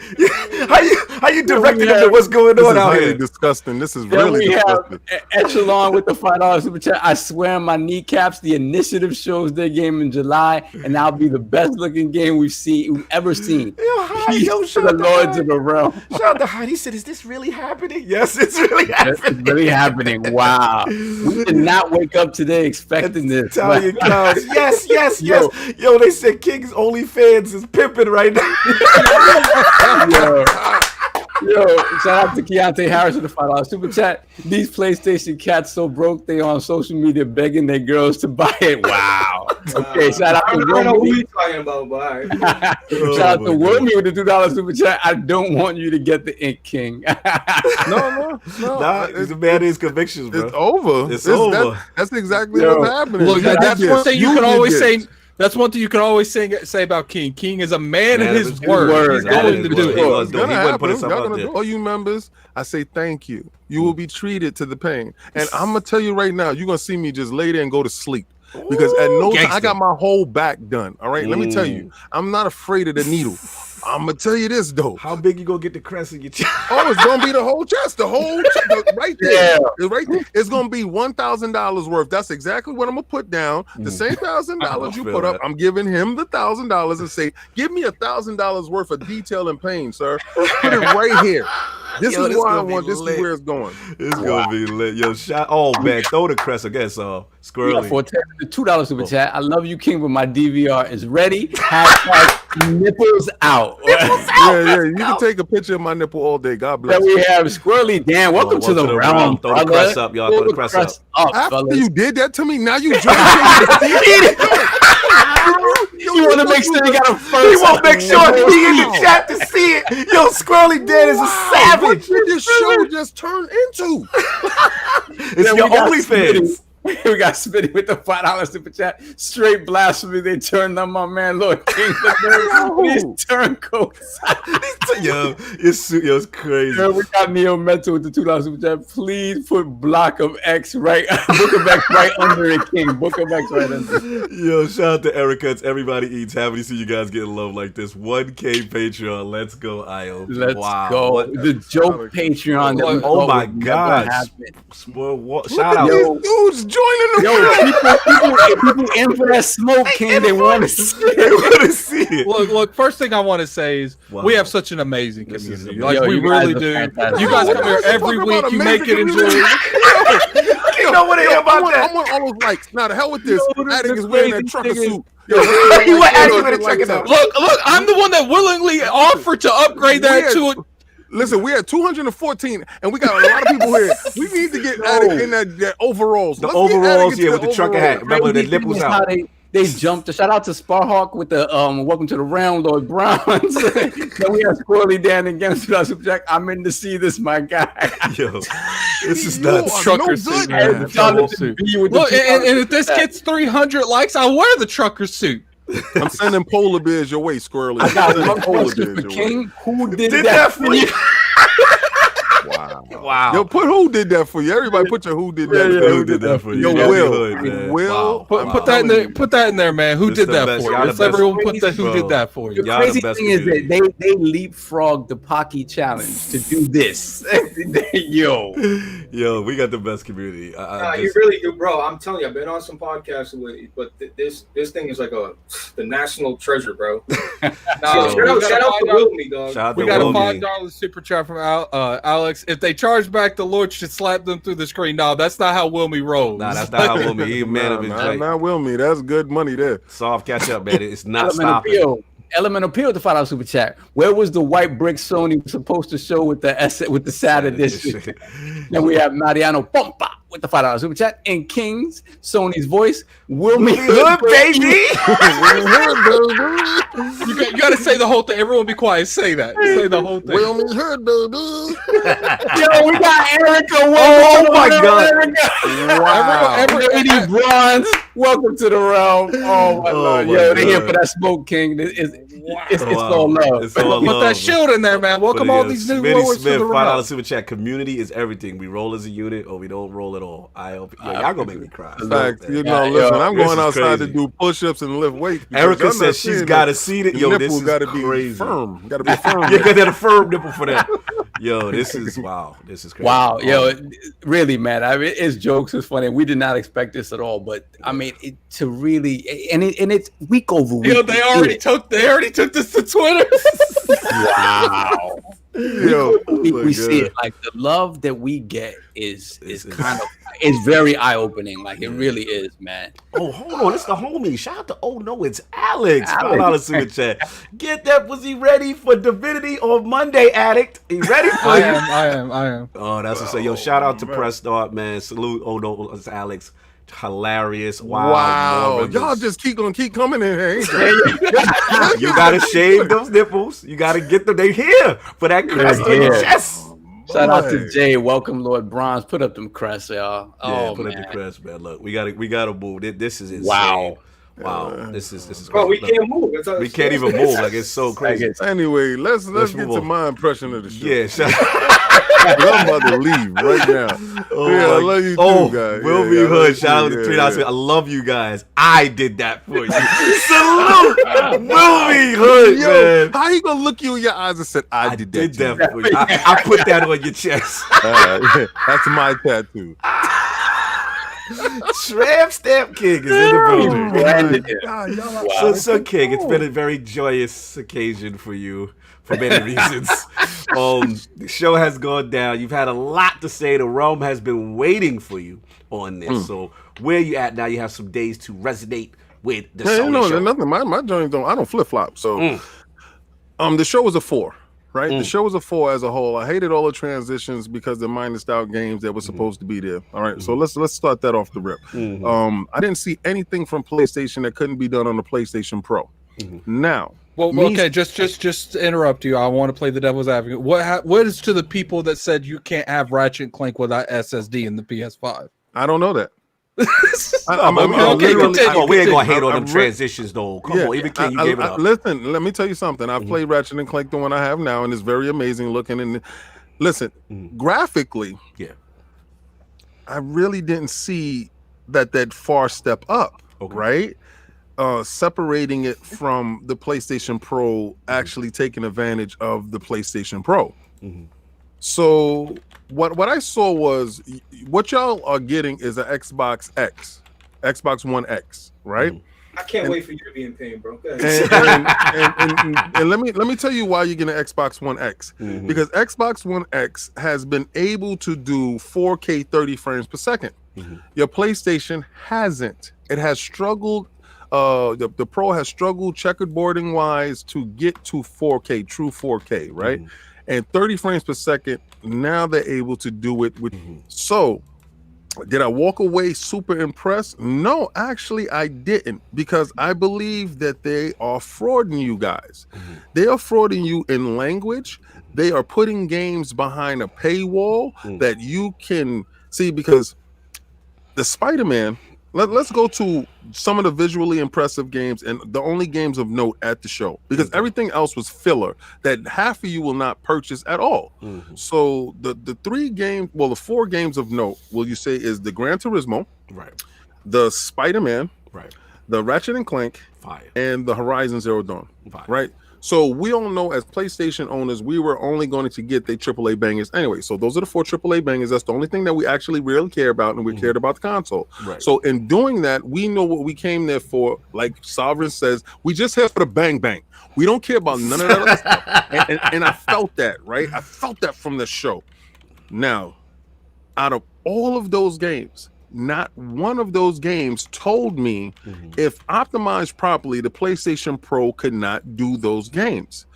How you directing him to what's going on out here? Disgusting. This is really disgusting. Echelon with the $5 super chat. I swear on my kneecaps, the Initiative shows their game in July, and that'll be the best looking game we've ever seen. Yo, shout out to the Lords of the Realm. Shout out to Hyde. He said, "Is this really happening?" Yes, it's really happening. It's really happening. Wow. We did not wake up today expecting this. Italian cows. Yes. Yo, they said King's OnlyFans is pimping right now. Yo, shout out to Keontae Harris with the $5 super chat. These PlayStation cats so broke they on social media begging their girls to buy it. Wow. Okay, shout out to Wilmy. Talking about buy. Shout out to Wilmy with the $2 super chat. I don't want you to get the Ink King. No. It's a man of his convictions, bro. It's over. It's over. That's exactly what's happening. Look, that's one thing you can always say. That's one thing you can always say about King. King is a man of his word. He's going to do it. He wouldn't put himself out there. All you members, I say thank you. You will be treated to the pain. And I'm going to tell you right now, you're going to see me just lay there and go to sleep. Because at no time, I got my whole back done. All right, let me tell you, I'm not afraid of the needle. I'm gonna tell you this though. How big you gonna get the crest in your chest? Oh, it's gonna be the whole chest, right there. Yeah. Right there. It's gonna be $1,000 worth. That's exactly what I'm gonna put down. The same $1,000 you put up, I'm giving him the $1,000 and say, give me $1,000 worth of detail and pain, sir. Put it right here. This is why I want. This is where it's going. It's gonna be lit. Yo, oh man, throw the crest again, so Squirrely. For the $2 super chat. I love you, King, but my DVR is ready. Hashtag nipples out. Yeah. You can take a picture of my nipple all day. God bless. Then we have Squirrely Dan. Welcome to the realm. Throw the crest up, y'all. Throw the crest up. After you did that to me, now you join. You want to make sure you got a first. He want to make sure he in the chat to see it. Yo, Squirrely Dan is a savage. What did this show just turn into? It's your OnlyFans. We got Spitty with the $5 super chat. Straight blasphemy. They turned on my man Lord King. These turncoats. Yo, it's crazy. Yo, we got Neo Mental with the $2 super chat. Please put block of X right, book of X right under it, King. Book of X right under it. Yo, shout out to Eric Cuts. Everybody eats. Happy to see you guys getting love like this. 1K Patreon. Let's go, IO. Let's go. The joke Patreon. Oh my gosh. Shout out. Dudes joining the people in for that smoke, King. They want to see it. They want to see it. Look. First thing I want to say is we have such an amazing community. Like we really do. Fantastic. You guys come here every week. You make it enjoyable. You know what I about that? I want all those likes. Now the hell with this. Addict is wearing that trucker suit. You were actually going to check it out. Look. I'm the one that willingly offered to upgrade that to it. Listen, we had 214, and we got a lot of people here. We need to get Addict in that overalls. The overalls, with the trucker hat. Remember, the nipples out. They jumped. Shout out to Sparhawk with the welcome to the round, Lord Browns. Then we have Squirrely Dan again. I'm in to see this, my guy. Yo, this is nuts. Trucker suit, man. Look, and if this gets 300 likes, I'll wear the trucker suit. I'm sending polar bears your way, Squirrely. I got one question for King. Who did that for you? Wow. Wow. Yo, put who did that for you. Everybody put your who did that. Yeah, for who you. did that for you? Yo, You gotta be Will. hood, man. Will. Wow. Put that in there. Put that in there, man. Who This did the that best. for Y'all you? the Let's best. everyone put that. Who Bro. did that for you? The Y'all the crazy best thing is community. that they leapfrogged the Pocky challenge to do this. Yo, Yo, we got the best community. Nah, you really do, bro. I'm telling you, I've been on some podcasts with you, but this thing is like the national treasure, bro. Shout out to Wilmy, dog. Shout out We to got a Wilmy. $5 super chat from Alex. If they charge back, the Lord should slap them through the screen. No, that's not how Wilmy rolls. Nah, that's not how Wilmy. He a man of his joint. Not Wilmy. That's good money there. Soft catch up, man. It's not Element stopping. Appeal. Element Appeal to $5 super chat. Where was the white brick Sony supposed to show with the sad edition? Then we have Mariano Pompa with the $5 super chat. And Kings, Sony's voice, Wilmy Hood, baby. You got to say the whole thing. Everyone be quiet. Say that. Say the whole thing. Wilmy Hood, baby. Yo, we got Erica. Oh my God. Wow. Every Bronze, welcome to the realm. Oh my Lord. my Yo, they here God. for that smoke, King. It's Wow. all love. It's all Put love. that shield in there, man. Welcome all these new Smitty lords to Smith, the $5 realm. super chat. Community is everything. We roll as a unit or we don't roll at all. Y'all gonna make me cry. Fact, you Yeah, know, listen, yo, I'm this going is outside crazy. to do push-ups and lift weights. because Erica I'm not says she's seeing got that. to see it. The Yo, nipple this is gotta be crazy. firm. Got to be firm. You got that firm nipple for that. Yo, this is wow. This is crazy. Wow, yo, really, man. I mean, it's jokes, it's funny. We did not expect this at all, but I mean, to really, and it's week over week. Yo, they already took this to Twitter. Wow. Yo, We see it like the love that we get is kind of it's very eye opening. Like it really is, man. Oh, hold on. It's the homie. Shout out to it's Alex. $5 super chat. Get that pussy ready for Divinity on Monday, addict. He ready for I you? am. Oh, that's what's up. Yo, shout out to Press Start, man. Salute. Oh no, it's Alex. Hilarious. Wow. more members. y'all just keep coming in here. Ain't you? You gotta shave those nipples. You gotta get them. They here for that crest on your here. chest. Shout out to Boy. Jay. Welcome, Lord Bronze. Put up them crests, y'all. Yeah, Oh, put man. up the crest, man. Look, we gotta move. This is insane. Wow. Wow. This is Bro, we crazy. can't move. That's how We it's can't even move. Like it's so crazy. Anyway, let's Let's get move to on. my impression of the show. Yeah, shout I'm about to leave right now. Oh, yeah, I my- love you too, oh, guys. Will Yeah, be yeah, I love hood. you Shout out too. to Yeah, $3. yeah. I love you guys. I did that for you. Salute, Will be hood, Yo, man. how you gonna look you in your eyes and said, I did that for you. I put that on your chest. That's my tattoo. Tramp Stamp King is in the building. Branded it. God, y'all are So King, it's been a very joyous occasion for you for many reasons. The show has gone down. You've had a lot to say. The realm has been waiting for you on this. So where you at now? You have some days to resonate with the Hey, Sony no, show. nothing. My joints don't. I don't flip flop. So, the show was a 4, right? The show was a 4 as a whole. I hated all the transitions because the minused out games that were supposed to be there. All right, so let's start that off the rip. I didn't see anything from PlayStation that couldn't be done on the PlayStation Pro. Now, Well, okay, just to interrupt you, I want to play the devil's advocate. What is to the people that said you can't have Ratchet and Clank without SSD in the PS5? I don't know that. We ain't gonna hate on them I'm transitions though. Come on, even King, you gave it up. Listen, let me tell you something. I've played Ratchet and Clank, the one I have now, and it's very amazing looking. And listen, graphically, Yeah. I really didn't see that far step up, right? Separating it from the PlayStation Pro, actually taking advantage of the PlayStation Pro. So what I saw was what y'all are getting is an Xbox X, Xbox One X, right? I can't wait for you to be in pain, bro. Go ahead. And let me tell you why you're getting an Xbox One X, because Xbox One X has been able to do 4K 30 frames per second. Your PlayStation hasn't. It has struggled. The Pro has struggled checkerboarding wise to get to 4K, true 4K, right? And 30 frames per second. Now they're able to do it with. So, did I walk away super impressed? No, actually, I didn't, because I believe that they are frauding you guys. They are frauding you in language. They are putting games behind a paywall that you can see, because the Spider-Man let's go to some of the visually impressive games and the only games of note at the show, because everything else was filler that half of you will not purchase at all. So the 4 games of note, will you say, is the Gran Turismo, right, the Spider-Man, right, the Ratchet and Clank, fire, and the Horizon Zero Dawn, fire. right? So we all know as PlayStation owners, we were only going to get the AAA bangers anyway. So those are the 4 AAA bangers. That's the only thing that we actually really care about, and we cared about the console. Right. So in doing that, we know what we came there for. Like Sovereign says, we just here for the bang bang. We don't care about none of that other stuff. And I felt that, right? I felt that from the show. Now, out of all of those games, not one of those games told me if optimized properly, the PlayStation Pro could not do those games.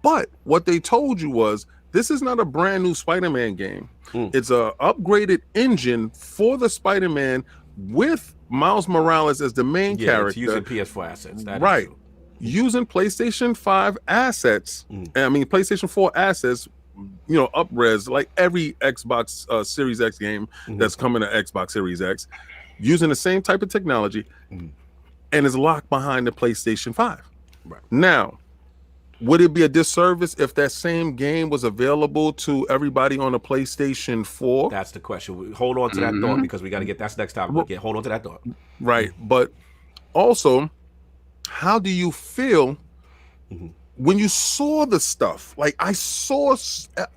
But what they told you was, this is not a brand new Spider-Man game. It's a upgraded engine for the Spider-Man with Miles Morales as the main character. It's using PS4 assets. That right. is true. Using PlayStation 5 assets, I mean PlayStation 4 assets, you know, up-res like every Xbox Series X game that's coming to Xbox Series X, using the same type of technology, and is locked behind the PlayStation 5. Right. Now, would it be a disservice if that same game was available to everybody on the PlayStation 4? That's the question. Hold on to that thought, because we got to get that's next time. Hold on to that thought. Right. But also, how do you feel when you saw the stuff? Like, I saw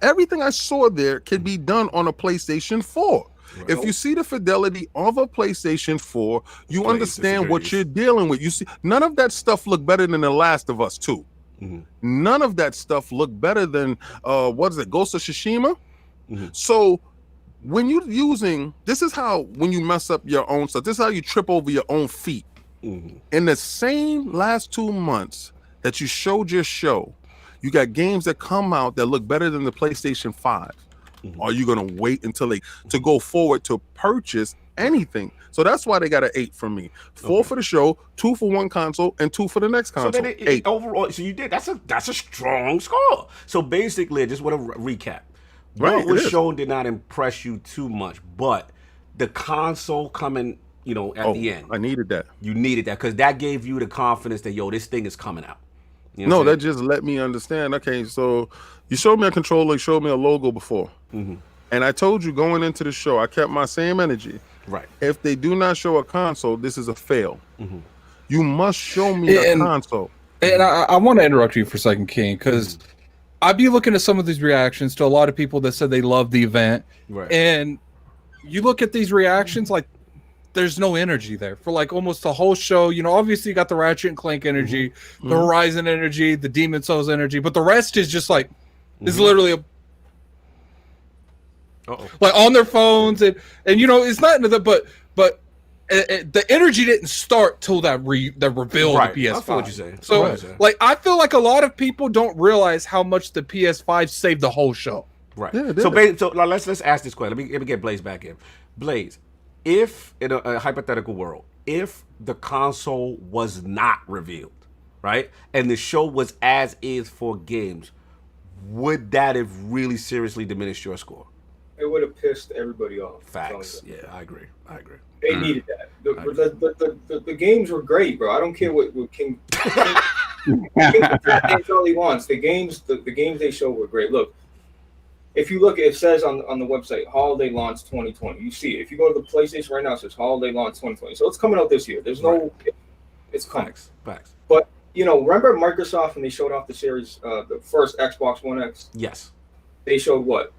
everything I saw there could be done on a PlayStation 4. Right. If you see the fidelity of a PlayStation 4, you understand what you're dealing with. You see, none of that stuff looked better than The Last of Us 2. None of that stuff looked better than what is it, Ghost of Tsushima? So when you're using, this is how, when you mess up your own stuff, this is how you trip over your own feet. In the same last 2 months that you showed your show, you got games that come out that look better than the PlayStation 5. Are you going to wait until to go forward to purchase anything? So that's why they got an 8 from me. 4 for the show, 2 for one console, and 2 for the next console. So then 8 overall. So you did. That's a strong score. So basically, I just want to recap. What was shown did not impress you too much, but the console coming, you know, at the end. I needed that. You needed that because that gave you the confidence that, yo, this thing is coming out. You know that just let me understand. Okay, so you showed me a controller, you showed me a logo before. And I told you going into the show, I kept my same energy. Right. If they do not show a console, this is a fail. You must show me a console. And I want to interrupt you for a second, King, because I'd be looking at some of these reactions to a lot of people that said they loved the event. Right. And you look at these reactions, like, there's no energy there for like almost the whole show. You know, obviously you got the Ratchet and Clank energy, the Horizon energy, the Demon Souls energy, but the rest is just like, it's literally like on their phones, and you know, it's not into but the energy didn't start till that reveal of the PS5. I feel what you're saying. So like, I feel like a lot of people don't realize how much the PS5 saved the whole show. Right. Yeah, so let's ask this question. Let me get Blaze back in. Blaze, if in a hypothetical world, if the console was not revealed, right, and the show was as is for games, would that have really seriously diminished your score? It would have pissed everybody off. Facts. Yeah, I agree. They needed that. The games were great, bro. I don't care what King that's all he wants. The games they showed were great. Look, if you look, it says on the website, holiday launch 2020. You see it. If you go to the PlayStation right now, it says holiday launch 2020. So it's coming out this year. There's no, it's coming. Facts. But you know, remember Microsoft when they showed off the series, the first Xbox One X? Yes. They showed what?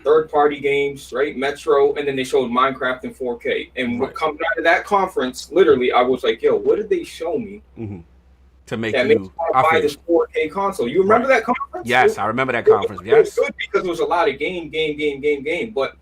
Third-party games, right? Metro, and then they showed Minecraft in 4K. And what coming out of that conference, literally, I was like, yo, what did they show me to make that makes me want to buy this 4K console? You remember that conference? Yes, I remember that conference. Yes. It was good because there was a lot of game. But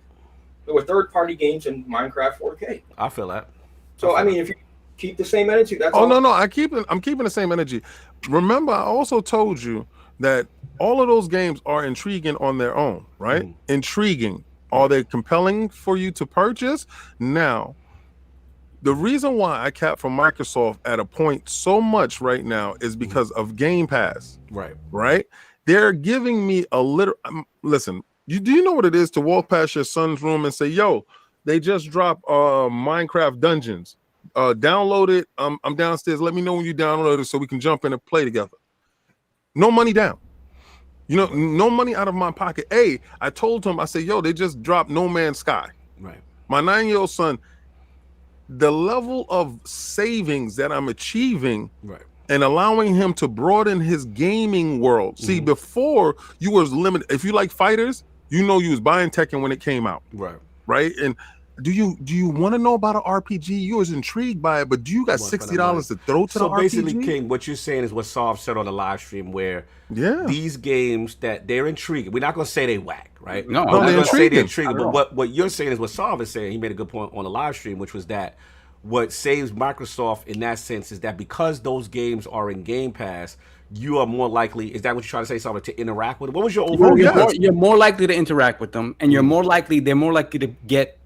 there were third-party games in Minecraft 4K. I feel that. So, I mean, if you keep the same energy, that's all. No, I'm keeping the same energy. Remember, I also told you that all of those games are intriguing on their own, right? Intriguing. Are they compelling for you to purchase? Now, the reason why I cap from Microsoft at a point so much right now is because of Game Pass. Right? They're giving me a little. Listen, do you know what it is to walk past your son's room and say, "Yo, they just dropped Minecraft Dungeons," Download it. I'm downstairs. Let me know when you download it so we can jump in and play together. No money down. You know, no money out of my pocket. I told him, I said, yo, they just dropped No Man's Sky. Right. My 9-year-old son, the level of savings that I'm achieving, right, and allowing him to broaden his gaming world. See, before you was limited. If you like fighters, you know you was buying Tekken when it came out. Right. And do you want to know about an RPG? You was intrigued by it, but do you got $60 to throw to the RPG? So basically, King, what you're saying is what Sov said on the live stream, where these games that they're intriguing. We're not going to say they whack, right? No, we're not going to say they're intriguing. But what you're saying is what Sov is saying. He made a good point on the live stream, which was that what saves Microsoft in that sense is that because those games are in Game Pass, you are more likely. Is that what you're trying to say, something to interact with them? What was your overall? You're more likely to interact with them, and they're more likely to get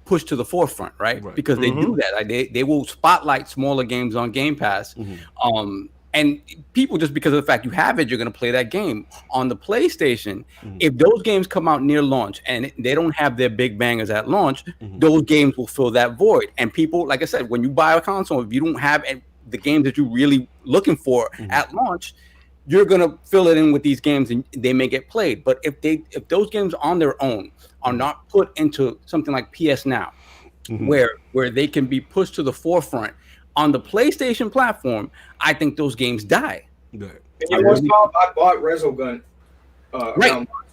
pushed to the forefront, right? Because they do that. Like they will spotlight smaller games on Game Pass, and people, just because of the fact you have it, you're going to play that game on the PlayStation. If those games come out near launch and they don't have their big bangers at launch, those games will fill that void. And people, like I said, when you buy a console, if you don't have the games that you're really looking for at launch, you're gonna fill it in with these games, and they may get played. But if those games on their own are not put into something like PS Now, where they can be pushed to the forefront on the PlayStation platform, I think those games die. I bought Resogun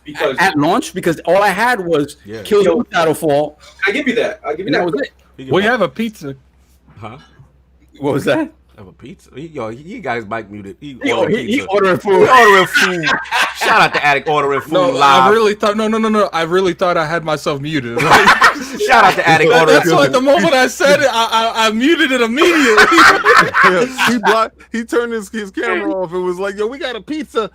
because at launch, because all I had was Kill Your Shadowfall. I give you that. That was it. We have a pizza. Huh? What was that? Have a pizza? You guys mic muted. He ordering food. Ordering food. Shout out to Addict ordering food live. I really thought I really thought I had myself muted. Shout out to Addict ordering food. That's like the moment I said it, I muted it immediately. He turned his camera off and was like, yo, we got a pizza.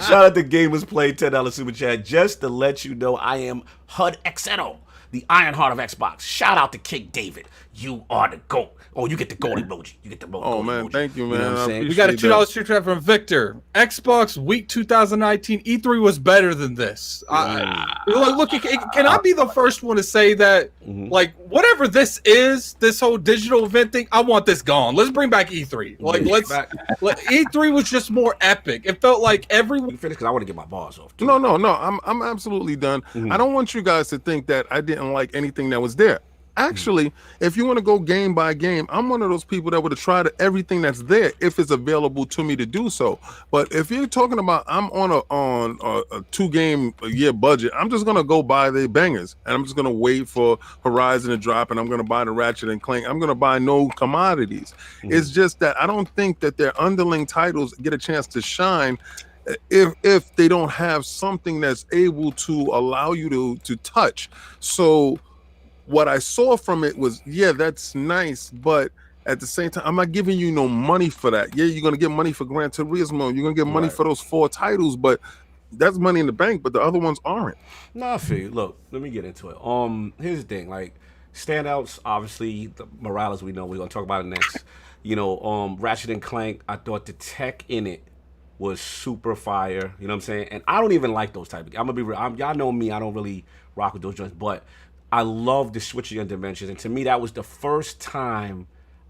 Shout out to Gamers Play $10 super chat. Just to let you know, I am HUD XNO, the Iron Heart of Xbox. Shout out to King David. You are the GOAT. Oh, you get the gold emoji. You get the gold man, emoji. Thank you, man. You know what I'm saying? We got a $2 super chat from Victor. Xbox week 2019 E3 was better than this. Look, can I be the first one to say that, like, whatever this is, this whole digital event thing, I want this gone. Let's bring back E3. Like, E3 was just more epic. It felt like everyone. You finish because I want to get my bars off. Too. No. I'm absolutely done. I don't want you guys to think that I didn't like anything that was there. Actually, if you want to go game by game, I'm one of those people that would have tried everything that's there if it's available to me to do so. But if you're talking about I'm on a 2-game a year budget, I'm just gonna go buy the bangers, and I'm just gonna wait for Horizon to drop, and I'm gonna buy the Ratchet and Clank. I'm gonna buy no commodities. It's just that I don't think that their underling titles get a chance to shine if they don't have something that's able to allow you to touch. So what I saw from it was, that's nice, but at the same time, I'm not giving you no money for that. Yeah, you're going to get money for Gran Turismo. You're going to get money for those 4 titles, but that's money in the bank, but the other ones aren't. No, I feel you. Look, let me get into it. Here's the thing. Like, standouts, obviously, the Morales, we know. We're going to talk about it next. Ratchet and Clank, I thought the tech in it was super fire. You know what I'm saying? And I don't even like those type of games. I'm going to be real. Y'all know me. I don't really rock with those joints, but I love the switching of dimensions, and to me, that was the first time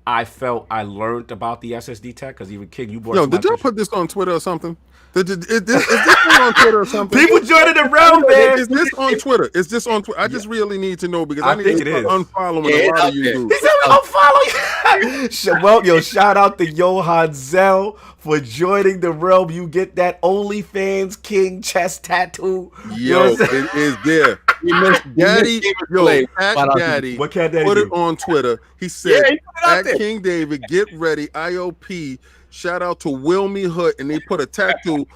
I felt I learned about the SSD tech. Because even King, you brought. Yo, did y'all put this on Twitter or something? Is this on Twitter or something? People joining the realm, man. Is this on Twitter? Is this on Twitter? I just really need to know because I need to unfollow a lot of you dudes. He said unfollow. Well, shout out to Johan Zell for joining the realm. You get that OnlyFans King chest tattoo. Yo, it is there. Daddy, Daddy, what Cat Daddy put it on Twitter. He said, at King David, get ready, IOP. Shout out to Wilmy Hood, and they put a tattoo.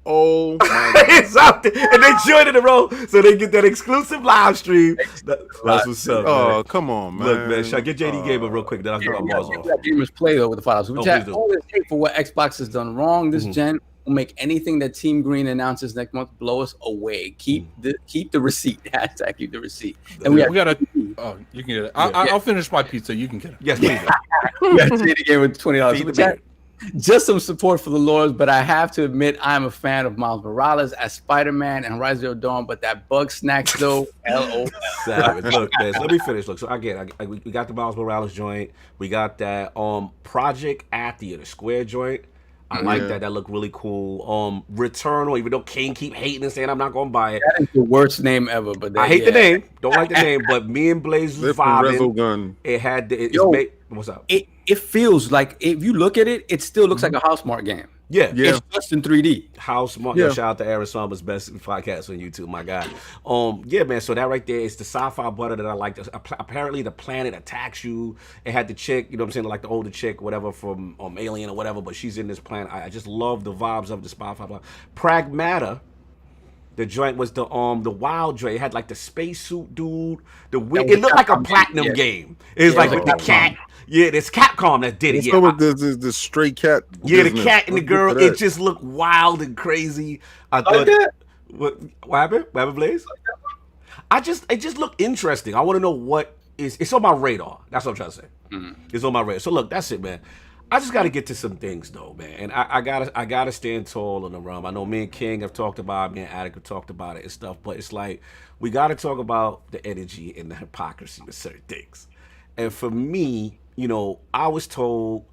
Oh my God. It's out there, and they joined in the row so they get that exclusive live stream. That's what's up. Oh, man. Come on, man. Look, man, should I get JD Gamer real quick? Then I'll get my balls off. Gamers Play though with the files. We chat all this hate for what Xbox has done wrong this gen. Will make anything that Team Green announces next month blow us away. Keep the receipt. Hashtag keep the receipt. And we got a. Oh, you can get it. I'll finish my pizza. You can get it. Yes, please. JD Gamer with $20. Just some support for the Lords, but I have to admit I'm a fan of Miles Morales as Spider-Man and Rise of Zero Dawn, but that bug snacks though, LOL. Savage. Look, man, so let me finish. Look, so again, we got the Miles Morales joint. We got that Project Athia, the square joint. I like that. That looked really cool. Returnal, even though King keep hating and saying I'm not gonna buy it. That is the worst name ever, but I hate the name. Don't like the name, but me and Blaze was vibing. Gun. It had the what's up? It feels like if you look at it, it still looks like a Housemarque game. Yeah. It's just in 3D. Housemarque. Yeah. Shout out to Aaron Sommer's best podcast on YouTube, my guy. Yeah, man. So that right there is the sci-fi butter that I like. Apparently, the planet attacks you. It had the chick, you know what I'm saying, like the older chick, whatever from Alien or whatever, but she's in this planet. I just love the vibes of the sci-fi. Pragmata. The joint was the wild joint. It had like the spacesuit dude. It looked like a platinum game. It was like with the cat. Yeah, it's Capcom that did it. Yeah, with the stray cat. Yeah, the cat and the girl. It just looked wild and crazy. I thought. that. What happened? What happened, Blaze? It just looked interesting. I want to know what is. It's on my radar. That's what I'm trying to say. It's on my radar. So look, that's it, man. I just got to get to some things though, man. And I gotta stand tall on the realm. I know me and King have talked about it, me and Attic have talked about it and stuff, but it's like we got to talk about the energy and the hypocrisy with certain things. And for me, you know, I was told,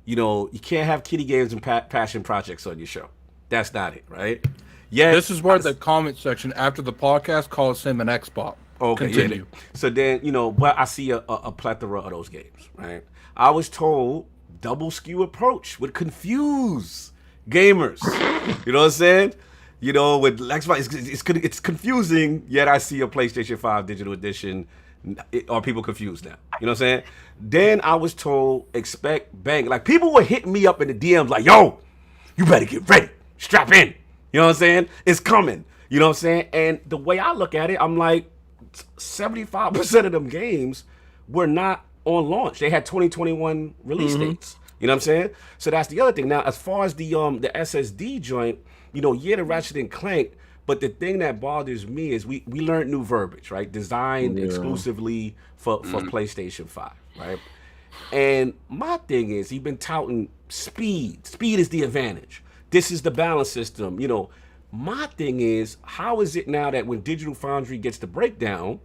you know, you can't have kiddie games and passion projects on your show. That's not it, right? Yeah. This is where the comment section after the podcast calls him an Xbox. Okay, continue. Yeah. So then, you know, but I see a plethora of those games, right? I was told double skew approach would confuse gamers. You know what I'm saying? You know, with Xbox, it's confusing, yet I see a PlayStation 5 digital edition. Are people confused now? You know what I'm saying? Then I was told expect bang. Like people were hitting me up in the DMs like, yo, you better get ready. Strap in. You know what I'm saying? It's coming. You know what I'm saying? And the way I look at it, I'm like, 75% of them games were not on launch. They had 2021 release dates. You know what I'm saying? So that's the other thing. Now, as far as the SSD joint, you know, yeah, the Ratchet and Clank, but the thing that bothers me is we learned new verbiage, right? Designed exclusively for PlayStation 5, right? And my thing is, he's been touting speed. Speed is the advantage. This is the balance system. You know, my thing is, how is it now that when Digital Foundry gets the breakdown,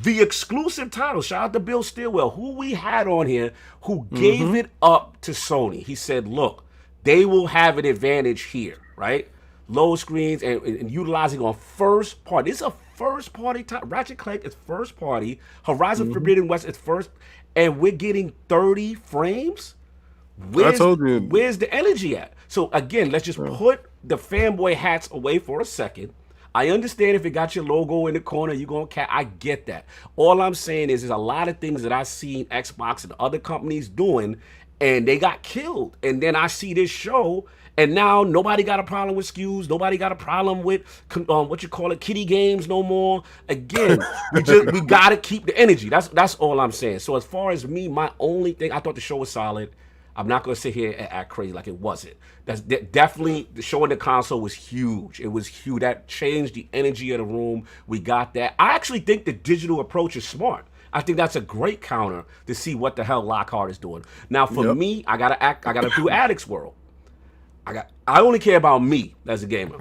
the exclusive title, shout out to Bill Stillwell, who we had on here, who gave it up to Sony. He said, look, they will have an advantage here, right? Low screens and utilizing on first party. This is a first party title. Ratchet Clank is first party. Horizon Forbidden West is first. And we're getting 30 frames? I told you. Where's the energy at? So again, let's just put the fanboy hats away for a second. I understand if it got your logo in the corner, you're going to I get that. All I'm saying is there's a lot of things that I've seen Xbox and other companies doing, and they got killed. And then I see this show, and now nobody got a problem with SKUs. Nobody got a problem with, kiddie games no more. Again, we got to keep the energy. That's all I'm saying. So as far as me, my only thing, I thought the show was solid. I'm not going to sit here and act crazy like it wasn't. That's definitely, the show in the console was huge. It was huge. That changed the energy of the room. We got that. I actually think the digital approach is smart. I think that's a great counter to see what the hell Lockhart is doing. Now, for me, I gotta do Addict's World. I only care about me as a gamer.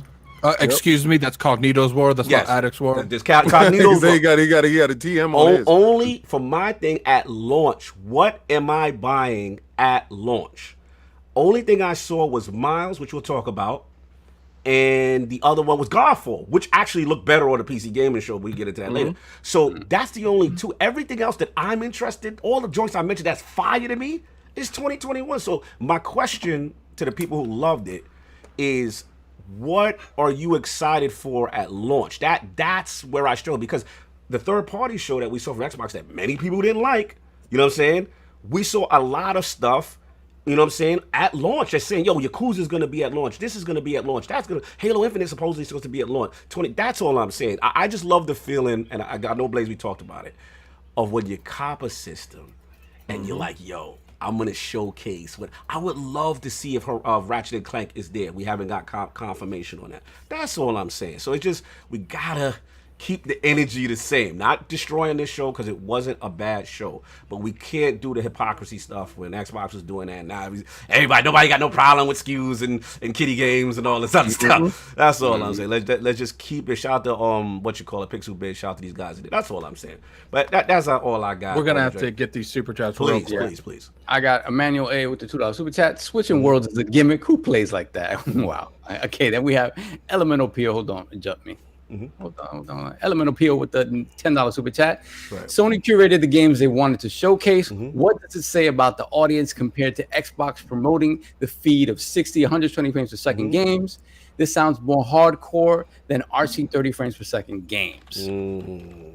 Excuse me, that's Cognito's World. That's not Addict's World. This Cognito's World. He got a TM on his. Only for my thing at launch. What am I buying at launch? Only thing I saw was Miles, which we'll talk about, and the other one was Godfall, which actually looked better on the PC Gaming Show. We get into that later. So that's the only two. Everything else that I'm interested, all the joints I mentioned that's fire to me, is 2021. So my question to the people who loved it is, what are you excited for at launch? That's where I struggle, because the third-party show that we saw from Xbox that many people didn't like, you know what I'm saying? We saw a lot of stuff, you know what I'm saying, at launch. They're saying, yo, Yakuza's going to be at launch. This is going to be at launch. Halo Infinite supposedly supposed to be at launch. That's all I'm saying. I just love the feeling, and I know, Blaze, we talked about it, of when you cop a system and you're like, yo, I'm going to showcase what I would love to see if Ratchet and Clank is there. We haven't got confirmation on that. That's all I'm saying. So it's just, we gotta keep the energy the same. Not destroying this show because it wasn't a bad show, but we can't do the hypocrisy stuff when Xbox was doing that. Now nobody got no problem with SKUs and kitty games and all this other stuff. That's all I'm saying. Let's just keep it. Shout out to Pixel Biz. Shout out to these guys. That's all I'm saying. But that's all I got. We're gonna have to get these super chats. Please. I got Emmanuel A with the $2 super chat. Switching worlds is a gimmick. Who plays like that? Wow. Okay, then we have Elemental Peel. Hold on, jump me. Hold on. Elemental Peel with the $10 super chat. Right. Sony curated the games they wanted to showcase. What does it say about the audience compared to Xbox promoting the feed of 60, 120 frames per second games? This sounds more hardcore than RC 30 frames per second games. You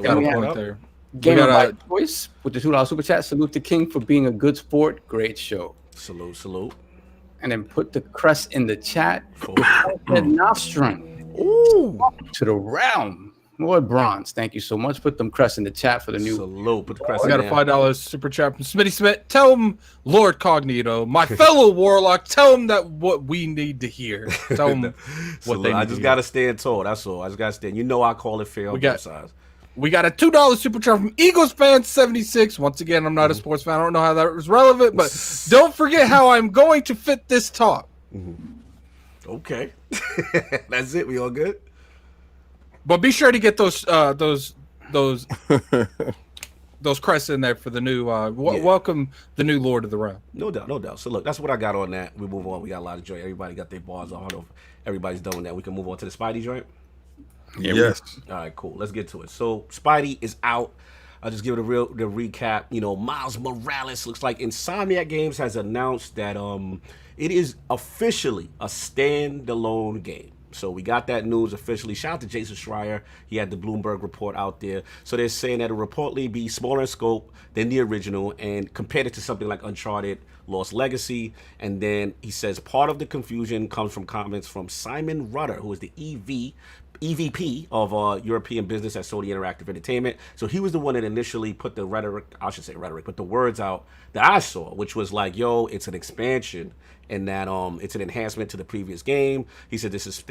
got a point there. Gamer by Choice with the $2 super chat. Salute to King for being a good sport. Great show. Salute. And then put the crest in the chat. Nostrum. Ooh. To the realm. Lord Bronze, thank you so much. Put them crests in the chat for the new. Salute. Put the crest. I got a $5 super chat from Smitty Smith. Tell him, Lordcognito, my fellow warlock, tell him that what we need to hear. Tell him what they need. I just gotta stand tall. That's all. I just gotta stand. You know I call it fair on both sides. We got a $2 super chat from Eagles fan 76. Once again, I'm not a sports fan. I don't know how that was relevant, but don't forget how I'm going to fit this talk. Okay, that's it. We all good. But be sure to get those crests in there for the new welcome the new Lord of the Realm. No doubt. So look, that's what I got on that. We move on. We got a lot of joy. Everybody got their bars on. I don't know if everybody's done with that. We can move on to the Spidey joint. Yeah, yes. All right, cool. Let's get to it. So Spidey is out. I'll just give it the recap. You know, Miles Morales looks like Insomniac Games has announced that it is officially a standalone game. So we got that news officially. Shout out to JasonSchrier. He had the Bloomberg report out there. So they're saying that it'll reportedly be smaller in scope than the original and compared it to something like Uncharted Lost Legacy. And then he says part of the confusion comes from comments from Simon Rudder, who is the EVP of European business at Sony Interactive Entertainment. So he was the one that initially put the put the words out that I saw, which was like, yo, it's an expansion and that it's an enhancement to the previous game. He said this is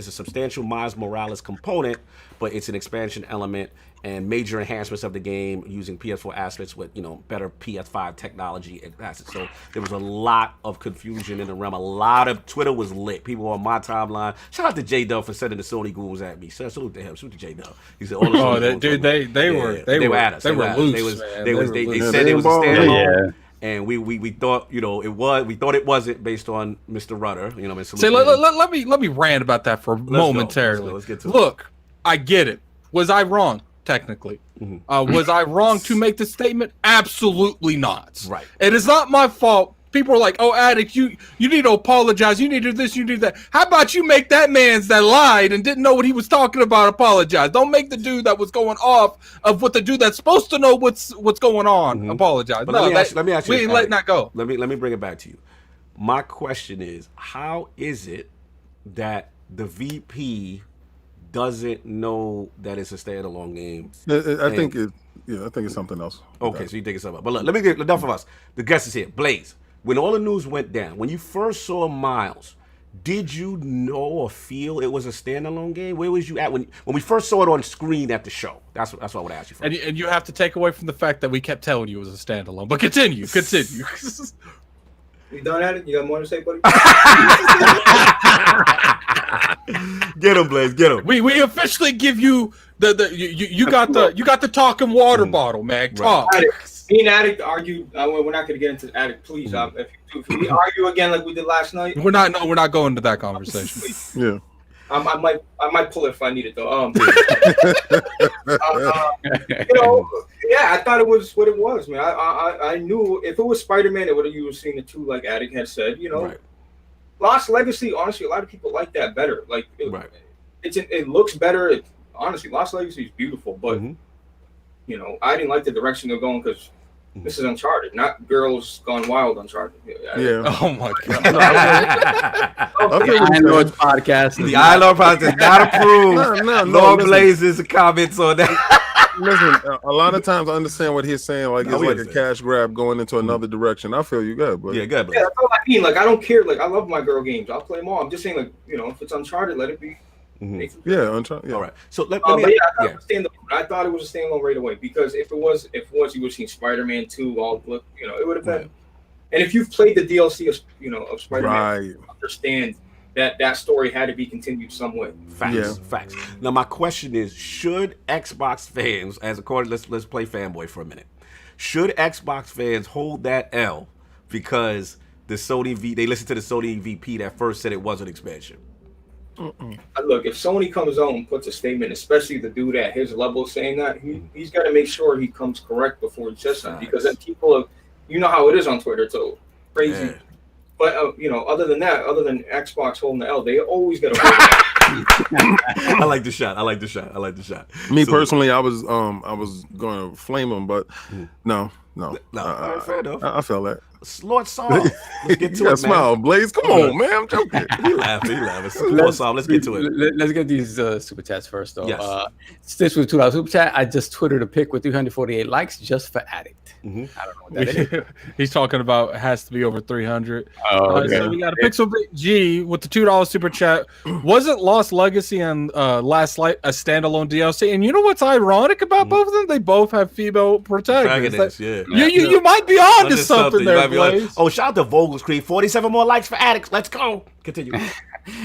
a substantial Miles Morales component, but it's an expansion element and major enhancements of the game using PS4 assets with, better PS5 technology and assets. So there was a lot of confusion in the realm. A lot of Twitter was lit. People on my timeline. Shout out to J-Dub for sending the Sony ghouls at me. So salute to him. Salute to J-Dub. He said, they were at us. They were loose. They said it was a standalone. Yeah. And we thought, it was. We thought it wasn't based on Mr. Rudder. Say, let me rant about that for momentarily. Let's get to it. Look, I get it. Was I wrong? Technically, was I wrong to make the statement? Absolutely not. Right. It is not my fault. People are like, "Oh, Addict, you need to apologize. You need to do this. You need that." How about you make that man's that lied and didn't know what he was talking about apologize? Don't make the dude that was going off of what the dude that's supposed to know what's going on apologize. But no, let me ask you. We ain't letting that go. Let me bring it back to you. My question is, how is it that the VP doesn't know that it's a standalone game? I think it's something else. Okay, so you think it's something else. But look, let me get enough of us. The guest is here. Blaze, when all the news went down, when you first saw Miles, did you know or feel it was a standalone game? Where was you at when we first saw it on screen at the show? That's what I would ask you for. And you have to take away from the fact that we kept telling you it was a standalone. But continue. You done at it? You got more to say, buddy? Get him, Blaze. Get him. We officially give you you got the talking water bottle, man. Talk. Me and Addict argued. We're not going to get into Addict, please. If we argue again like we did last night, we're not going into that conversation. Yeah. I might pull it if I need it though. I thought it was what it was, man. I knew if it was Spider-Man, it would have seen the two, like Addict had said. Right. Lost Legacy, honestly, a lot of people like that better. Like, it looks better. Honestly, Lost Legacy is beautiful, but I didn't like the direction they're going because this is Uncharted, not Girls Gone Wild Uncharted. Yeah. Oh my god. The iLord podcast. The iLord podcast is not approved. No Blaze's comments on that. Listen, a lot of times I understand what he's saying. Like, it's like a cash grab going into another direction. I feel you good, but good. Yeah, that's all I mean. Like, I don't care. Like, I love my girl games. I'll play them all. I'm just saying, like, if it's Uncharted, let it be. Yeah, yeah. All right. So let But me. yeah, I thought it was a standalone right away because if it was, you would have seen Spider-Man 2, all look, it would have been. Right. And if you've played the DLC of of Spider-Man, Right. you understand that story had to be continued some way. Facts. Now my question is: should Xbox fans, let's play fanboy for a minute, should Xbox fans hold that L because they listened to the Sony VP that first said it was an expansion? Look, if Sony comes out and puts a statement, especially the dude at his level saying that, he's got to make sure he comes correct before he says something, because then people how it is on Twitter, so crazy. Yeah. But other than Xbox holding the L, they always got to hold that. I like the shot. Me personally, I was going to flame him, but no. Fair enough. I felt that. Lord Solve. Let's get to it, man. Smile, Blaze. Come on, man. I'm joking. He laughing. Lord Solve, let's get to it. Let's get these super chats first, though. Yes. Stitch with $2 super chat. I just Twittered a pic with 348 likes just for Addict. I don't know what that is. He's talking about has to be over 300. Okay. So we got a Pixel G with the $2 super chat. Wasn't Lost Legacy and Last Light a standalone DLC? And you know what's ironic about both of them? They both have female protagonists. You might be on to something there, Blaze. Oh, shout out to Vogel's Creek. 47 more likes for Addicts. Let's go. Continue.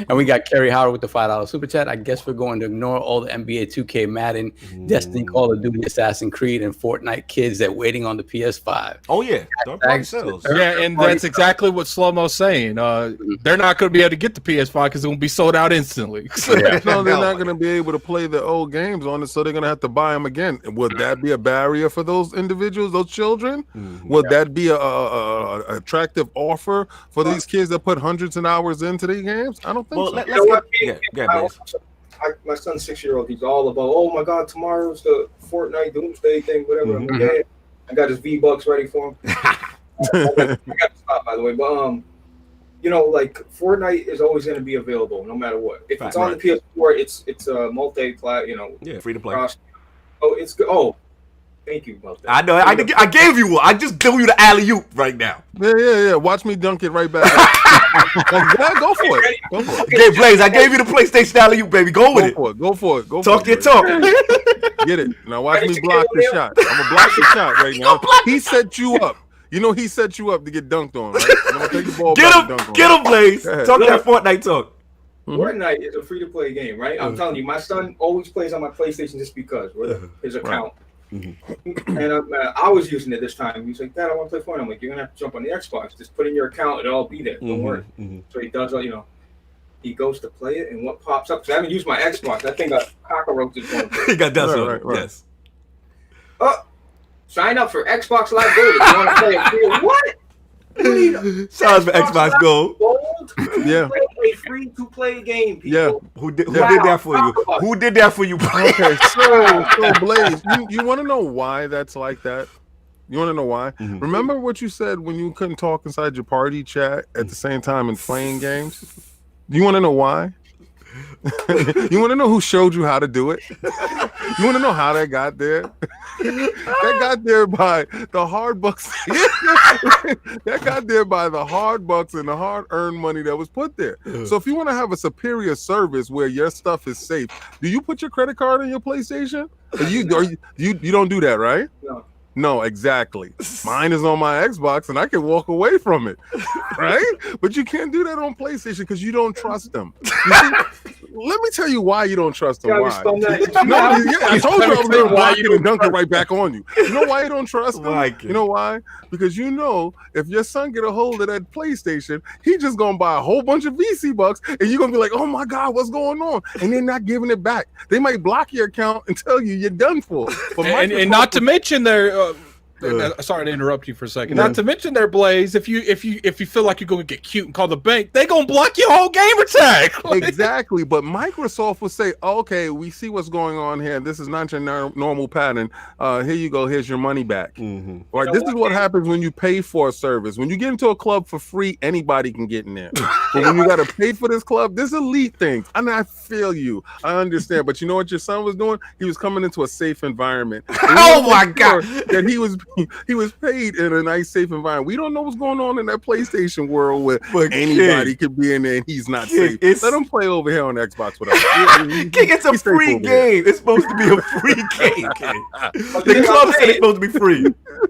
And we got Kerry Howard with the $5 super chat. I guess we're going to ignore all the NBA 2K, Madden, Destiny, Call of Duty, Assassin's Creed, and Fortnite kids that waiting on the PS5. Oh, yeah. Yeah, and that's exactly what Slow-Mo's saying. They're not going to be able to get the PS5 because it will be sold out instantly. No, they're not going to be able to play the old games on it, so they're going to have to buy them again. Would that be a barrier for those individuals, those children? Would that be a attractive offer for these kids that put hundreds of hours into these games? I don't think so. My son's 6-year-old. He's all about, oh my God, tomorrow's the Fortnite Doomsday thing, whatever. Yeah, I got his V-Bucks ready for him. I got to stop, by the way. But like Fortnite is always going to be available no matter what. If it's on the PS4, it's a multi-plat. Free to play. It's good. Oh, thank you about that. I know. I gave you one. I just threw you the alley-oop right now. Yeah. Watch me dunk it right back. Go for it. Okay, Blaze, I gave you the PlayStation alley-oop, baby. Go with it. Go for it. Talk your talk. Get it. Now watch me block the shot. I'm going to block the shot right now. He set you up. He set you up to get dunked on, right? I'm going to take the ball Get him, Blaze. Talk that Fortnite talk. Fortnite is a free-to-play game, right? I'm telling you, my son always plays on my PlayStation just because his account. And I was using it this time. He's like, Dad, I want to play Fortnite. I'm like, you're gonna have to jump on the Xbox. Just put in your account; it'll all be there. Don't worry. So he does. He goes to play it, and what pops up? Because I haven't used my Xbox. I think cockroaches going. He got dust on it. Yes. Sign up for Xbox Live Gold if you want to play it. What? Sounds for Xbox Gold. Yeah. A free-to-play game, people. Yeah. Who did that for you? Who did that for you? Okay, so Blaze, you want to know why that's like that? You want to know why? Remember what you said when you couldn't talk inside your party chat at the same time and playing games? You want to know why? You want to know who showed you how to do it? You want to know how that got there? That got there by the hard bucks. That got there by the hard bucks and the hard-earned money that was put there. So if you want to have a superior service where your stuff is safe, do you put your credit card on your PlayStation? You don't do that, right? No, exactly. Mine is on my Xbox, and I can walk away from it, right? But you can't do that on PlayStation because you don't trust them. Let me tell you why you don't trust them. Why? I told you I was going to block it and dunk it right back on you. You know why you don't trust them? You know why? Because if your son get a hold of that PlayStation, he just going to buy a whole bunch of VC bucks, and you're going to be like, oh my God, what's going on? And they're not giving it back. They might block your account and tell you you're done for. And not to mention their sorry to interrupt you for a second. Not to mention their Blaze. If you feel like you're going to get cute and call the bank, they gonna block your whole gamer tag. Exactly. But Microsoft will say, "Okay, we see what's going on here. This is not your normal pattern. Here you go. Here's your money back." Right. This is what happens when you pay for a service. When you get into a club for free, anybody can get in there. But when you got to pay for this club, this elite thing. And I feel you. I understand. But you know what your son was doing? He was coming into a safe environment. Oh my God! That he was he was paid in a nice, safe environment. We don't know what's going on in that PlayStation world where anybody could be in there and he's not safe. Let him play over here on Xbox with us. King, it's a free game. It's supposed to be a free game, King. The club said it's supposed to be free.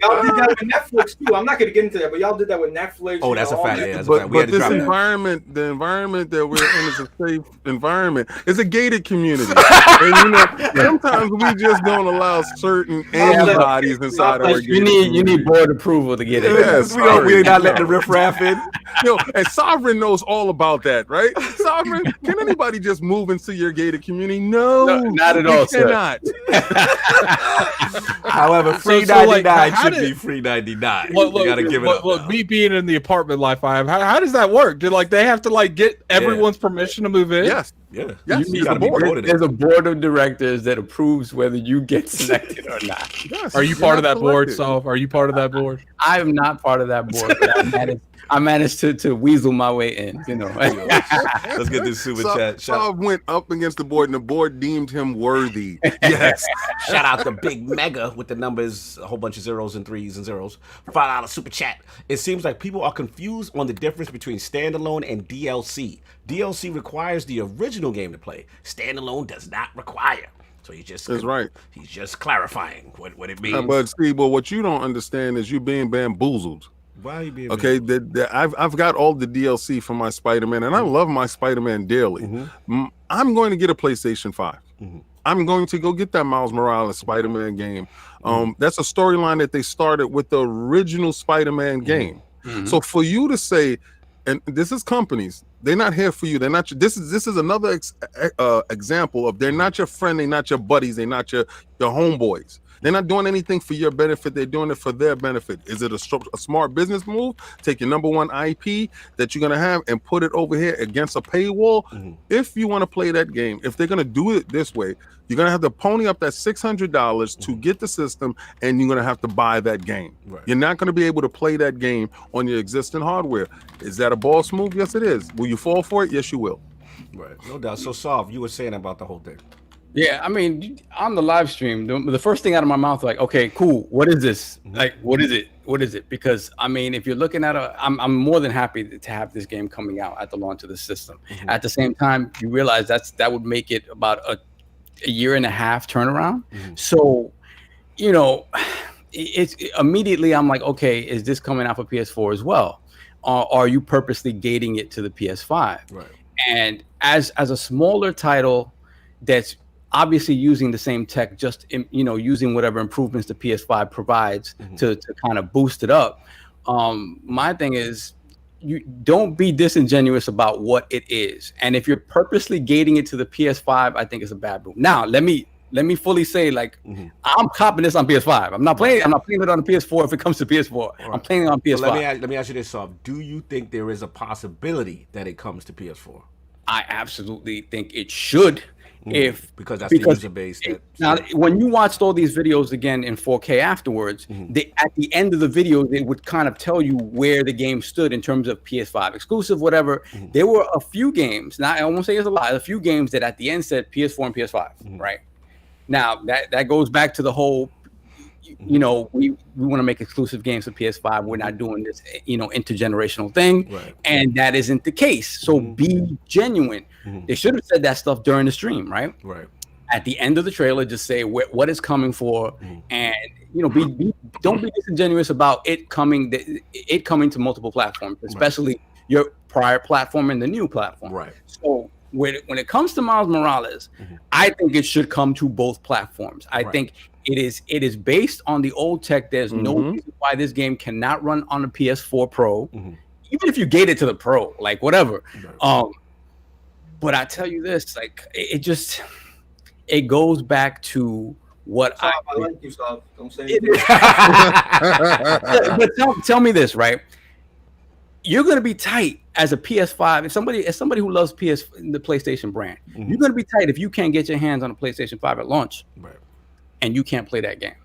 Y'all did that with Netflix too. I'm not going to get into that, but y'all did that with Netflix. Oh, that's a fact. Yeah, that's a fact. But this environment, the environment that we're in is a safe environment. It's a gated community. And you know, sometimes we just don't allow certain antibodies inside our you need board approval to get it. Yes, we're not letting the riffraff in. And Sovereign knows all about that, right? Sovereign, can anybody just move into your gated community? No, not at all, sir. Cannot. However, free 99 should be free 99. You gotta give it up. Look, me being in the apartment life I have, how does that work? Do they have to get everyone's permission to move in? Yes. Yeah. Yes. There's a board of directors that approves whether you get selected or not. Yes. Are you part of that board, Sov? Are you part of that board? I am not part of that board, but I managed to weasel my way in, you know. Let's get this super chat. Sov went up against the board and the board deemed him worthy. Yes. Shout out to Big Mega with the numbers, a whole bunch of zeros and threes and zeros. $5 super chat. It seems like people are confused on the difference between standalone and DLC. DLC requires the original game to play. Standalone does not require. So he's just He's just clarifying what it means. But Steve, what you don't understand is you being bamboozled. Why are you being okay? I've got all the DLC for my Spider-Man, and I love my Spider-Man dearly. Mm-hmm. I'm going to get a PlayStation 5. Mm-hmm. I'm going to go get that Miles Morales Spider-Man game. That's a storyline that they started with the original Spider-Man game. Mm-hmm. So for you to say, and this is companies, they're not here for you. They're not. This is another example of they're not your friend. They're not your buddies. They're not your homeboys. They're not doing anything for your benefit. They're doing it for their benefit. Is it a smart business move? Take your number one IP that you're going to have and put it over here against a paywall. Mm-hmm. If you want to play that game, if they're going to do it this way, you're going to have to pony up that $600 to get the system, and you're going to have to buy that game. Right. You're not going to be able to play that game on your existing hardware. Is that a boss move? Yes, it is. Will you fall for it? Yes, you will. Right. No doubt. So, Sov, you were saying about the whole thing. Yeah, I mean, on the live stream, the first thing out of my mouth, like, okay, cool. What is this? Mm-hmm. Like, what is it? What is it? Because, I mean, if you're looking at I'm more than happy to have this game coming out at the launch of the system. Mm-hmm. At the same time, you realize that would make it about a year and a half turnaround. Mm-hmm. So, you know, it's immediately I'm like, okay, is this coming out for PS4 as well? Or are you purposely gating it to the PS5? Right. And as a smaller title that's obviously using the same tech, just using whatever improvements the PS5 provides to kind of boost it up. My thing is, you don't be disingenuous about what it is, and if you're purposely gating it to the PS5, I think it's a bad move. Now, let me fully say, like, I'm copping this on PS5. I'm not playing it on the PS4 if it comes to PS4. Right. I'm playing it on PS5. Well, let me ask you this, Sov. Do you think there is a possibility that it comes to PS4? I absolutely think it should. Because the user base. Now, when you watched all these videos again in 4K afterwards, at the end of the video, they would kind of tell you where the game stood in terms of PS5 exclusive, whatever. There were a few games. Now, I won't say it's a lot. A few games that at the end said PS4 and PS5. Right now, that goes back to the whole. We want to make exclusive games for PS5. We're not doing this, intergenerational thing, right. And that isn't the case. So be genuine. They should have said that stuff during the stream, right? Right. At the end of the trailer, just say what it's coming for, and don't be disingenuous about it coming to multiple platforms, especially your prior platform and the new platform. Right. So when it comes to Miles Morales, I think it should come to both platforms. I think it is based on the old tech. There's no reason why this game cannot run on a PS4 Pro, even if you gate it to the Pro, like whatever. But I tell you this, like it goes back to what I like you, Sov. Don't say it. But tell me this, right? You're gonna be tight as a PS5. As somebody who loves the PlayStation brand, you're gonna be tight if you can't get your hands on a PlayStation 5 at launch, right? And you can't play that game.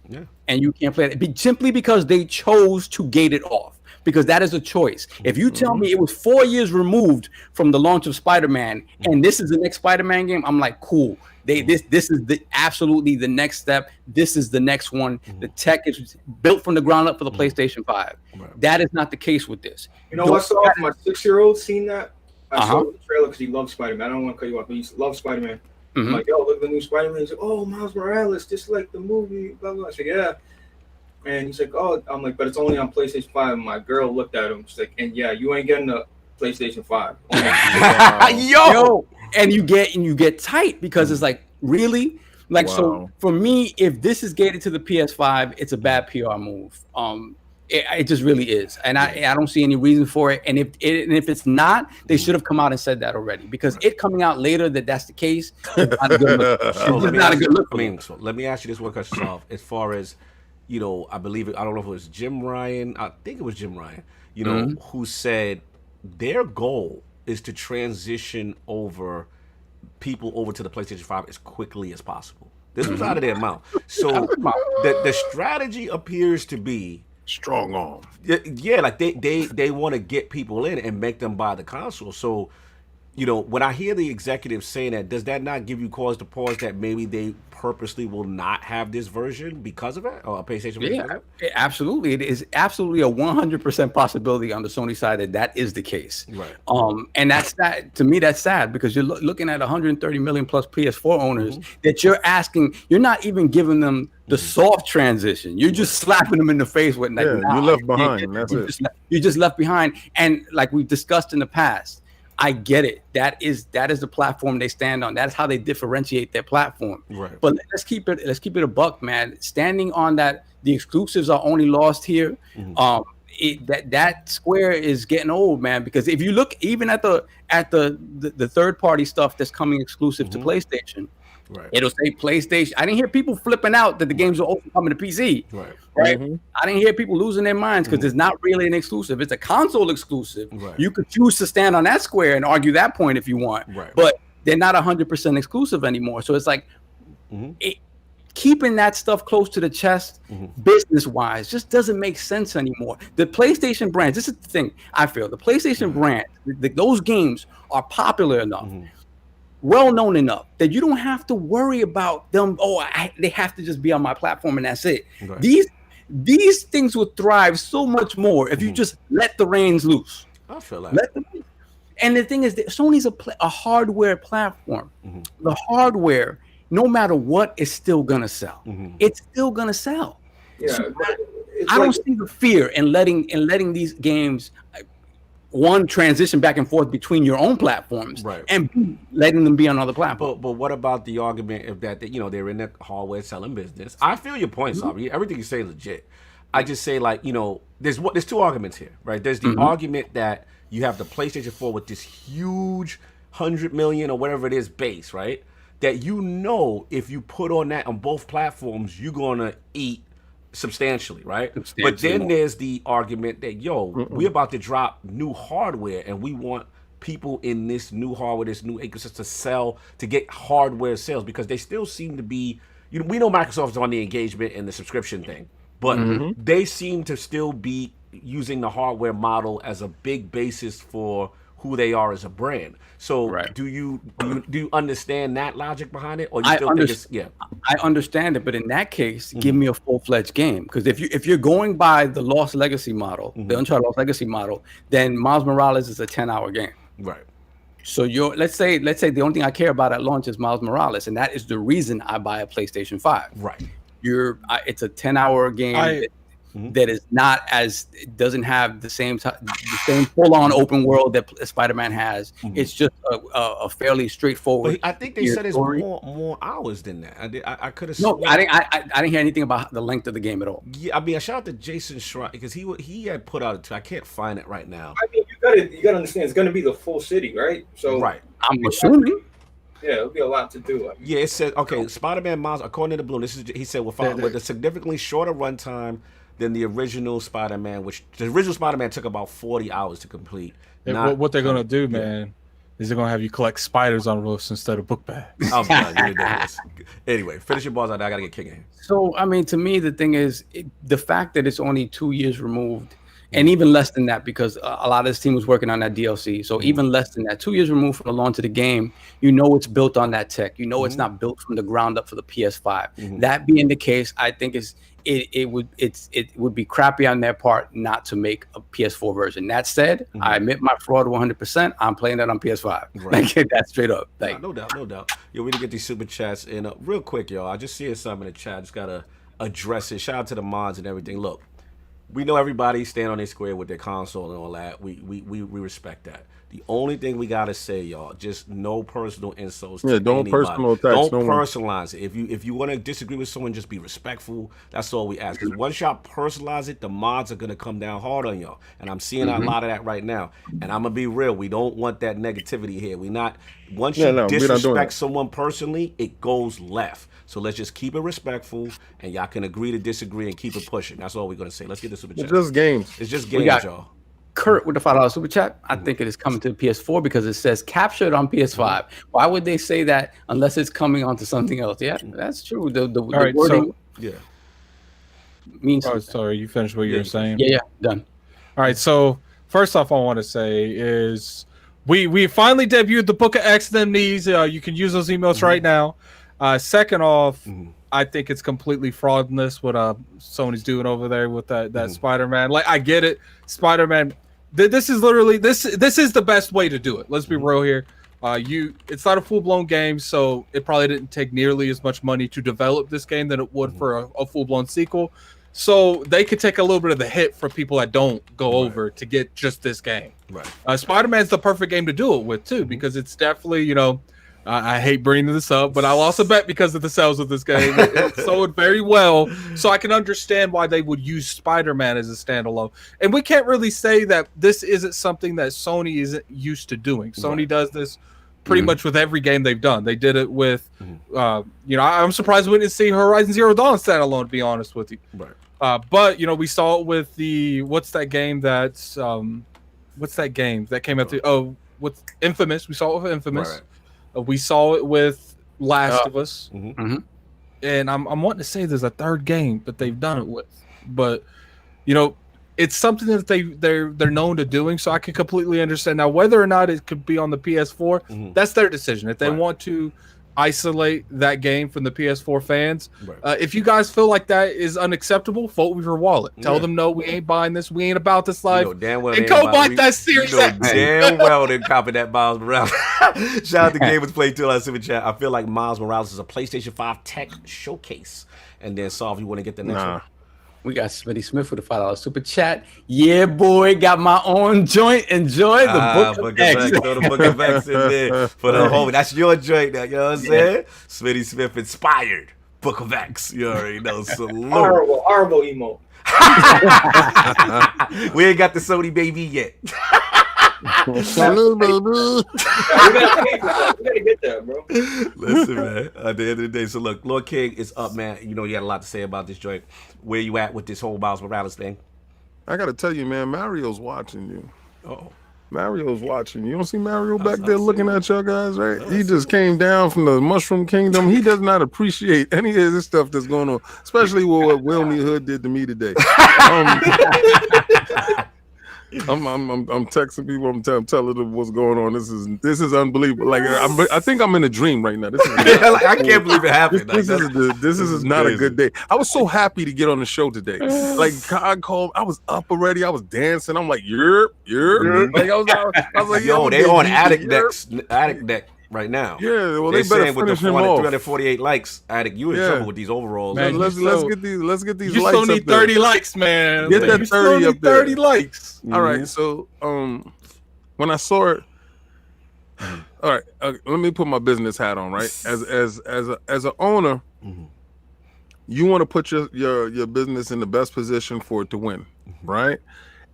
Yeah. And you can't play it simply because they chose to gate it off. because that is a choice. If you tell me it was 4 years removed from the launch of Spider-Man and this is the next Spider-Man game, I'm like, cool. This is absolutely the next step. This is the next one. The tech is built from the ground up for the PlayStation 5. Right. That is not the case with this. You know, I saw my 6-year-old seen that. I saw the trailer because he loves Spider-Man. I don't want to cut you off, but he loves Spider-Man. I'm like, yo, look at the new Spider-Man. He's like, oh, Miles Morales, just like the movie. Blah blah. I said, yeah. And he's like, oh, I'm like, but it's only on PlayStation 5. And my girl looked at him. She's like, and yeah, you ain't getting a PlayStation 5. Yo. And you get tight because it's like, really? Like, so for me, if this is gated to the PS5, it's a bad PR move. It just really is. And I don't see any reason for it. And if it's not, they should have come out and said that already, because it coming out later that's the case, it's not a good look. Not a good look. So let me ask you this one question, as far as, you know, I believe I don't know if it was Jim Ryan. I think it was Jim Ryan, you know, who said their goal is to transition people over to the PlayStation 5 as quickly as possible. This was out of their mouth. So the strategy appears to be strong arm. Yeah, like they want to get people in and make them buy the console. So, you know, when I hear the executives saying that, does that not give you cause to pause that maybe they purposely will not have this version because of it, or a PlayStation version? Yeah, absolutely. It is absolutely a 100% possibility on the Sony side that is the case. Right. And that's that. To me, that's sad, because you're looking at 130 million plus PS4 owners that you're not even giving them the soft transition. You're just slapping them in the face with, like, you're left behind. That's it. You're just left behind. And like we've discussed in the past, I get it. That is the platform they stand on. That's how they differentiate their platform. Right. But let's keep it a buck, man. Standing on that, the exclusives are only lost here. That Square is getting old, man. Because if you look even at the third party stuff that's coming exclusive to PlayStation, it'll say PlayStation. I didn't hear people flipping out that the games are also coming to PC. Right. I didn't hear people losing their minds because it's not really an exclusive. It's a console exclusive. You could choose to stand on that Square and argue that point if you want. But they're not 100% exclusive anymore. So it's like keeping that stuff close to the chest, business-wise, just doesn't make sense anymore. The PlayStation brands, this is the thing I feel. The PlayStation brand, those games are popular enough, well-known enough that you don't have to worry about them. They have to just be on my platform and that's it. These things would thrive so much more if you just let the reins loose. I feel like and the thing is that Sony's a hardware platform. The hardware, no matter what, is still gonna sell. It's still gonna sell. So I don't see the fear in letting these games transition back and forth between your own platforms, and letting them be on other platforms. But what about the argument of that you know, they're in the hardware selling business? I feel your point, Sabi. Everything you say is legit. I just say, like, you know, there's two arguments here, right? There's the argument that you have the PlayStation 4 with this huge 100 million or whatever it is base, right? That, you know, if you put on that on both platforms, you're gonna eat substantially, right? But then there's the argument that, we're about to drop new hardware and we want people in this new hardware, this new ecosystem to get hardware sales, because they still seem to be, you know, we know Microsoft's on the engagement and the subscription thing, but they seem to still be using the hardware model as a big basis for who they are as a brand. So do you understand that logic behind it, or you still think it's I understand it, but in that case, give me a full-fledged game. Because if you're going by the Lost Legacy model, the Uncharted Lost Legacy model, then Miles Morales is a 10-hour game. Right. So let's say the only thing I care about at launch is Miles Morales, and that is the reason I buy a PlayStation 5. Right. It's a 10-hour game. That is doesn't have the same full-on open world that Spider-Man has. It's just a fairly straightforward. But I think they said it's more hours than that. I could have. No, I didn't hear anything about the length of the game at all. Yeah, I mean, I shout out to JasonSchrier because he had put out I can't find it right now. I mean, you gotta understand, it's gonna be the full city, right? So I'm assuming. Yeah, it'll be a lot to do. Yeah, it said Spider-Man Miles. According to the Bloom, he said with a significantly shorter runtime than the original Spider-Man, which the original Spider-Man took about 40 hours to complete. What they're gonna do, man, is they're gonna have you collect spiders on roofs instead of book bags. I'm done. You're ridiculous. Anyway, finish your balls out. I gotta get King in. So, I mean, to me, the thing is, the fact that it's only 2 years removed and even less than that, because a lot of this team was working on that DLC. So even less than that, 2 years removed from the launch of the game, you know it's built on that tech. You know it's not built from the ground up for the PS5. That being the case, I think it would be crappy on their part not to make a PS4 version. That said, I admit my fraud 100%. I'm playing that on PS5. Right. Like that's straight up. Like no doubt. Yo, we didn't get these super chats in real quick, y'all. I just see something in the chat. Just gotta address it. Shout out to the mods and everything. Look, we know everybody stand on their square with their console and all that. We respect that. The only thing we gotta say, y'all, just no personal insults. Yeah, don't anybody. personal attacks. Don't personalize it. If you want to disagree with someone, just be respectful. That's all we ask. Because once y'all personalize it, the mods are gonna come down hard on y'all. And I'm seeing a lot of that right now. And I'm gonna be real. We don't want that negativity here. Once you disrespect someone personally, it goes left. So let's just keep it respectful, and y'all can agree to disagree and keep it pushing. That's all we're gonna say. Let's get the super chat. It's just games. It's just games, y'all. Kurt with the $5 super chat. I think it is coming to the PS4 because it says captured on PS5. Why would they say that unless it's coming onto something else? Yeah, that's true. The wording means. Oh, sorry, you finished what you were saying. Yeah, done. All right, so first off, I want to say is we finally debuted the Book of X and Knees. You can use those emails right now. Second off, I think it's completely fraudulent what Sony's doing over there with that Spider-Man. Like, I get it, Spider-Man. This is literally this is the best way to do it. Let's be real here. It's not a full-blown game, so it probably didn't take nearly as much money to develop this game than it would for a full-blown sequel. So they could take a little bit of the hit for people that don't go over to get just this game. Right. Spider-Man's the perfect game to do it with too, because it's definitely, I hate bringing this up, but I'll also bet because of the sales of this game, it sold very well. So I can understand why they would use Spider-Man as a standalone. And we can't really say that this isn't something that Sony isn't used to doing. Sony does this pretty much with every game they've done. They did it with, I'm surprised we didn't see Horizon Zero Dawn standalone, to be honest with you. Right. But, we saw it with what's that game that came out with Infamous. We saw it with Infamous. Right. We saw it with Last of Us, and I'm wanting to say there's a third game that they've done it with, but it's something that they're known to doing. So I can completely understand now whether or not it could be on the PS4. That's their decision. If they want to isolate that game from the PS4 fans, if you guys feel like that is unacceptable, vote with your wallet. Tell them no, we ain't buying this. We ain't about this life. Damn well and go buy that Series X. Damn well they copy that Miles Morales. Shout out to Gamers Play 2 on Super Chat. I feel like Miles Morales is a PlayStation 5 tech showcase. And then Solve, you want to get the next one? We got Smitty Smith with a $5 super chat. Yeah, boy, got my own joint. Enjoy the Book of X. Throw the Book of X in there for the whole. That's your joint now, you know what I'm saying? Smitty Smith inspired Book of X. You already know. Salute. Horrible emo. We ain't got the Sony baby yet. Salute, baby. We gotta get there, bro. Listen, man. At the end of the day, so look, Lord King is up, man. You had a lot to say about this joint. Where you at with this whole Miles Morales thing? I gotta tell you, man, Mario's watching you. Oh, Mario's watching you. You don't see Mario back there looking at y'all guys, right? He just came down from the Mushroom Kingdom. He does not appreciate any of this stuff that's going on, especially with what Wilmy Hood did to me today. I'm texting people. I'm telling them what's going on. This is unbelievable. Like I think I'm in a dream right now. This is I can't believe it happened. This is not a good day. I was so happy to get on the show today. Like God called. I was up already. I was dancing. I'm like, you're. Like I was like, yo, they on Addict deck right now. Yeah, well, they better finish him off. 348 likes, Addict, you in trouble with these overalls. Man, let's get these you likes. You still need 30 likes, man. Get that 30 up there. 30 likes. All right, so when I saw it, all right, let me put my business hat on. Right, as an owner, you want to put your business in the best position for it to win, right?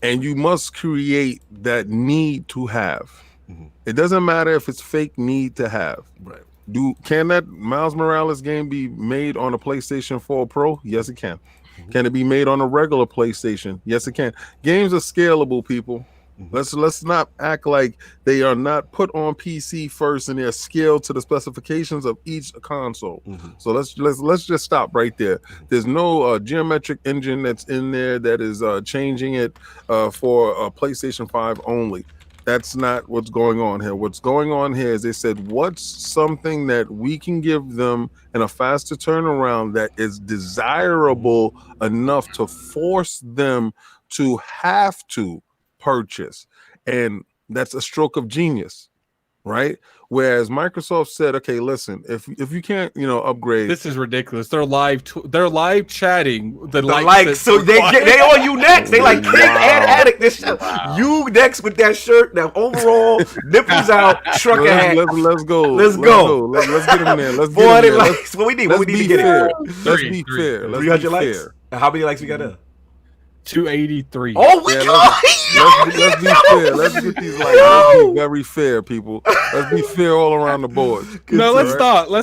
And you must create that need to have. It doesn't matter if it's fake need to have. Right. Can that Miles Morales game be made on a PlayStation 4 Pro? Yes, it can. Can it be made on a regular PlayStation? Yes, it can. Games are scalable, people. Let's not act like they are not put on PC first and they're scaled to the specifications of each console. So let's just stop right there. There's no geometric engine that's in there that is changing it for PlayStation 5 only. That's not what's going on here. What's going on here is they said, what's something that we can give them in a faster turnaround that is desirable enough to force them to have to purchase? And that's a stroke of genius, right? Whereas Microsoft said, okay, listen, if you can't, upgrade. This is ridiculous. They're live chatting. So they on you next. They like King and Addict. This shit. You next with that shirt. Now overall, nipples out, trucker hat. Let's go. Let's go. Let's get them there. Let's 400 likes. What we need? What we need to get fair. it? Let's be fair. 300 likes. How many likes we got up? 283. Oh, we let's be fair. Let's get these likes. Let's be very fair, people. Let's be fair all around the board. Let's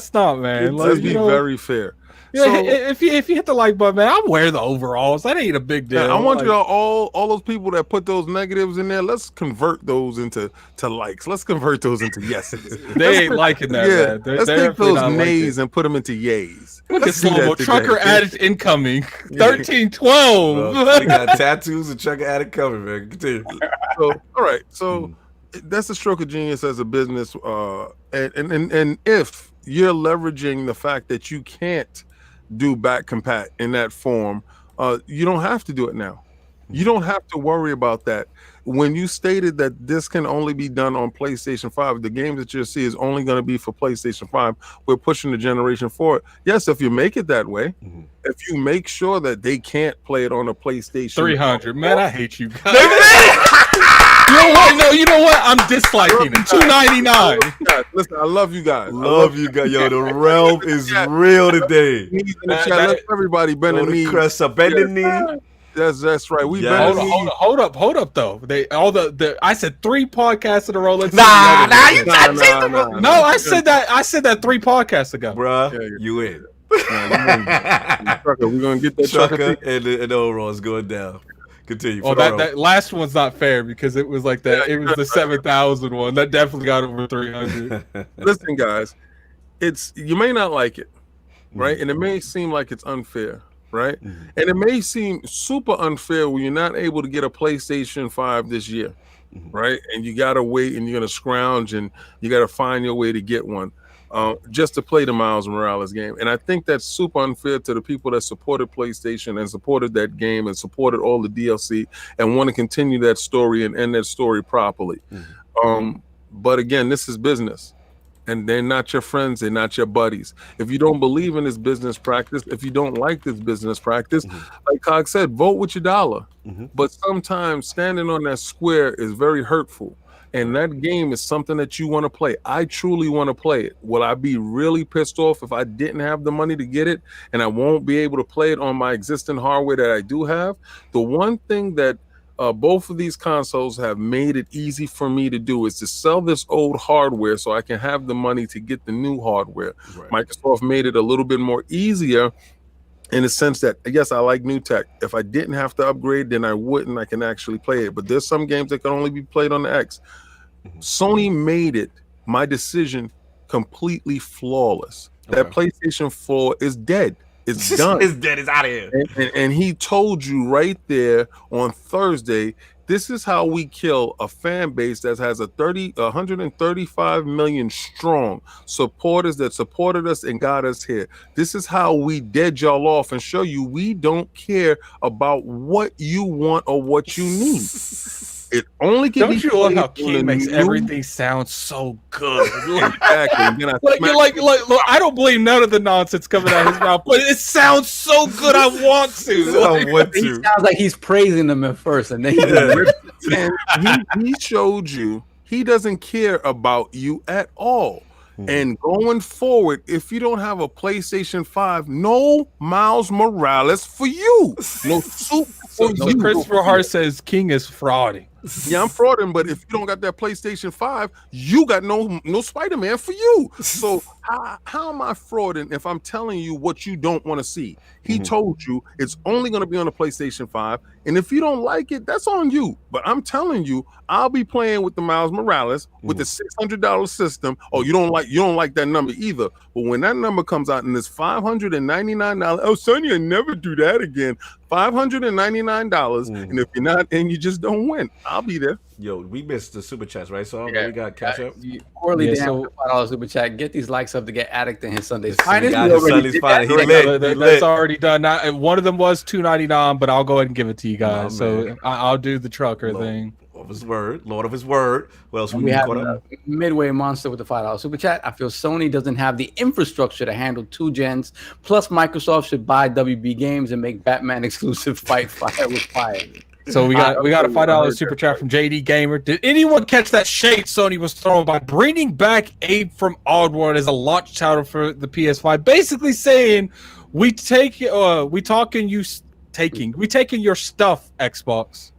stop, man. Let's be very fair. Yeah, so, if you hit the like button, man, I'll wear the overalls. That ain't a big deal. I want y'all all those people that put those negatives in there. Let's convert those into likes. Let's convert those into yeses. They ain't liking that. Yeah, man. let's take those nays and put them into yays. Look at slow-mo. Trucker addict incoming. 1312. We got tattoos and trucker addict coming, man. Continue. So, all right. So that's a stroke of genius as a business. And if you're leveraging the fact that you can't do back compat in that form, you don't have to do it now. You don't have to worry about that. When you stated that this can only be done on PlayStation 5, the games that you'll see is only going to be for PlayStation 5. We're pushing the generation forward. Yes, if you make it that way, if you make sure that they can't play it on a PlayStation 300, man, I hate you guys. You know what? I'm disliking it. 299. Listen, I love you guys. Love you guys. Yo, the realm is real today. Let everybody bend the knee. Bend the knee. That's right. We hold up though. I said 3 podcasts in a row. Let's No, I said that 3 podcasts ago, bruh. You in? We're gonna get that trucker and the overall is going down. Continue. Oh, that last one's not fair because it was like that. It was the 7,000 one that definitely got over 300. Listen, guys, you may not like it, right? And it may seem like it's unfair. Right, and it may seem super unfair when you're not able to get a PlayStation 5 this year, right? And you gotta wait, and you're gonna scrounge, and you gotta find your way to get one, just to play the Miles Morales game. And I think that's super unfair to the people that supported PlayStation and supported that game and supported all the DLC and want to continue that story and end that story properly. But again, this is business. And they're not your friends, they're not your buddies. If you don't believe in this business practice, if you don't like this business practice, like Cog said, vote with your dollar. But sometimes standing on that square is very hurtful. And that game is something that you want to play. I truly want to play it. Will I be really pissed off if I didn't have the money to get it and I won't be able to play it on my existing hardware that I do have? The one thing that both of these consoles have made it easy for me to do is to sell this old hardware so I can have the money to get the new hardware. Right. Microsoft made it a little bit more easier in the sense that, yes, I like new tech. If I didn't have to upgrade, then I wouldn't. I can actually play it. But there's some games that can only be played on the X. Sony made it, my decision, completely flawless. Okay. That PlayStation 4 is dead. It's done. It's dead. It's out of here. And he told you right there on Thursday, this is how we kill a fan base that has 135 million strong supporters that supported us and got us here. This is how we dead y'all off and show you we don't care about what you want or what you need. It only can Don't you love how King makes everything sound so good? Exactly. Look, I don't believe none of the nonsense coming out of his mouth, but it sounds so good. I want to. He sounds like he's praising them at first, and then he showed you he doesn't care about you at all. And going forward, if you don't have a PlayStation 5, no Miles Morales for you. No soup for you. Christopher Hart says King is frauding. Yeah, I'm frauding, but if you don't got that PlayStation 5, you got no Spider-Man for you. So how am I frauding if I'm telling you what you don't want to see? He told you it's only going to be on the PlayStation 5, and if you don't like it, that's on you. But I'm telling you, I'll be playing with the Miles Morales with the $600 system. Oh, you don't like that number either. But when that number comes out and it's $599, oh, son, you'll never do that again. $599, and if you're not, and you just don't win, I'll be there. Yo, we missed the super chats, right? So we got catch up. Poorly damn $5 super chat. Get these likes up to get Addict in his Sundays. That's already done. Now, one of them was $2.99, but I'll go ahead and give it to you guys. So I'll do the trucker thing. Of his word, Lord of his word. What else we have? Midway Monster with the $5 super chat. I feel Sony doesn't have the infrastructure to handle 2 gens. Plus, Microsoft should buy WB Games and make Batman exclusive fight fire with fire. So we got a $5 super chat from JD Gamer. Did anyone catch that shade Sony was throwing by bringing back Abe from Oddworld as a launch title for the PS5? Basically saying we taking your stuff, Xbox.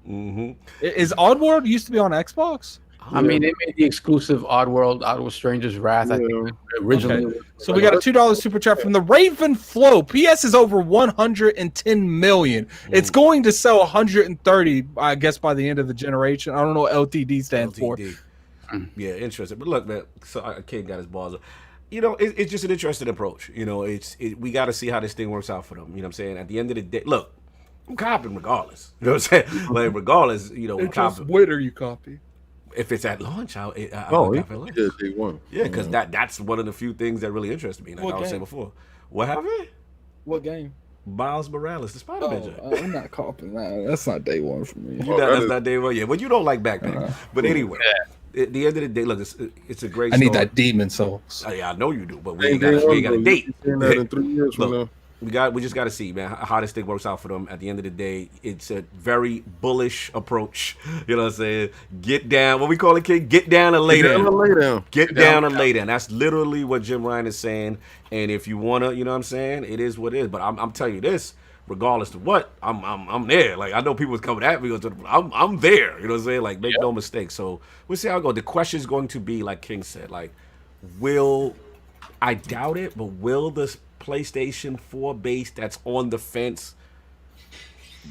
Is Oddworld used to be on Xbox? I mean, they made the exclusive Oddworld Stranger's Wrath. I think originally. Okay. So we got a $2 super chat from the Raven Flow. PS is over 110 million. It's going to sell 130, I guess, by the end of the generation. I don't know what LTD stands for. Yeah, interesting. But look, man, so a kid got his balls up. You know, it's just an interesting approach. You know, we got to see how this thing works out for them. You know what I'm saying? At the end of the day, look, I'm copping regardless. You know what I'm saying? Like, regardless, you know, I'm copping. When are you copy? If it's at launch, I'll day one. Yeah, because that's one of the few things that really interest me. Like I was saying before. What happened? What game? Miles Morales, the Spider-Man. I'm not copying that. That's not day one for me. That's not day one. Yeah, well, you don't like backpacks. But anyway, at the end of the day, look, it's a great story. I need that demon souls. Yeah, I know you do, but we ain't got a date. In 3 years from now. We just got to see, man, how this thing works out for them. At the end of the day, it's a very bullish approach. You know what I'm saying? Get down. What we call it, kid? Get down and lay down. Get down and lay down. That's literally what Jim Ryan is saying. And if you want to, you know what I'm saying? It is what it is. But I'm telling you this, regardless of what, I'm there. Like, I know people was coming at me. I'm there. You know what I'm saying? Like, make no mistake. So we'll see how it goes. The question is going to be, like King said, like, I doubt it, but will this PlayStation 4 base that's on the fence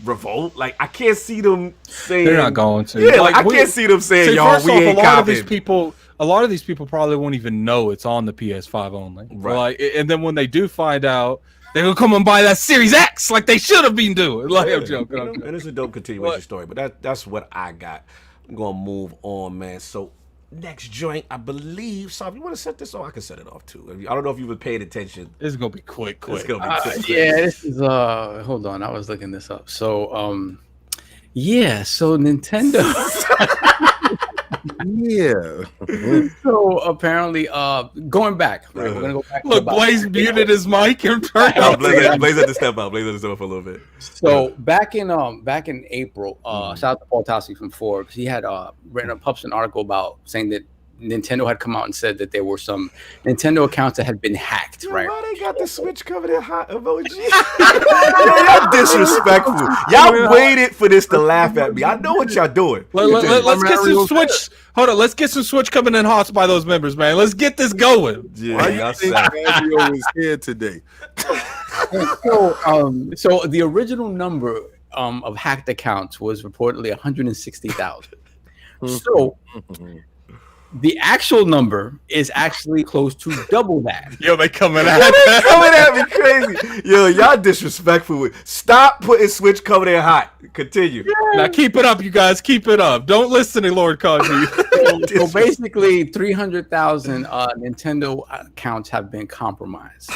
revolt? Like, I can't see them saying they're not going to. Yeah, like I can't see them saying, y'all, we ain't copping. A lot of these people probably won't even know it's on the PS5 only. Right. Like, and then when they do find out, they'll come and buy that Series X like they should have been doing. Like, I'm joking. And it's a dope continuation story, but that's what I got. I'm gonna move on, man. So next joint, I believe. So if you want to set this off, I can set it off too. I don't know if you've been paying attention. This is gonna be quick. It's gonna be quick. Yeah, this is hold on, I was looking this up. So so Nintendo So apparently going back, right? We're gonna go back. Look, Blaze muted his mic and turned Blaze had to step out. Blaze had to step up for a little bit. So back in April, shout out to Paul Tassi from Forbes. He had published an article about saying that Nintendo had come out and said that there were some Nintendo accounts that had been hacked, right? Why they got the Switch covered in hot emoji? Y'all disrespectful. Y'all waited for this to laugh at me. I know what y'all doing. Let's get some Switch. Hold on, let's get some Switch coming in hot by those members, man. Let's get this going. Yeah, why you think Mario is here today? So the original number of hacked accounts was reportedly 160,000. So the actual number is actually close to double that. Yo, they coming at me crazy. Yo, y'all disrespectful. Stop putting Switch covered in hot. Continue. Now keep it up, you guys. Keep it up. Don't listen to LordCognito. So basically, 300,000 Nintendo accounts have been compromised.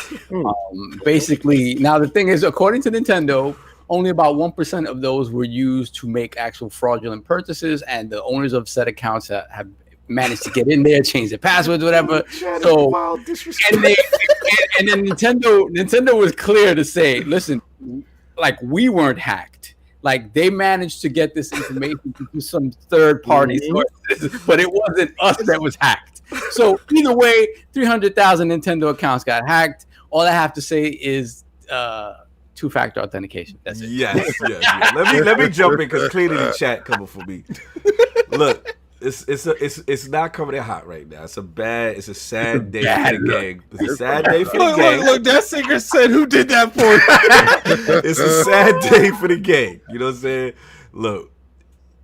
Basically, now the thing is, according to Nintendo, only about 1% of those were used to make actual fraudulent purchases, and the owners of said accounts have managed to get in there, change their passwords, whatever. So, and then Nintendo was clear to say, listen, like, we weren't hacked. Like, they managed to get this information through some third party sources, but it wasn't us that was hacked. So either way, 300,000 Nintendo accounts got hacked. All I have to say is two-factor authentication. That's it. Yes. Let me jump in because clearly the chat coming for me. Look, it's not coming in hot right now. It's a sad day for the gang. It's a sad day for the gang. Look, that singer said, "Who did that for you?" It's a sad day for the gang. You know what I'm saying? Look,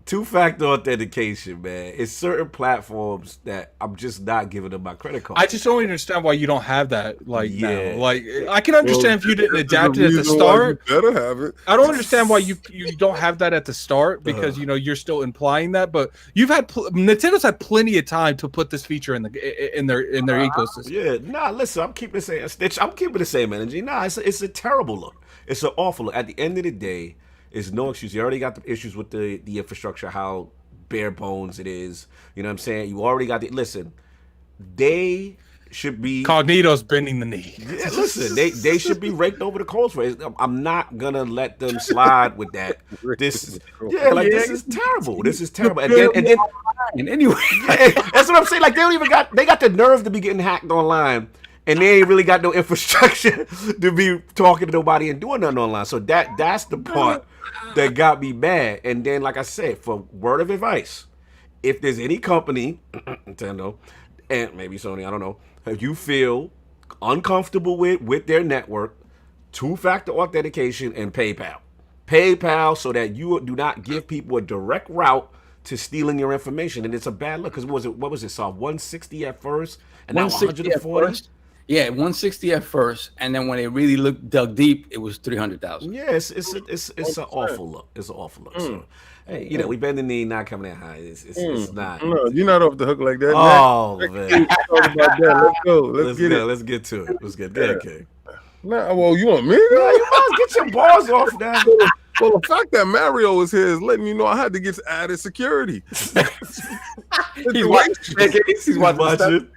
two-factor authentication, man. It's certain platforms that I'm just not giving them my credit card. I just don't understand why you don't have that. Now. Like, I can understand if you didn't adapt it at the start. You better have it. I don't understand why you don't have that at the start because you're still implying that. But Nintendo's had plenty of time to put this feature in their ecosystem. Yeah, nah. Listen, I'm keeping the same stitch. I'm keeping the same energy. Nah, it's a terrible look. It's an awful look. At the end of the day, it's no excuse. You already got the issues with the infrastructure, how bare bones it is. You know what I'm saying? You already got the. Listen, they should be. Cognito's bending the knee. Yeah, listen, they should be raked over the coals for it. I'm not gonna let them slide with that. This is terrible. This is terrible. And then anyway, that's what I'm saying. Like they got the nerve to be getting hacked online. And they ain't really got no infrastructure to be talking to nobody and doing nothing online. So that's the part that got me mad. And then, like I said, for word of advice, if there's any company, Nintendo, and maybe Sony, I don't know, if you feel uncomfortable with their network, two-factor authentication and PayPal. PayPal so that you do not give people a direct route to stealing your information. And it's a bad look because what was it? Saw 160 at first and now 140? Yeah, 160 at first, and then when they really dug deep, it was 300,000. Yeah, it's an awful look. It's an awful look. So, hey, we bend the knee, not coming in high. It's not. No, you're not off the hook like that. Oh man, let's go. Let's get to it. Let's get that. Okay. Nah, well, you want me? Yeah, you must get your balls off now. Well, the fact that Mario was here is letting you know I had to get added security. He's watching.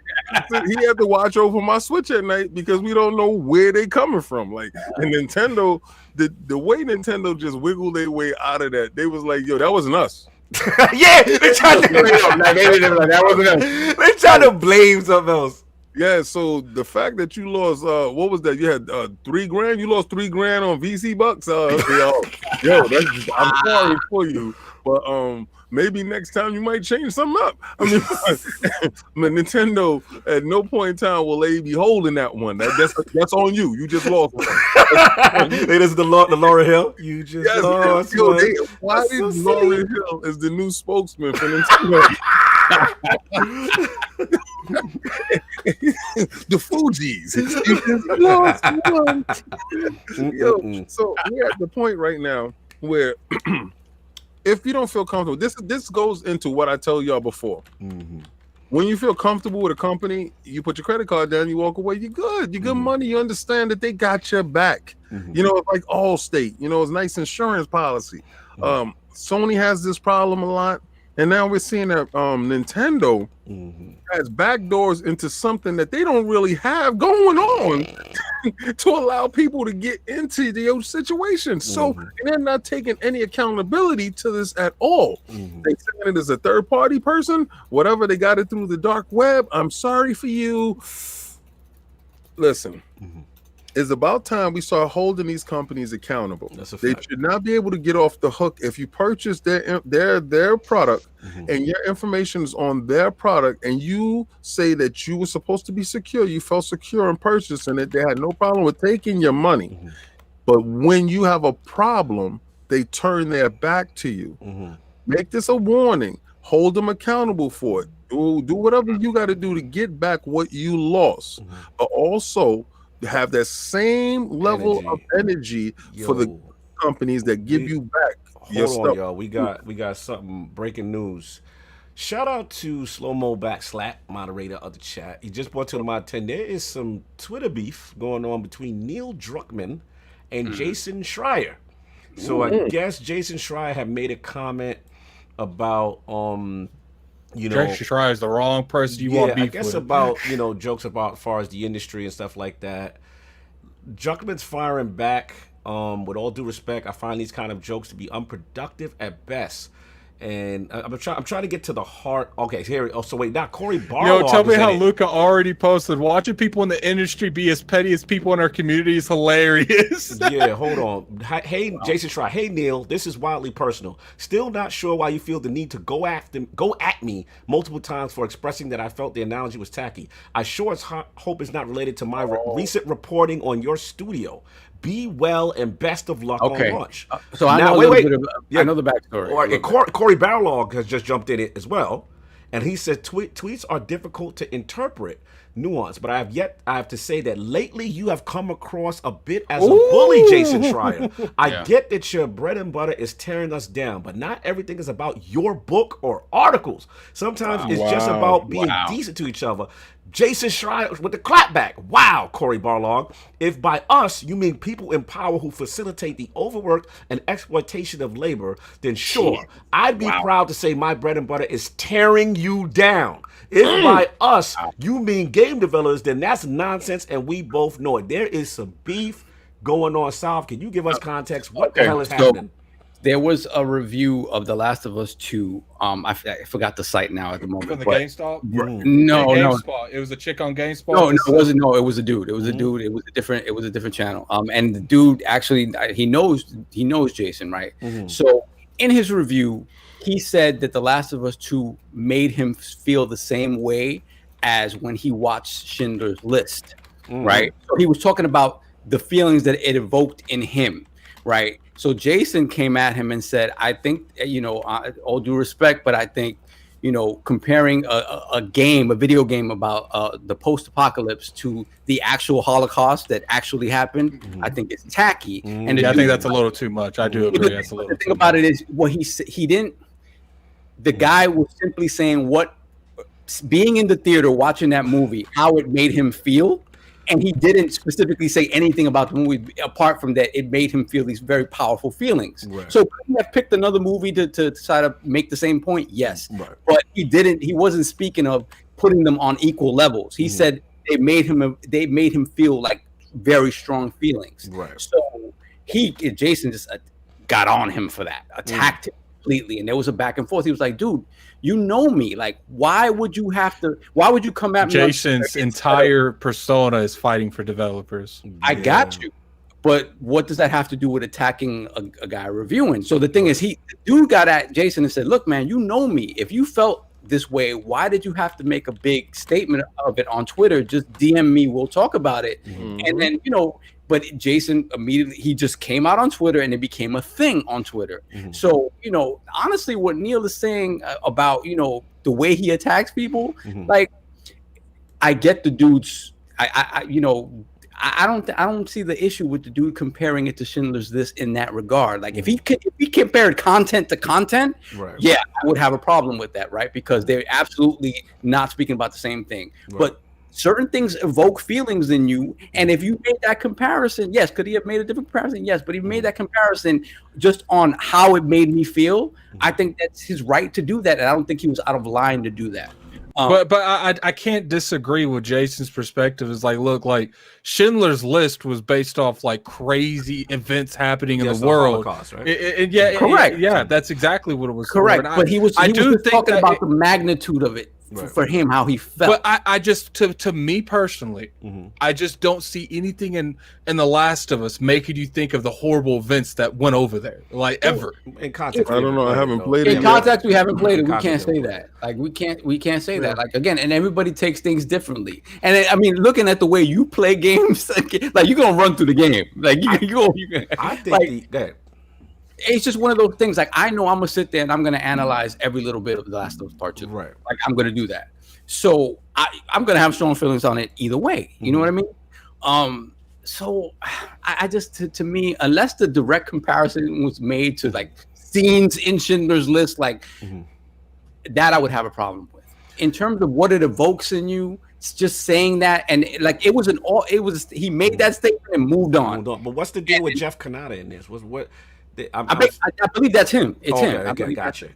He had to watch over my Switch at night because we don't know where they coming from. Like, and Nintendo, the way Nintendo just wiggled their way out of that, they was like, "Yo, that wasn't us." Yeah, they tried to blame something else. Yeah, so the fact that you lost, what was that? You had $3,000. You lost $3,000 on VC bucks. I'm sorry for you, but maybe next time you might change something up. I mean, Nintendo at no point in time will they be holding that one. That's on you. You just lost one. It is the Laura Hill. You just lost one. Why did Laura Hill is the new spokesman for Nintendo? The Fugees. Yo, so we're at the point right now where if you don't feel comfortable, this goes into what I told y'all before. Mm-hmm. When you feel comfortable with a company, you put your credit card down, you walk away, you're good. You get money, you understand that they got your back. Mm-hmm. It's like Allstate, it's nice insurance policy. Mm-hmm. Sony has this problem a lot. And now we're seeing that Nintendo has backdoors into something that they don't really have going on to allow people to get into the situation. So they're not taking any accountability to this at all. They saying it as a third-party person, whatever they got it through the dark web. I'm sorry for you. Listen. It's about time we start holding these companies accountable. They should not be able to get off the hook if you purchase their product and your information is on their product and you say that you were supposed to be secure, you felt secure in purchasing it, they had no problem with taking your money. But when you have a problem, they turn their back to you. Make this a warning. Hold them accountable for it. Do whatever you got to do to get back what you lost. But also have that same level of energy for the companies that give you back your stuff. Hold on, y'all. We got something breaking news. Shout out to Slow Mo Backslap, moderator of the chat. He just brought to my attention there is some Twitter beef going on between Neil Druckmann and JasonSchrier. So I guess JasonSchrier had made a comment about JasonSchrier is the wrong person you want beef with. I guess about jokes about as far as the industry and stuff like that. Druckmann's firing back. With all due respect, I find these kind of jokes to be unproductive at best. and I'm trying to get to the heart. Okay, here. Oh, so wait, now Corey Barlog. Yo, tell me how it. Luca already posted. Watching people in the industry be as petty as people in our community is hilarious. Yeah, hold on. Hey, JasonSchrier. Hey, Neil. This is wildly personal. Still not sure why you feel the need to go at me multiple times for expressing that I felt the analogy was tacky. I sure as hope it's not related to my recent reporting on your studio. Be well and best of luck on launch. So I know I know the backstory. Corey Barlog has just jumped in it as well, and he said tweets are difficult to interpret nuance, but I have to say that lately you have come across a bit as a bully, JasonSchrier. I get that your bread and butter is tearing us down, but not everything is about your book or articles. Sometimes it's just about being decent to each other. JasonSchrier with the clapback. Wow, Corey Barlog. If by us you mean people in power who facilitate the overwork and exploitation of labor, then sure, I'd be proud to say my bread and butter is tearing you down. If by us you mean game developers, then that's nonsense, and we both know it. There is some beef going on south. Can you give us context? What the hell is happening? There was a review of The Last of Us 2. I forgot the site now at the moment. From the GameStop? No. GameSpot. It was a chick on GameSpot. No, it wasn't. No, it was a dude. It was a dude. It was a different channel. And the dude actually he knows Jason, right? So in his review, he said that The Last of Us 2 made him feel the same way as when he watched Schindler's List, right? So he was talking about the feelings that it evoked in him, right? So Jason came at him and said, I think, all due respect, but I think, comparing a video game about the post-apocalypse to the actual Holocaust that actually happened, I think it's tacky. And I think that's a little too much. I do agree. That's a little. The thing about it is, what he didn't. The guy was simply saying what being in the theater watching that movie, how it made him feel. And he didn't specifically say anything about the movie apart from that it made him feel these very powerful feelings. Right. So could he have picked another movie to try to make the same point? Yes. Right. But he wasn't speaking of putting them on equal levels. He said they made him feel like very strong feelings. Right. So Jason just got on him for that, attacked him completely. And there was a back and forth. He was like, dude, you know me. Like, why would you come at me? Jason's entire persona is fighting for developers. I got you. But what does that have to do with attacking a guy reviewing? So the thing is, the dude got at Jason and said, look, man, you know me. If you felt this way, why did you have to make a big statement of it on Twitter? Just DM me. We'll talk about it. And then, but Jason immediately, he just came out on Twitter and it became a thing on Twitter. So, honestly, what Neil is saying about, the way he attacks people, like, I get the dudes. I don't see the issue with the dude comparing it to Schindler's List in that regard. Like, if he compared content to content, I would have a problem with that, right? Because they're absolutely not speaking about the same thing. But certain things evoke feelings in you, and if you made that comparison, yes, could he have made a different comparison? Yes, but he made that comparison just on how it made me feel. I think that's his right to do that, and I don't think he was out of line to do that. But I can't disagree with Jason's perspective. Is like, look, like Schindler's List was based off like crazy events happening in the world. Holocaust, right? Correct. That's exactly what it was. Correct. But he was talking about the magnitude of it. For him, how he felt. But I just, to me personally, I just don't see anything in The Last of Us making you think of the horrible events that went over there, like ever. In context, I don't know. I haven't played it. In context, we haven't played it. We can't say that. Like we can't say that. Like again, and everybody takes things differently. And I mean, looking at the way you play games, like you're gonna run through the game. Like I think it's just one of those things. Like I know I'm gonna sit there and I'm gonna analyze every little bit of The Last of Us Part 2. Right. Like I'm gonna do that. So I'm gonna have strong feelings on it either way. You know what I mean? So I just to me, unless the direct comparison was made to like scenes in Schindler's List, like that I would have a problem with. In terms of what it evokes in you, it's just saying that, and like he made that statement and moved on. But what's the deal with Jeff Kanata in this? I believe that's him. It's him. Okay, gotcha.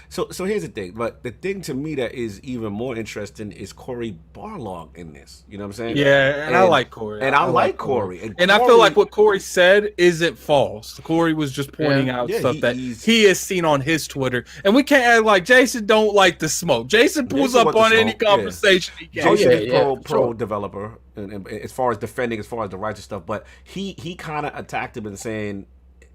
So here's the thing. But the thing to me that is even more interesting is Cory Barlog in this. You know what I'm saying? Yeah, and I like Cory. And I like Cory. And I feel like what Cory said isn't false. Cory was just pointing out stuff that he has seen on his Twitter. And we can't act like Jason don't like the smoke. Jason pulls up on any conversation he can. Jason is pro developer, and as far as defending, as far as the rights and stuff. But he kind of attacked him and saying,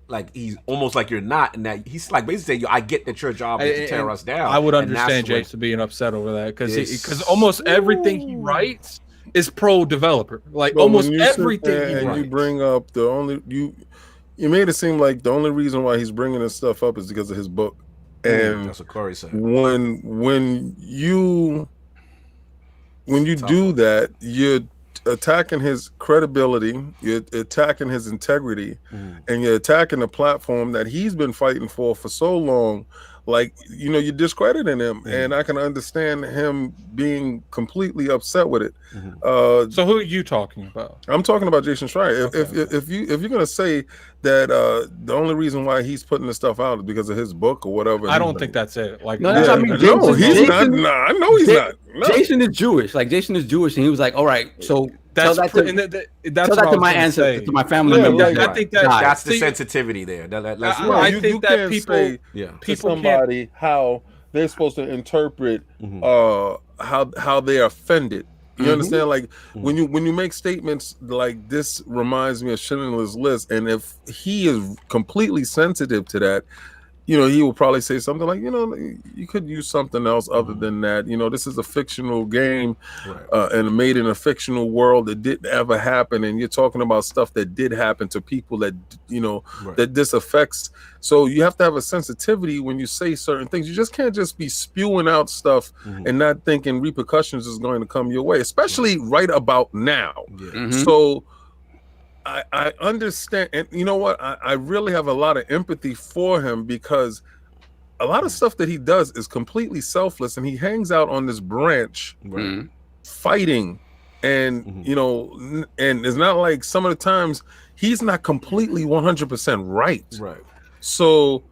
like, he's almost like you're not, and that he's like basically saying, I get that your job is to tear us down. I would understand Jason being upset over that because almost everything he writes is pro developer. Like almost everything he writes. You bring up you made it seem like the only reason why he's bringing this stuff up is because of his book. And that's what Cory said. When you do that, you're attacking his credibility, you're attacking his integrity, and you're attacking the platform that he's been fighting for so long. Like, you're discrediting him, and I can understand him being completely upset with it. So who are you talking about? I'm talking about JasonSchrier. If you're gonna say that the only reason why he's putting this stuff out is because of his book or whatever, I don't think that's it. Like, no, that's, I mean, he's not. Nah, I know he's not. No. Jason is Jewish. Like, Jason is Jewish, and he was like, "All right, so that's tell that to my ancestors, to my family members." I think that's the sensitivity there. I think that people say to somebody how they're supposed to interpret how they're offended. You understand? Like when you make statements like this, reminds me of Schindler's List, and if he is completely sensitive to that, he will probably say something like, you could use something else other than that. This is a fictional game, and made in a fictional world that didn't ever happen. And you're talking about stuff that did happen to people that, that this affects. So you have to have a sensitivity when you say certain things. You just can't just be spewing out stuff and not thinking repercussions is going to come your way, especially right about now. So I understand, and you know what? I really have a lot of empathy for him because a lot of stuff that he does is completely selfless, and he hangs out on this branch fighting, and and it's not like some of the times he's not completely 100% right. So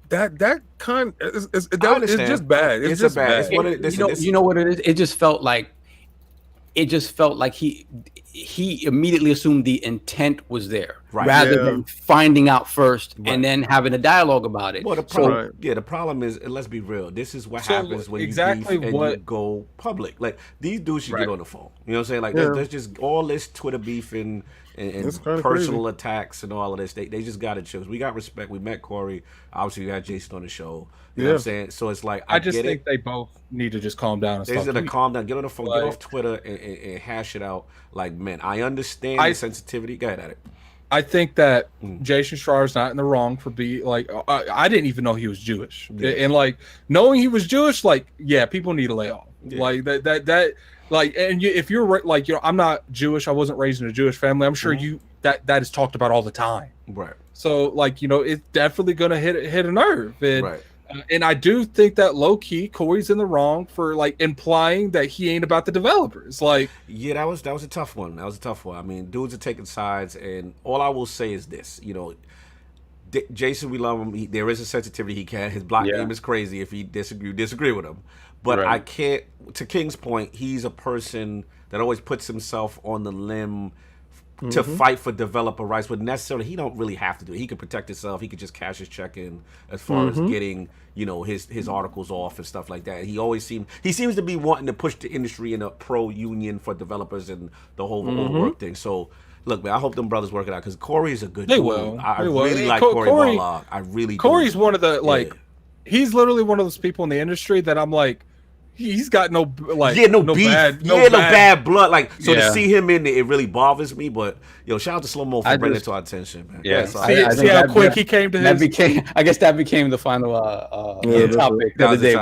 that kind is just bad. It's just bad. You know what it is? It just felt like he immediately assumed the intent was there, rather than finding out first and then having a dialogue about it. Well, the problem is, let's be real. This is what happens when you beef and you go public. Like, these dudes should get on the phone. You know what I'm saying? Like, there's just all this Twitter beefing and personal attacks and all of this. They just got to choose. We got respect. We met Cory. Obviously, we got Jason on the show. You know what I'm saying? So it's like, I just think they both need to just calm down. They need to calm down, get on the phone, get off Twitter, and hash it out. Like, man, I understand the sensitivity. Go ahead at it. I think that JasonSchrier is not in the wrong for being like, I didn't even know he was Jewish, and like knowing he was Jewish, like, people need to lay off. Like that. Like, and if you're like, I'm not Jewish. I wasn't raised in a Jewish family. I'm sure that is talked about all the time. Right. So like, it's definitely gonna hit a nerve. And, and I do think that low key Cory's in the wrong for like implying that he ain't about the developers. Like, that was a tough one. I mean, dudes are taking sides, and all I will say is this: Jason, we love him. There is a sensitivity he can. His block game is crazy. If he disagree with him, but I can't. To King's point, he's a person that always puts himself on the limb to fight for developer rights, but necessarily he don't really have to do it. He could protect himself. He could just cash his check in as far as getting his articles off and stuff like that. He seems to be wanting to push the industry in a pro union for developers and the whole work thing. So look, man, I hope them brothers work it out because Cory is a good dude. I really like Cory Barlog. I really do. Cory's one of the he's literally one of those people in the industry that I'm like, he's got no beef, no bad blood. Like, so to see him in it really bothers me. But shout out to Slow Mo for bringing it to our attention, man. Yeah, see how quick he came to his. I guess that became the final topic the other day.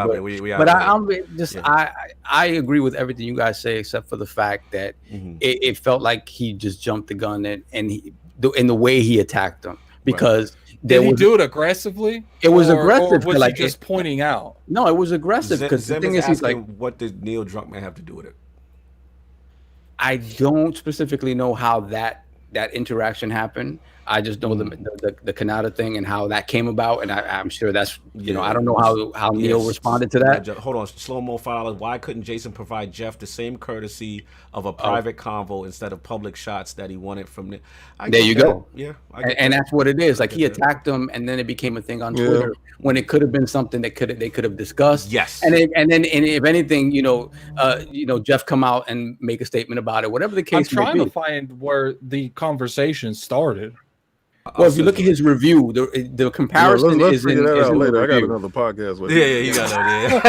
I agree with everything you guys say, except for the fact that it felt like he just jumped the gun and in the way he attacked them because. Did he do it aggressively? It was aggressive. Or was he just pointing out? No, it was aggressive because the thing is, he's like, what does Neil Druckmann have to do with it? I don't specifically know how that interaction happened. I just know the Canada thing and how that came about, and I'm sure that's I don't know how Neil responded to that. Hold on, slow mo $5. Why couldn't Jason provide Jeff the same courtesy of a private convo instead of public shots that he wanted from the? There you go. Yeah, and that's what it is. Like he attacked him, and then it became a thing on Twitter when it could have been something that they could have discussed. Yes, and then if anything, Jeff come out and make a statement about it, whatever the case. I'm trying to find where the conversation started. Well, if you look at his review, the comparison let's is figure that out later. review. I got another podcast with you got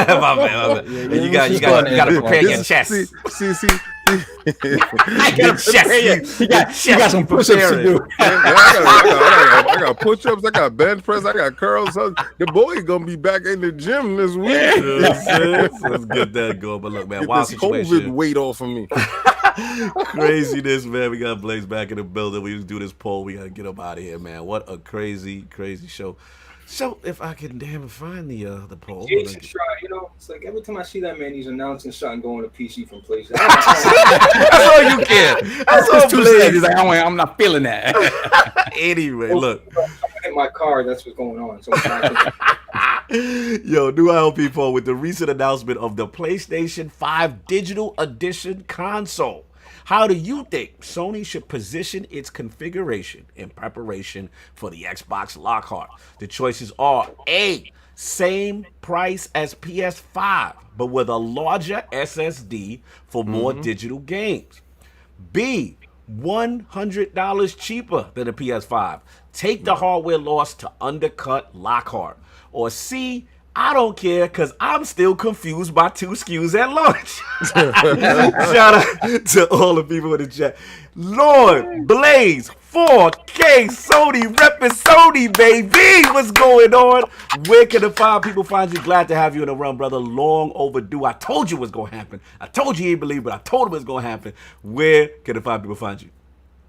no my bad. You got to prepare your chest. See. I got to prepare you got some push-ups to do. I got push-ups. I got bench press. I got curls. So the boy gonna be back in the gym this week. Let's get that going. But look, man, get wild this situation. COVID weight off of me. Craziness, man. We got Blaze back in the building. We just do this poll. We gotta get him out of here, man. What a crazy show. So if I can find the poll. JasonSchrier, it's like every time I see that man, he's announcing something going to PC from PlayStation. That's all you care. That's all Blaze. He's like, I'm not feeling that. Anyway, look. In my car, that's what's going on. So Yo, new ILP poll with the recent announcement of the PlayStation 5 Digital Edition console. How do you think Sony should position its configuration in preparation for the Xbox Lockhart? The choices are A, same price as PS5, but with a larger SSD for more digital games. B, $100 cheaper than the PS5. Take the hardware loss to undercut Lockhart. Or C, I don't care because I'm still confused by 2 SKUs at launch. Shout out to all the people in the chat. Lord BLAZE4K Sony repping Sony, baby. What's going on? Where can the fine people find you? Glad to have you in the run, brother. Long overdue. I told you it was going to happen. I told you he didn't believe, but I told him it was going to happen. Where can the fine people find you?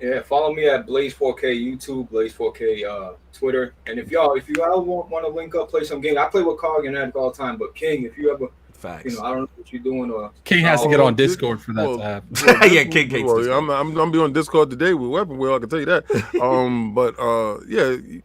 Yeah, follow me at BLAZE4K YouTube, BLAZE4K Twitter, and if y'all want to link up, play some games. I play with Cog and Addict all the time, but King, if you ever, Facts. I don't know what you're doing, or King has to get on Discord for that to happen. Yeah, King hates Discord. I'm gonna be on Discord today with Weapon Wheel. I can tell you that.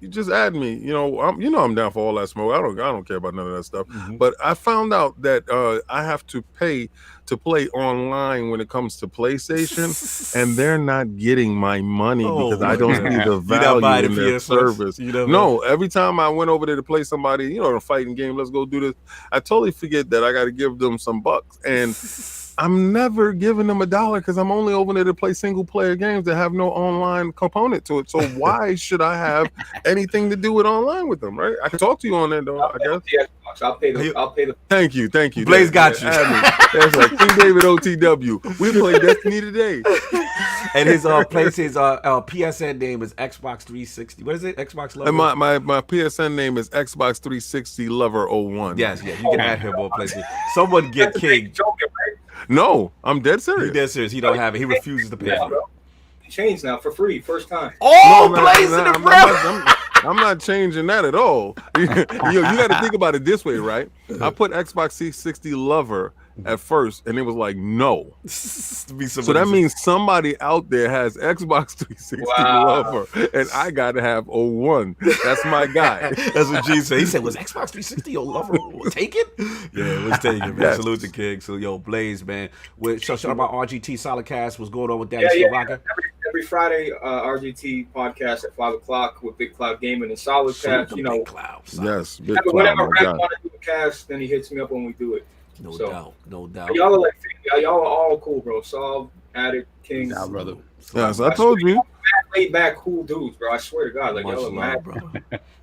You just add me. I'm down for all that smoke. I don't care about none of that stuff. But I found out that I have to pay to play online when it comes to PlayStation, and they're not getting my money because I don't see the value in their service. No, every time I went over there to play somebody, a fighting game, let's go do this, I totally forget that I got to give them some bucks, and I'm never giving them $1 because I'm only over there to play single player games that have no online component to it. So why should I have anything to do with online with them, right? I can talk to you on that though, I guess. I'll pay the. Thank you. Blaze got you. That's right. King David OTW. We played Destiny today. And his PSN name is Xbox 360. What is it? Xbox Lover. And my PSN name is Xbox 360 Lover 01. Yes, you can add him on PlayStation. Someone get King. No, I'm dead serious. He's dead serious. He don't have it. He refuses to pay for it. Changed now for free, first time. Oh, no, Blaze in the breath. I'm not changing that at all. You got to think about it this way, right? I put Xbox 360 Lover at first, and it was like, no. So that means somebody out there has Xbox 360 Lover, and I got to have 01. That's my guy. That's what G said. He said, was Xbox 360 your Lover taken? Yeah, it was taken, man. Yes. Salute to King. So, yo, Blaze, man. Shout out about RGT Solid Cast. What's going on with that? Every Friday, RGT podcast at 5 o'clock with Big Cloud Gaming and Solid Cast. Big Cloud. Yes, Big Cloud. Whenever Brad want to do a cast, then he hits me up when we do it. No doubt. Y'all are all cool, bro. Solve, Addict, King. Nah, brother. Yes, I told you. Laid back, cool dudes, bro. I swear to God, like much y'all are mad, bro.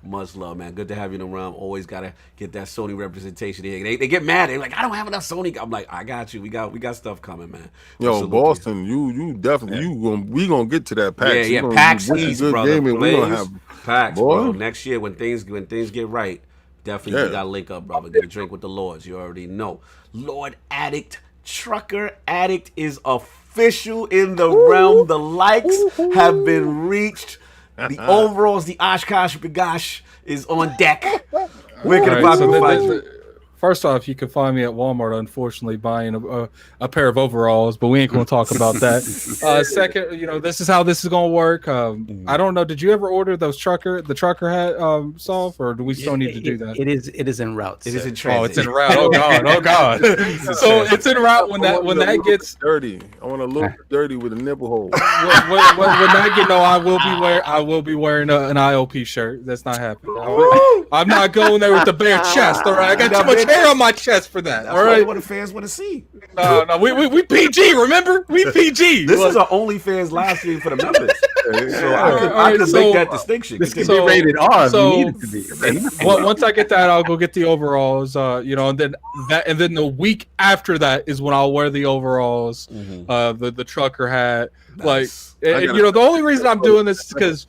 Much love, man. Good to have you in the room. Always gotta get that Sony representation here. They get mad. They're like, I don't have enough Sony. I'm like, I got you. We got stuff coming, man. Yo, Boston, you definitely we gonna get to that PAX. Yeah, PAX East, brother. We gonna have PAX, bro. Next year when things get right. Definitely, we gotta link up, brother. Get a drink with the Lords. You already know. Lord Addict, Trucker Addict is official in the realm. The likes have been reached. The overalls, the Oshkosh Bagosh is on deck. Where can the people find you? First off, you can find me at Walmart, unfortunately, buying a pair of overalls, but we ain't going to talk about that. Second, this is how this is going to work. I don't know. Did you ever order those the trucker hat, Solve, or do we still need to do that? It is en route. It is in Oh, transit. it's en route. Oh God. So it's en route when that gets dirty. I want to look dirty with a nipple hole. when that get I will be wearing an IOP shirt. That's not happening. I'm not going there with the bare chest. All right, I got too much hair on my chest for that. That's all right, what the fans want to see. No, we PG. Remember, we PG. This is an OnlyFans live stream for the members, so I could make that distinction. This could be rated R if you need it to be. Once I get that, I'll go get the overalls. And then the week after that is when I'll wear the overalls, the trucker hat. Nice. The only reason I'm doing this is because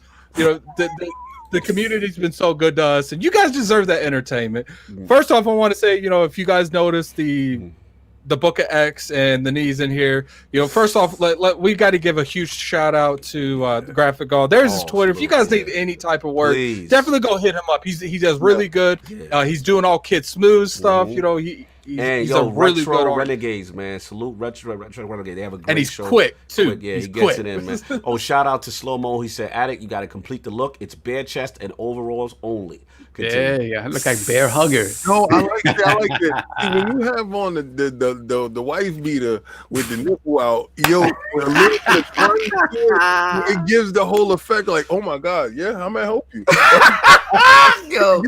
the community's been so good to us, and you guys deserve that entertainment. First off, I want to say, if you guys noticed the Book of X and the knees in here, first off, we got to give a huge shout out to the Graphic God. There's his Twitter. If you guys need any type of work, definitely go hit him up. He does really good. He's doing all Kid Smooth stuff. He's a really good artist. Renegades, man. Salute Retro Renegades. They have a great and he's show. Quick too. Yeah, he's he gets quick. it in, man. Oh, shout out to Slow Mo. He said, "Addict, you got to complete the look. It's bare chest and overalls only." Continue. Yeah, I look like Bear Hugger. No, I like that. See, when you have on the wife beater with the nipple out, it gives the whole effect like, oh my God, yeah, I'm gonna help you. Yo,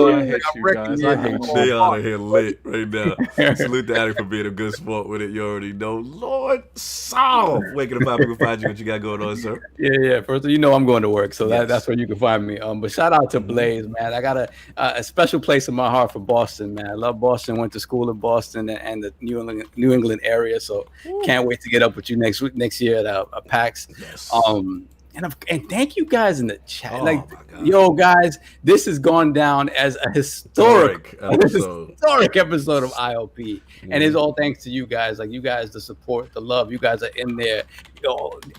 I hate you guys. I hate you. They out of here lit right now. Salute the Addict for being a good sport with it. You already know. Lord Sol, waking up, people find you. What you got going on, sir? Yeah. First, I'm going to work, so that's where you can find me. But shout out to Blaze, man. I got a special place in my heart for Boston, man. I love Boston. Went to school in Boston and the New England area, so can't wait to get up with you next year at PAX. Yes. And thank you guys in the chat. Guys, this has gone down as a historic episode of IOP, and it's all thanks to you guys. Like, you guys, the support, the love. You guys are in there,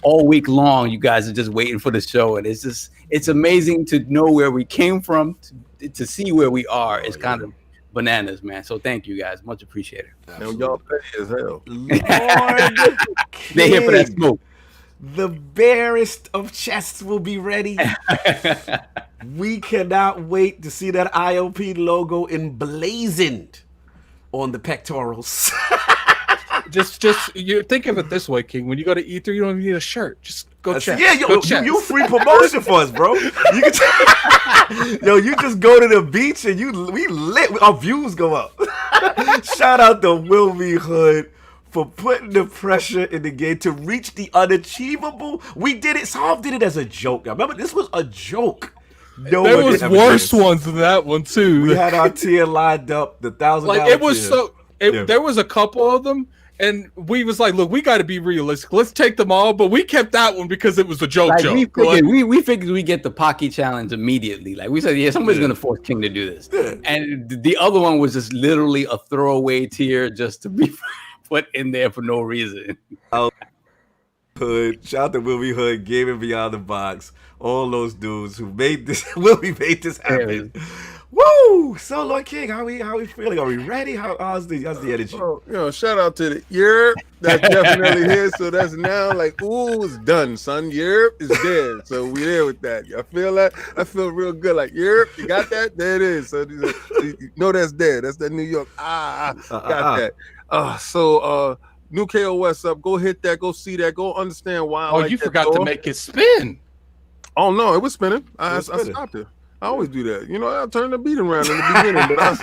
all week long. You guys are just waiting for the show, and it's amazing to know where we came from to see where we are. It's kind of bananas, man. So thank you guys, much appreciated. And y'all petty as hell. Lord, they here for that smoke. The barest of chests will be ready. We cannot wait to see that IOP logo emblazoned on the pectorals. just you think of it this way, King. When you go to E3, you don't even need a shirt. Just go check. Yeah, you free promotion for us, bro. You can you just go to the beach and we lit. Our views go up. Shout out to Wilby Hood for putting the pressure in the game to reach the unachievable. We did it. Solve did it as a joke. I remember this was a joke. There was worse ones than that one too. We had our tier lined up, the $1,000. It was tier. There was a couple of them, and we was like, look, we got to be realistic. Let's take them all, but we kept that one because it was a joke. We figured we get the Pocky challenge immediately. Like, we said, somebody's gonna force King to do this, and the other one was just literally a throwaway tier just to be put in there for no reason. Hood, shout out to Wilby Hood, Gaming Beyond the Box, all those dudes who made this. Wilby made this happen. Woo! So, Lord King, how we feeling? Are we ready? How's the energy? Shout out to the Europe. That's definitely here. So that's now like, ooh, it's done, son. Europe is dead. So we there with that. I feel that. I feel real good. Like, Europe, you got that? There it is. So that's dead. That's that New York. Got that. So new KOS up. Go hit that. Go see that. Go understand why. You forgot to make it spin. Oh no, it was spinning. I stopped it. I always do that. I turn the beat around in the beginning, but I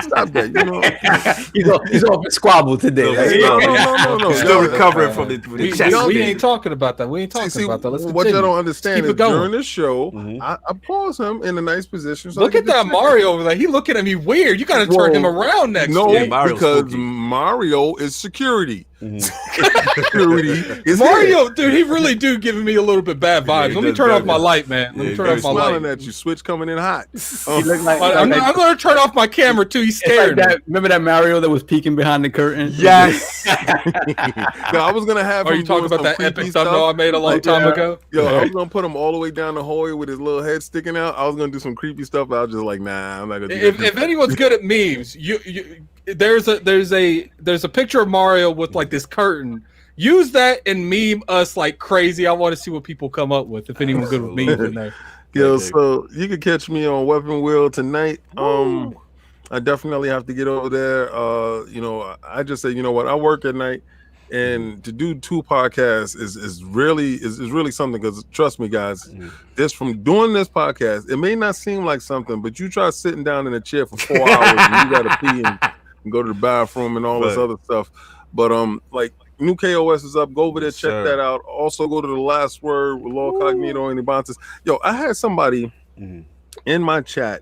stopped that. He's off at squabble today. No. Still recovering from the chest. We ain't talking about that. We ain't talking about that. Let's what y'all don't understand is during the show, I pause him in a nice position. So look at that Mario over there. He looking at me weird. You got to turn him around next. No, because Mario is security. Mario, dude, he really do giving me a little bit bad vibes. Let me turn off my light, man. Let me turn off my light. Smiling at you, Switch coming in hot. He looked like, I'm going to turn off my camera too. He's scared. Like that, remember that Mario that was peeking behind the curtain? Yes. No, I was gonna have. Are you talking about that epic thumbnail I made a long time ago? Yo, I was gonna put him all the way down the hallway with his little head sticking out. I was gonna do some creepy stuff, but I was just like, nah, I'm not gonna do that. If anyone's good at memes, there's a picture of Mario with like this curtain. Use that and meme us like crazy. I want to see what people come up with. If anyone's good with memes in there. Yo, so you can catch me on Weapon Wheel tonight. I definitely have to get over there. You know, I just say, you know what, I work at night, and to do 2 podcasts is really something. Because trust me, guys, this from doing this podcast, it may not seem like something, but you try sitting down in a chair for 4 hours and you gotta pee and go to the bathroom and all this other stuff. But like new KOS is up. Go over there, check that out. Also go to the Last Word with LordCognito and Ibantas. Yo, I had somebody in my chat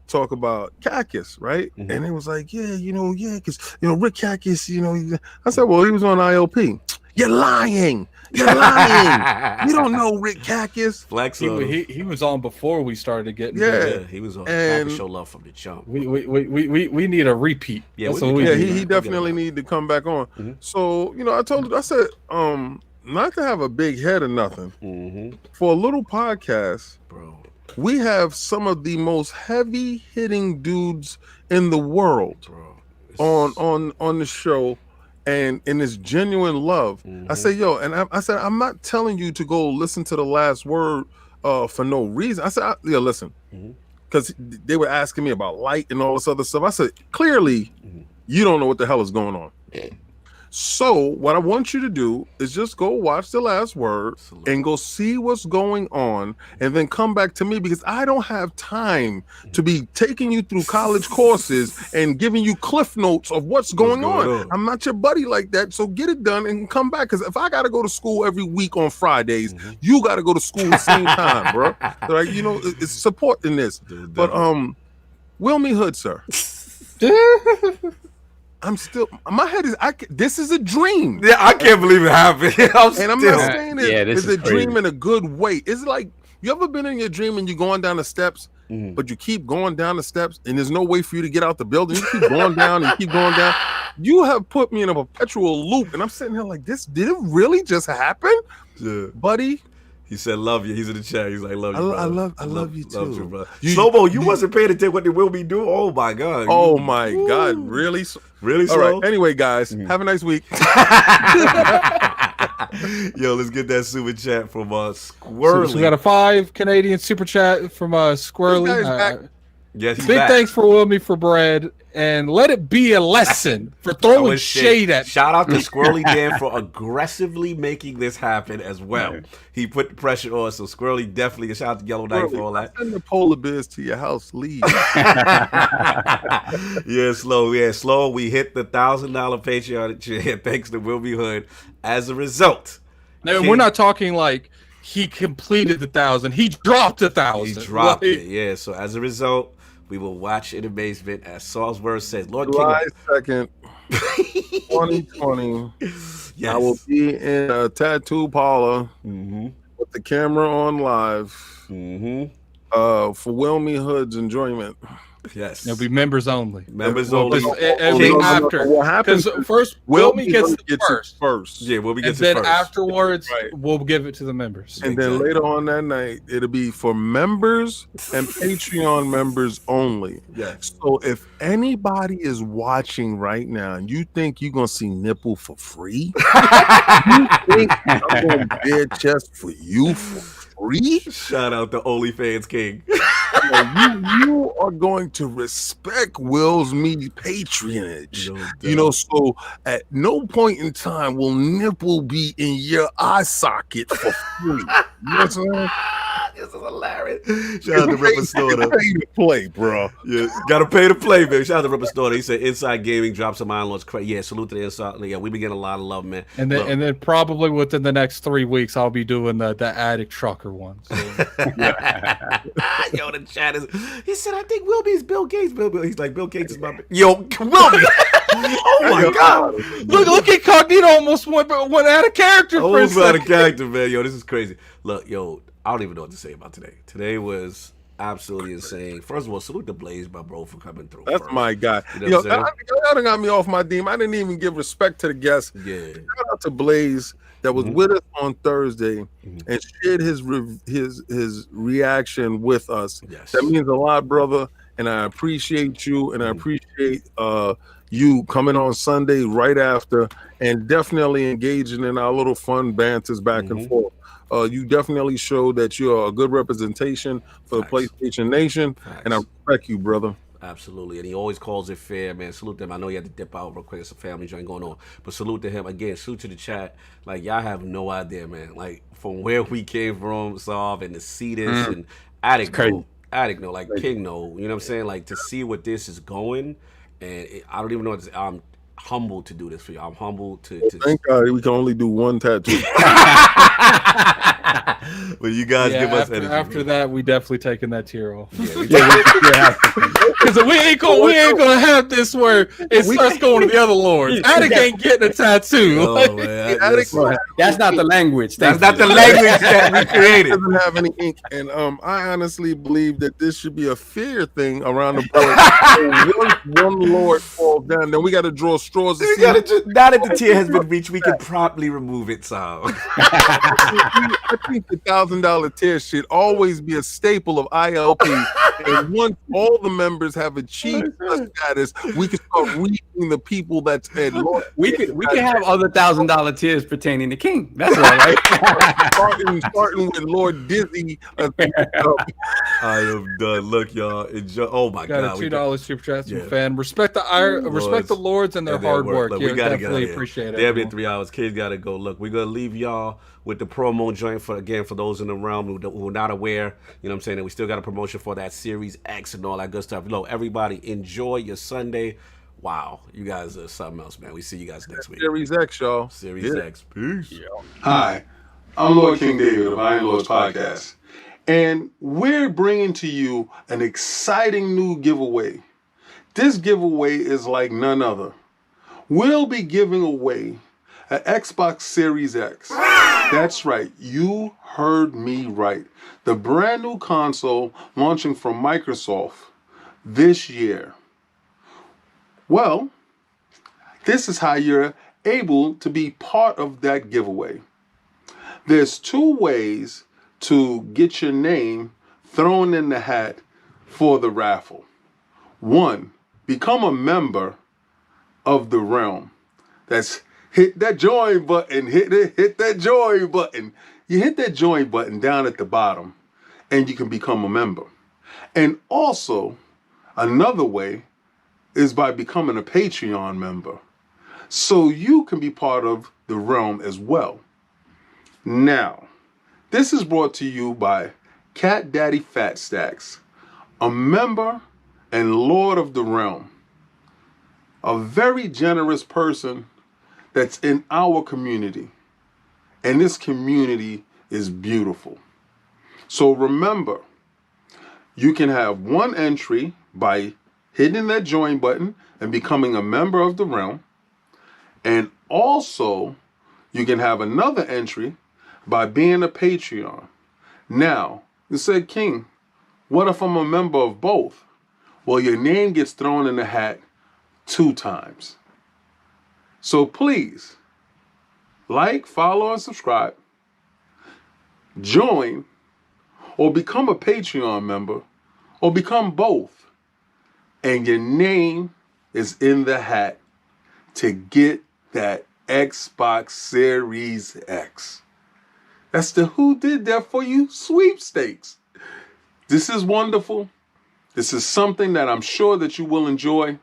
talk about Cactus, right? And it was like, because Rick Cactus, I said, well, he was on ILP. You're lying. You don't know Rick Cactus. Flex. He was on before we started getting. Yeah, he was on. And show love from the jump. We need a repeat. Yeah, he definitely need to come back on. So I said, not to have a big head or nothing. For a little podcast, bro, we have some of the most heavy hitting dudes in the world, bro, on the show. And in this genuine love, I say, yo, and I said, I'm not telling you to go listen to the Last Word for no reason. I said, listen, because they were asking me about light and all this other stuff. I said, clearly, you don't know what the hell is going on. So what I want you to do is just go watch the Last Word and go see what's going on, and then come back to me, because I don't have time to be taking you through college courses and giving you cliff notes of what's going on. I'm not your buddy like that. So get it done and come back. Because if I got to go to school every week on Fridays, you got to go to school the same time, bro. Right? It's support in this. But Will Me Hood, sir. I'm still, my head is, this is a dream. Yeah, I can't believe it happened. I'm not saying it's a dream in a good way. It's like, you ever been in your dream and you're going down the steps, but you keep going down the steps and there's no way for you to get out the building? You keep going down and keep going down. You have put me in a perpetual loop, and I'm sitting here like, this, did it really just happen? Yeah. Buddy. He said, "Love you." He's in the chat. He's like, "Love you, bro. I love you too, love you, bro." Slow-mo, you wasn't paying attention what they will be doing. Oh my god. Oh my god. Really? Really slow. All right. Anyway, guys, have a nice week. Yo, let's get that super chat from Squirrely. So we got a 5 Canadian super chat from Squirrely. Yes, he's big back. Thanks for Will Me for bread, and let it be a lesson for throwing shade at. Shout out to Squirrely Dan for aggressively making this happen as well. He put the pressure on, so Squirrely definitely. Shout out to Yellow Knight for all that. Send the polar bears to your house, leave. Slow. We hit the $1,000 Patreon thanks to Will Be Hood. As a result, now we're not talking like he completed the 1,000. He dropped 1,000. He dropped it. Yeah. So as a result, we will watch in amazement as Salzburg says, Lord July 2nd, 2020. Yes. I will be in a tattoo parlor with the camera on live for Wilmy Hood's enjoyment. Yes. It'll be members only. Members only. After. What happens? First, Wilmy gets it first. Yeah, Wilmy gets it first. And then afterwards, we'll give it to the members. And then later on that night, it'll be for members and Patreon members only. Yeah. So if anybody is watching right now and you think you're going to see nipple for free, you think I'm going to bare chest for you for free? Shout out to OnlyFans King. You are going to respect Will's Me patronage. So at no point in time will nipple be in your eye socket for free. You know what I'm saying? This is hilarious. Shout out to Ripper Snorter. Pay to play, bro. Yeah, gotta pay to play, man. Shout out to Ripper Snorter. He said Inside Gaming drops some Iron Lords. Yeah, salute to the Inside. Yeah, we been getting a lot of love, man. And then probably within the next 3 weeks, I'll be doing the Addict Trucker one. So. Yo, the chat is. He said, I think Wilby's Bill Gates. He's like, Bill Gates is my. Yo, Wilby. Oh my god! Look at Cognito almost went out of character for a Almost out of second. character, man. Yo, this is crazy. Look, yo, I don't even know what to say about today. Today was absolutely insane. First of all, salute the Blaze, my bro, for coming through. That's first. my guy. You know Yo, what I'm saying? y'all done got me off my team. I didn't even give respect to the guests. Yeah. Shout out to Blaze that was with us on Thursday and shared his reaction with us. Yes. That means a lot, brother. And I appreciate you, and I appreciate you coming on Sunday right after, and definitely engaging in our little fun banters back and forth. You definitely show that you're a good representation for the PlayStation Nation, and I respect you, brother. Absolutely, and he always calls it fair, man. Salute them. I know you had to dip out real quick. It's a family joint going on, but salute to him again. Salute to the chat. Like, y'all have no idea, man. Like, from where we came from, Solve, and to see this, and Addict know, like King know. You know what I'm saying? Like, to see what this is going, and I don't even know what to say. I'm humbled to do this for you. I'm humbled to Thank God we can only do one tattoo. But you guys give us after, energy. after that, we definitely taking that tier off. Yeah, Because we ain't gonna have this where it starts going to the other lords. Addict ain't getting a tattoo. oh, man, That's not the language. that's not the language that we created. Doesn't have any ink, and I honestly believe that this should be a fair thing around the board. So one Lord falls down, then we got to draw straws. To We see gotta now that the tier has been reached, we can promptly remove it. So I think the $1,000 tier should always be a staple of ILP. And once all the members have achieved status, we can start reaching the people that said, Lord, We could have other $1,000 tiers pertaining to King. That's all right. starting with Lord Dizzy. I am done. Look, y'all, enjoy. Oh my Got god, a $2 super chat from Yeah. fan. Respect the lords and their hard work. Look, Yeah, we gotta definitely get out appreciate it. Damn it, 3 hours. Kids gotta go. Look, we're gonna leave y'all with the promo joint for those in the realm who are not aware. You know what I'm saying? And we still got a promotion for that Series X and all that good stuff. Look, everybody, enjoy your Sunday. Wow, you guys are something else, man. We see you guys next week. Series X, y'all. Series X. Peace. Hi, I'm Lord King David of Iron Lords Podcast, and we're bringing to you an exciting new giveaway. This giveaway is like none other. We'll be giving away an Xbox Series X. That's right, you heard me right. The brand new console launching from Microsoft this year. Well, this is how you're able to be part of that giveaway. There's 2 ways to get your name thrown in the hat for the raffle. 1, become a member of the realm. That's hit that join button, hit that join button. You hit that join button down at the bottom and you can become a member. And also, another way is by becoming a Patreon member, so you can be part of the realm as well. Now, this is brought to you by CatDaddyFatStacks, a member and Lord of the realm, a very generous person that's in our community, and this community is beautiful. So remember, you can have one entry by hitting that join button and becoming a member of the realm. And also, you can have another entry by being a Patreon. Now, you said, King, what if I'm a member of both? Well, your name gets thrown in the hat 2 times. So please, like, follow, and subscribe. Join, or become a Patreon member, or become both. And your name is in the hat to get that Xbox Series X. That's the Who Did That For You sweepstakes. This is wonderful. This is something that I'm sure that you will enjoy.